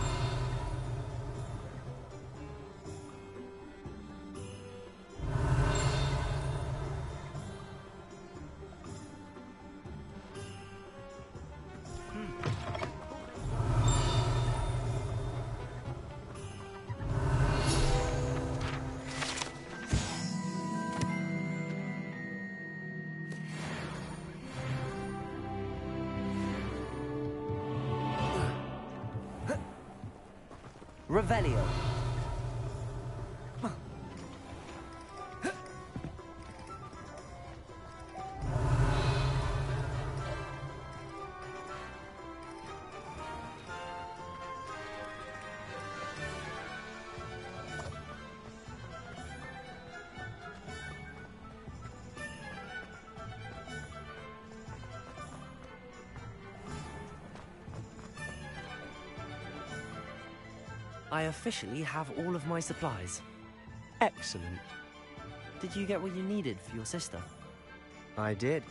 Revelio. I officially have all of my supplies. Excellent. Did you get what you needed for your sister? I did.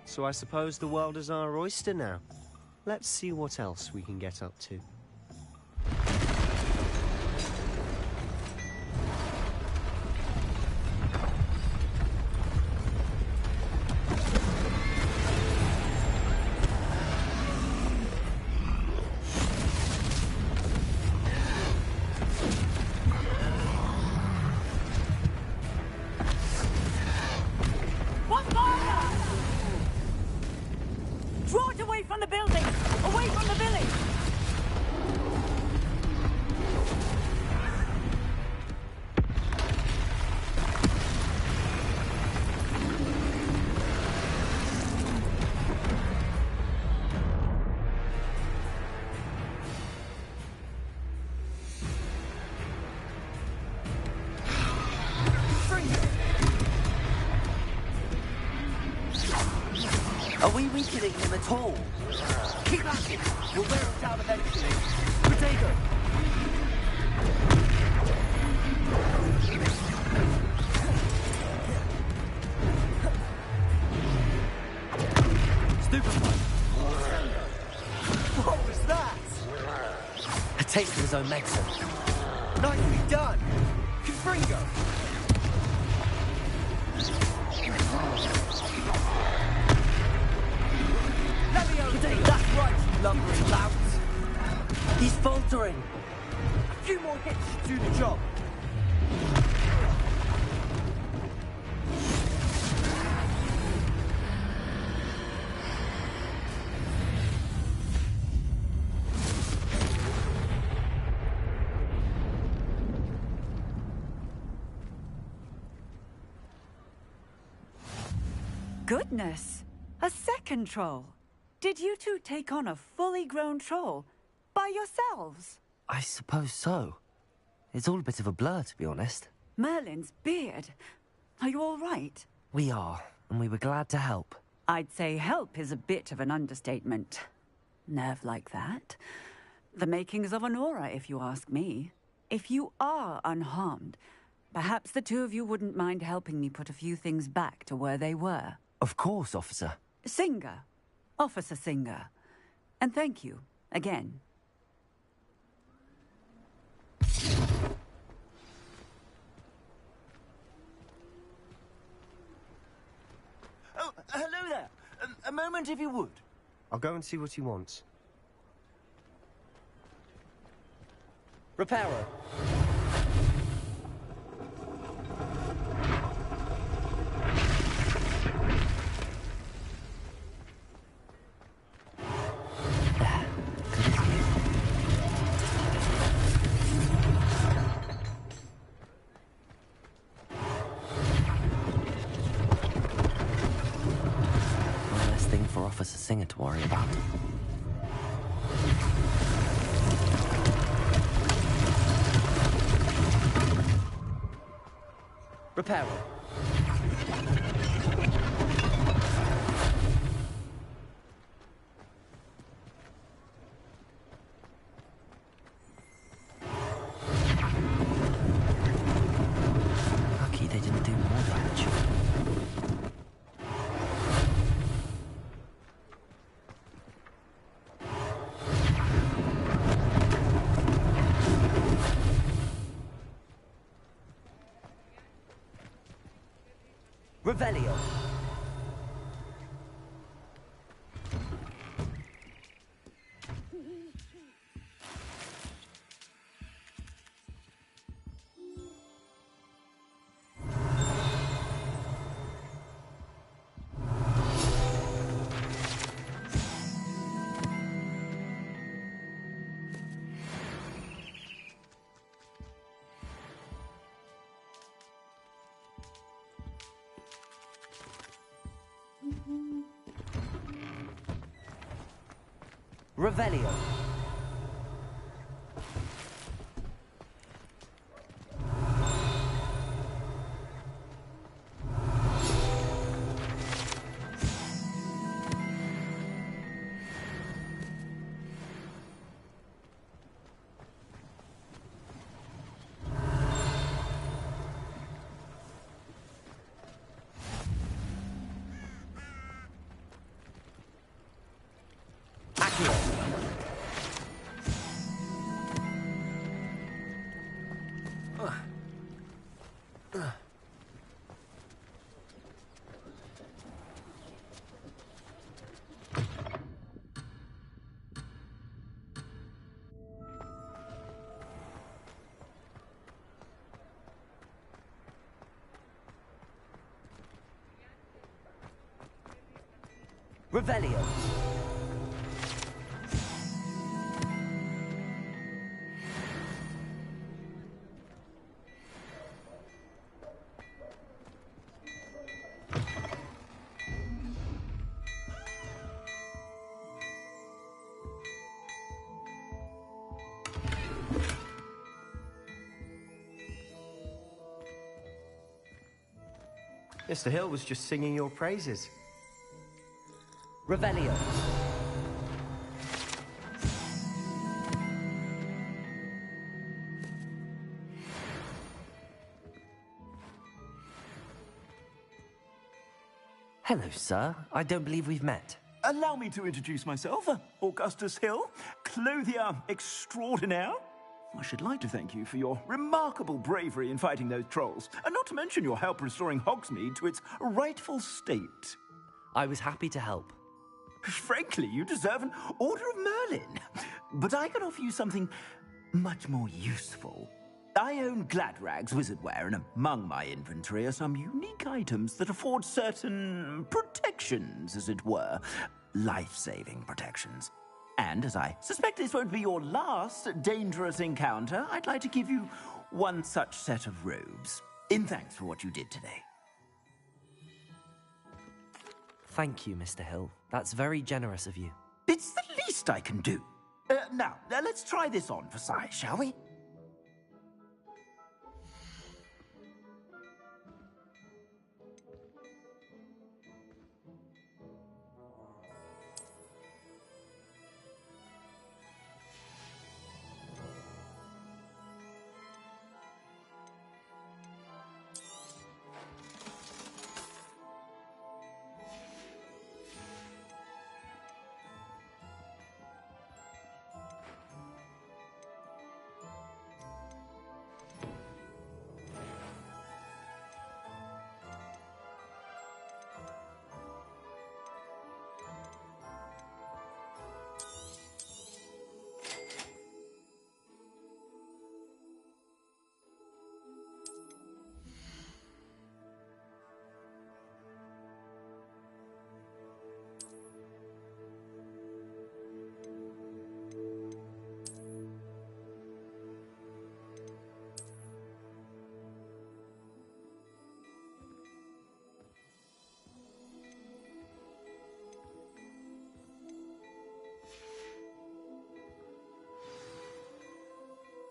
So I suppose the world is our oyster now. Let's see what else we can get up to. Draw it away from the building! Away from the village! Are we weakening him at all? Keep at it! We'll wear him down eventually. Potato! Stupefy. What was that? A taste of his own medicine. Nicely done! Confringo! That's right, you lumbering louts! He's faltering! A few more hits should do the job. Goodness! A second troll! Did you two take on a fully grown troll? By yourselves? I suppose so. It's all a bit of a blur, to be honest. Merlin's beard. Are you all right? We are, and we were glad to help. I'd say help is a bit of an understatement. Nerve like that. The makings of an aura, if you ask me. If you are unharmed, perhaps the two of you wouldn't mind helping me put a few things back to where they were. Of course, officer. Singer. Officer Singer. And thank you, again. Oh, hello there. A moment if you would. I'll go and see what he wants. Reparo. Officer Singer to worry about. Reparo. Lucky they didn't do more damage. Revelio. Revelio. Revelio. Mr. Hill was just singing your praises. Revelio. Hello, sir. I don't believe we've met. Allow me to introduce myself, Augustus Hill, clothier extraordinaire. I should like to thank you for your remarkable bravery in fighting those trolls, and not to mention your help restoring Hogsmeade to its rightful state. I was happy to help. Frankly, you deserve an Order of Merlin. But I can offer you something much more useful. I own Gladrag's wizardware, and among my inventory are some unique items that afford certain protections, as it were. Life-saving protections. And as I suspect this won't be your last dangerous encounter, I'd like to give you one such set of robes, in thanks for what you did today. Thank you, Mr. Hill. That's very generous of you. It's the least I can do. Now, let's try this on for size, shall we?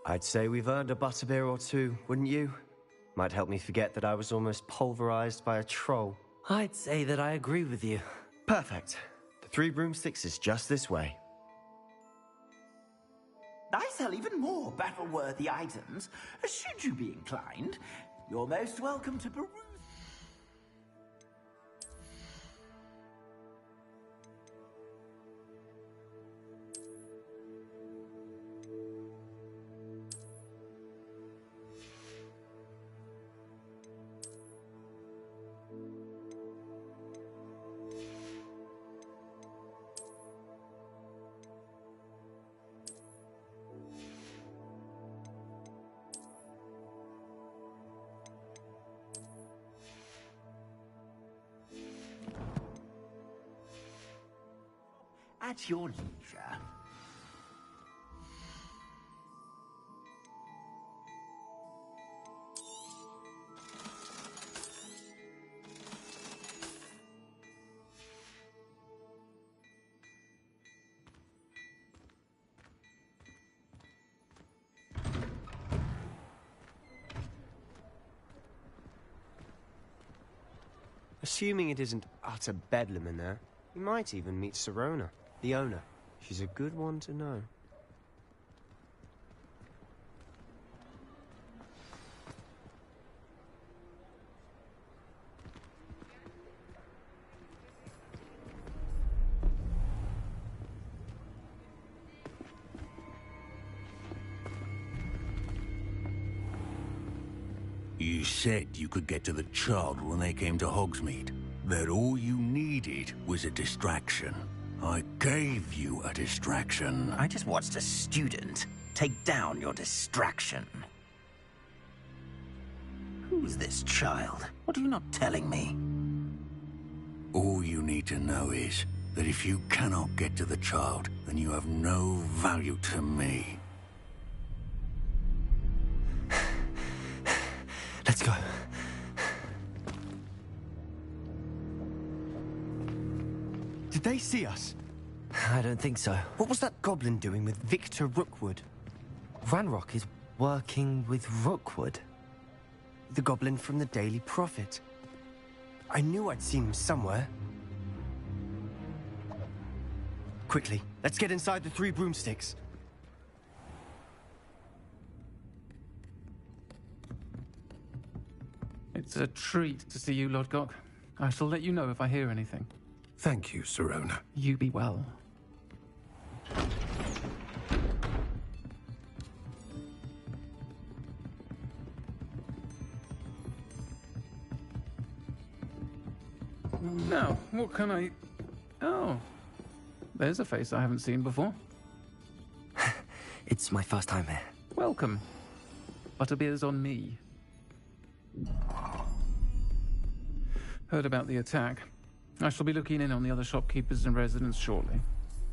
I'd say we've earned a butterbeer or two, wouldn't you? Might help me forget that I was almost pulverized by a troll. I'd say that I agree with you. Perfect. The 3 broomsticks is just this way. I sell even more battle-worthy items. Should you be inclined, you're most welcome to peruse. at your leisure. Assuming it isn't utter bedlam in there, you might even meet Sirona, the owner. She's a good one to know. You said you could get to the child when they came to Hogsmeade. That all you needed was a distraction. I gave you a distraction. I just watched a student take down your distraction. Who's this child? What are you not telling me? All you need to know is that if you cannot get to the child, then you have no value to me. Let's go. Did they see us? I don't think so. What was that goblin doing with Victor Rookwood? Ranrock is working with Rookwood. The goblin from the Daily Prophet. I knew I'd seen him somewhere. Quickly, let's get inside the 3 broomsticks. It's a treat to see you, Lodgok. I shall let you know if I hear anything. Thank you, Sirona. You be well. Now, what can I... Oh, there's a face I haven't seen before. It's my first time here. Welcome. Butterbeer's on me. Heard about the attack. I shall be looking in on the other shopkeepers and residents shortly.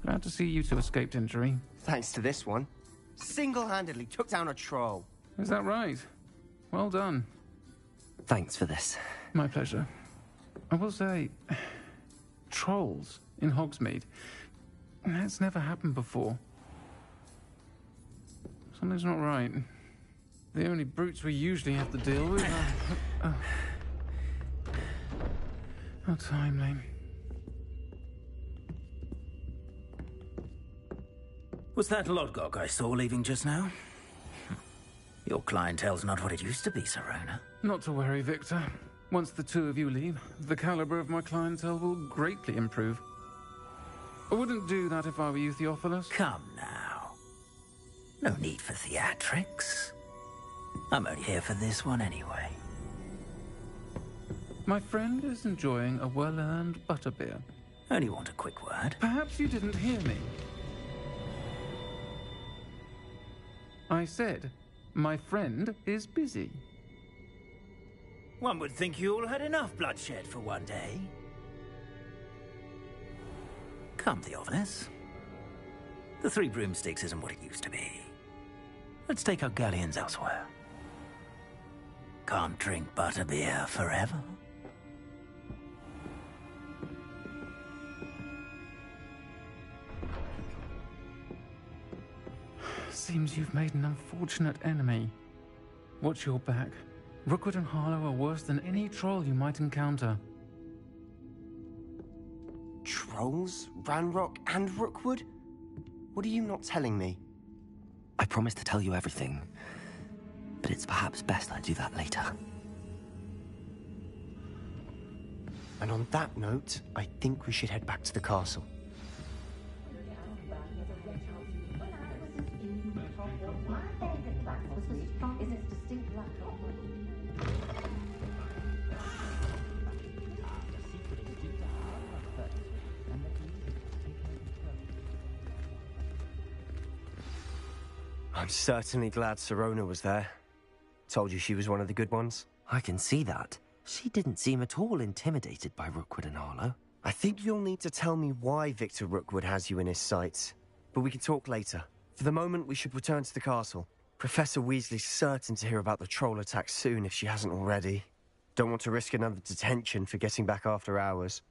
Glad to see you two escaped injury. Thanks to this one. Single-handedly took down a troll. Is that right? Well done. Thanks for this. My pleasure. I will say, trolls in Hogsmeade. That's never happened before. Something's not right. The only brutes we usually have to deal with are... How timely. Was that Lodgok I saw leaving just now? Your clientele's not what it used to be, Sirona. Not to worry, Victor. Once the two of you leave, the caliber of my clientele will greatly improve. I wouldn't do that if I were you, Theophilus. Come now. No need for theatrics. I'm only here for this one anyway. My friend is enjoying a well-earned butterbeer. Only want a quick word. Perhaps you didn't hear me. I said, my friend is busy. One would think you all had enough bloodshed for one day. Come, Theophilus. The 3 broomsticks isn't what it used to be. Let's take our galleons elsewhere. Can't drink butterbeer forever. Seems you've made an unfortunate enemy. Watch your back. Rookwood and Harlow are worse than any troll you might encounter. Trolls? Ranrock and Rookwood? What are you not telling me? I promised to tell you everything, but it's perhaps best I do that later. And on that note, I think we should head back to the castle. I'm certainly glad Sirona was there. Told you she was one of the good ones. I can see that. She didn't seem at all intimidated by Rookwood and Harlow. I think you'll need to tell me why Victor Rookwood has you in his sights. But we can talk later. For the moment, we should return to the castle. Professor Weasley's certain to hear about the troll attack soon if she hasn't already. Don't want to risk another detention for getting back after hours.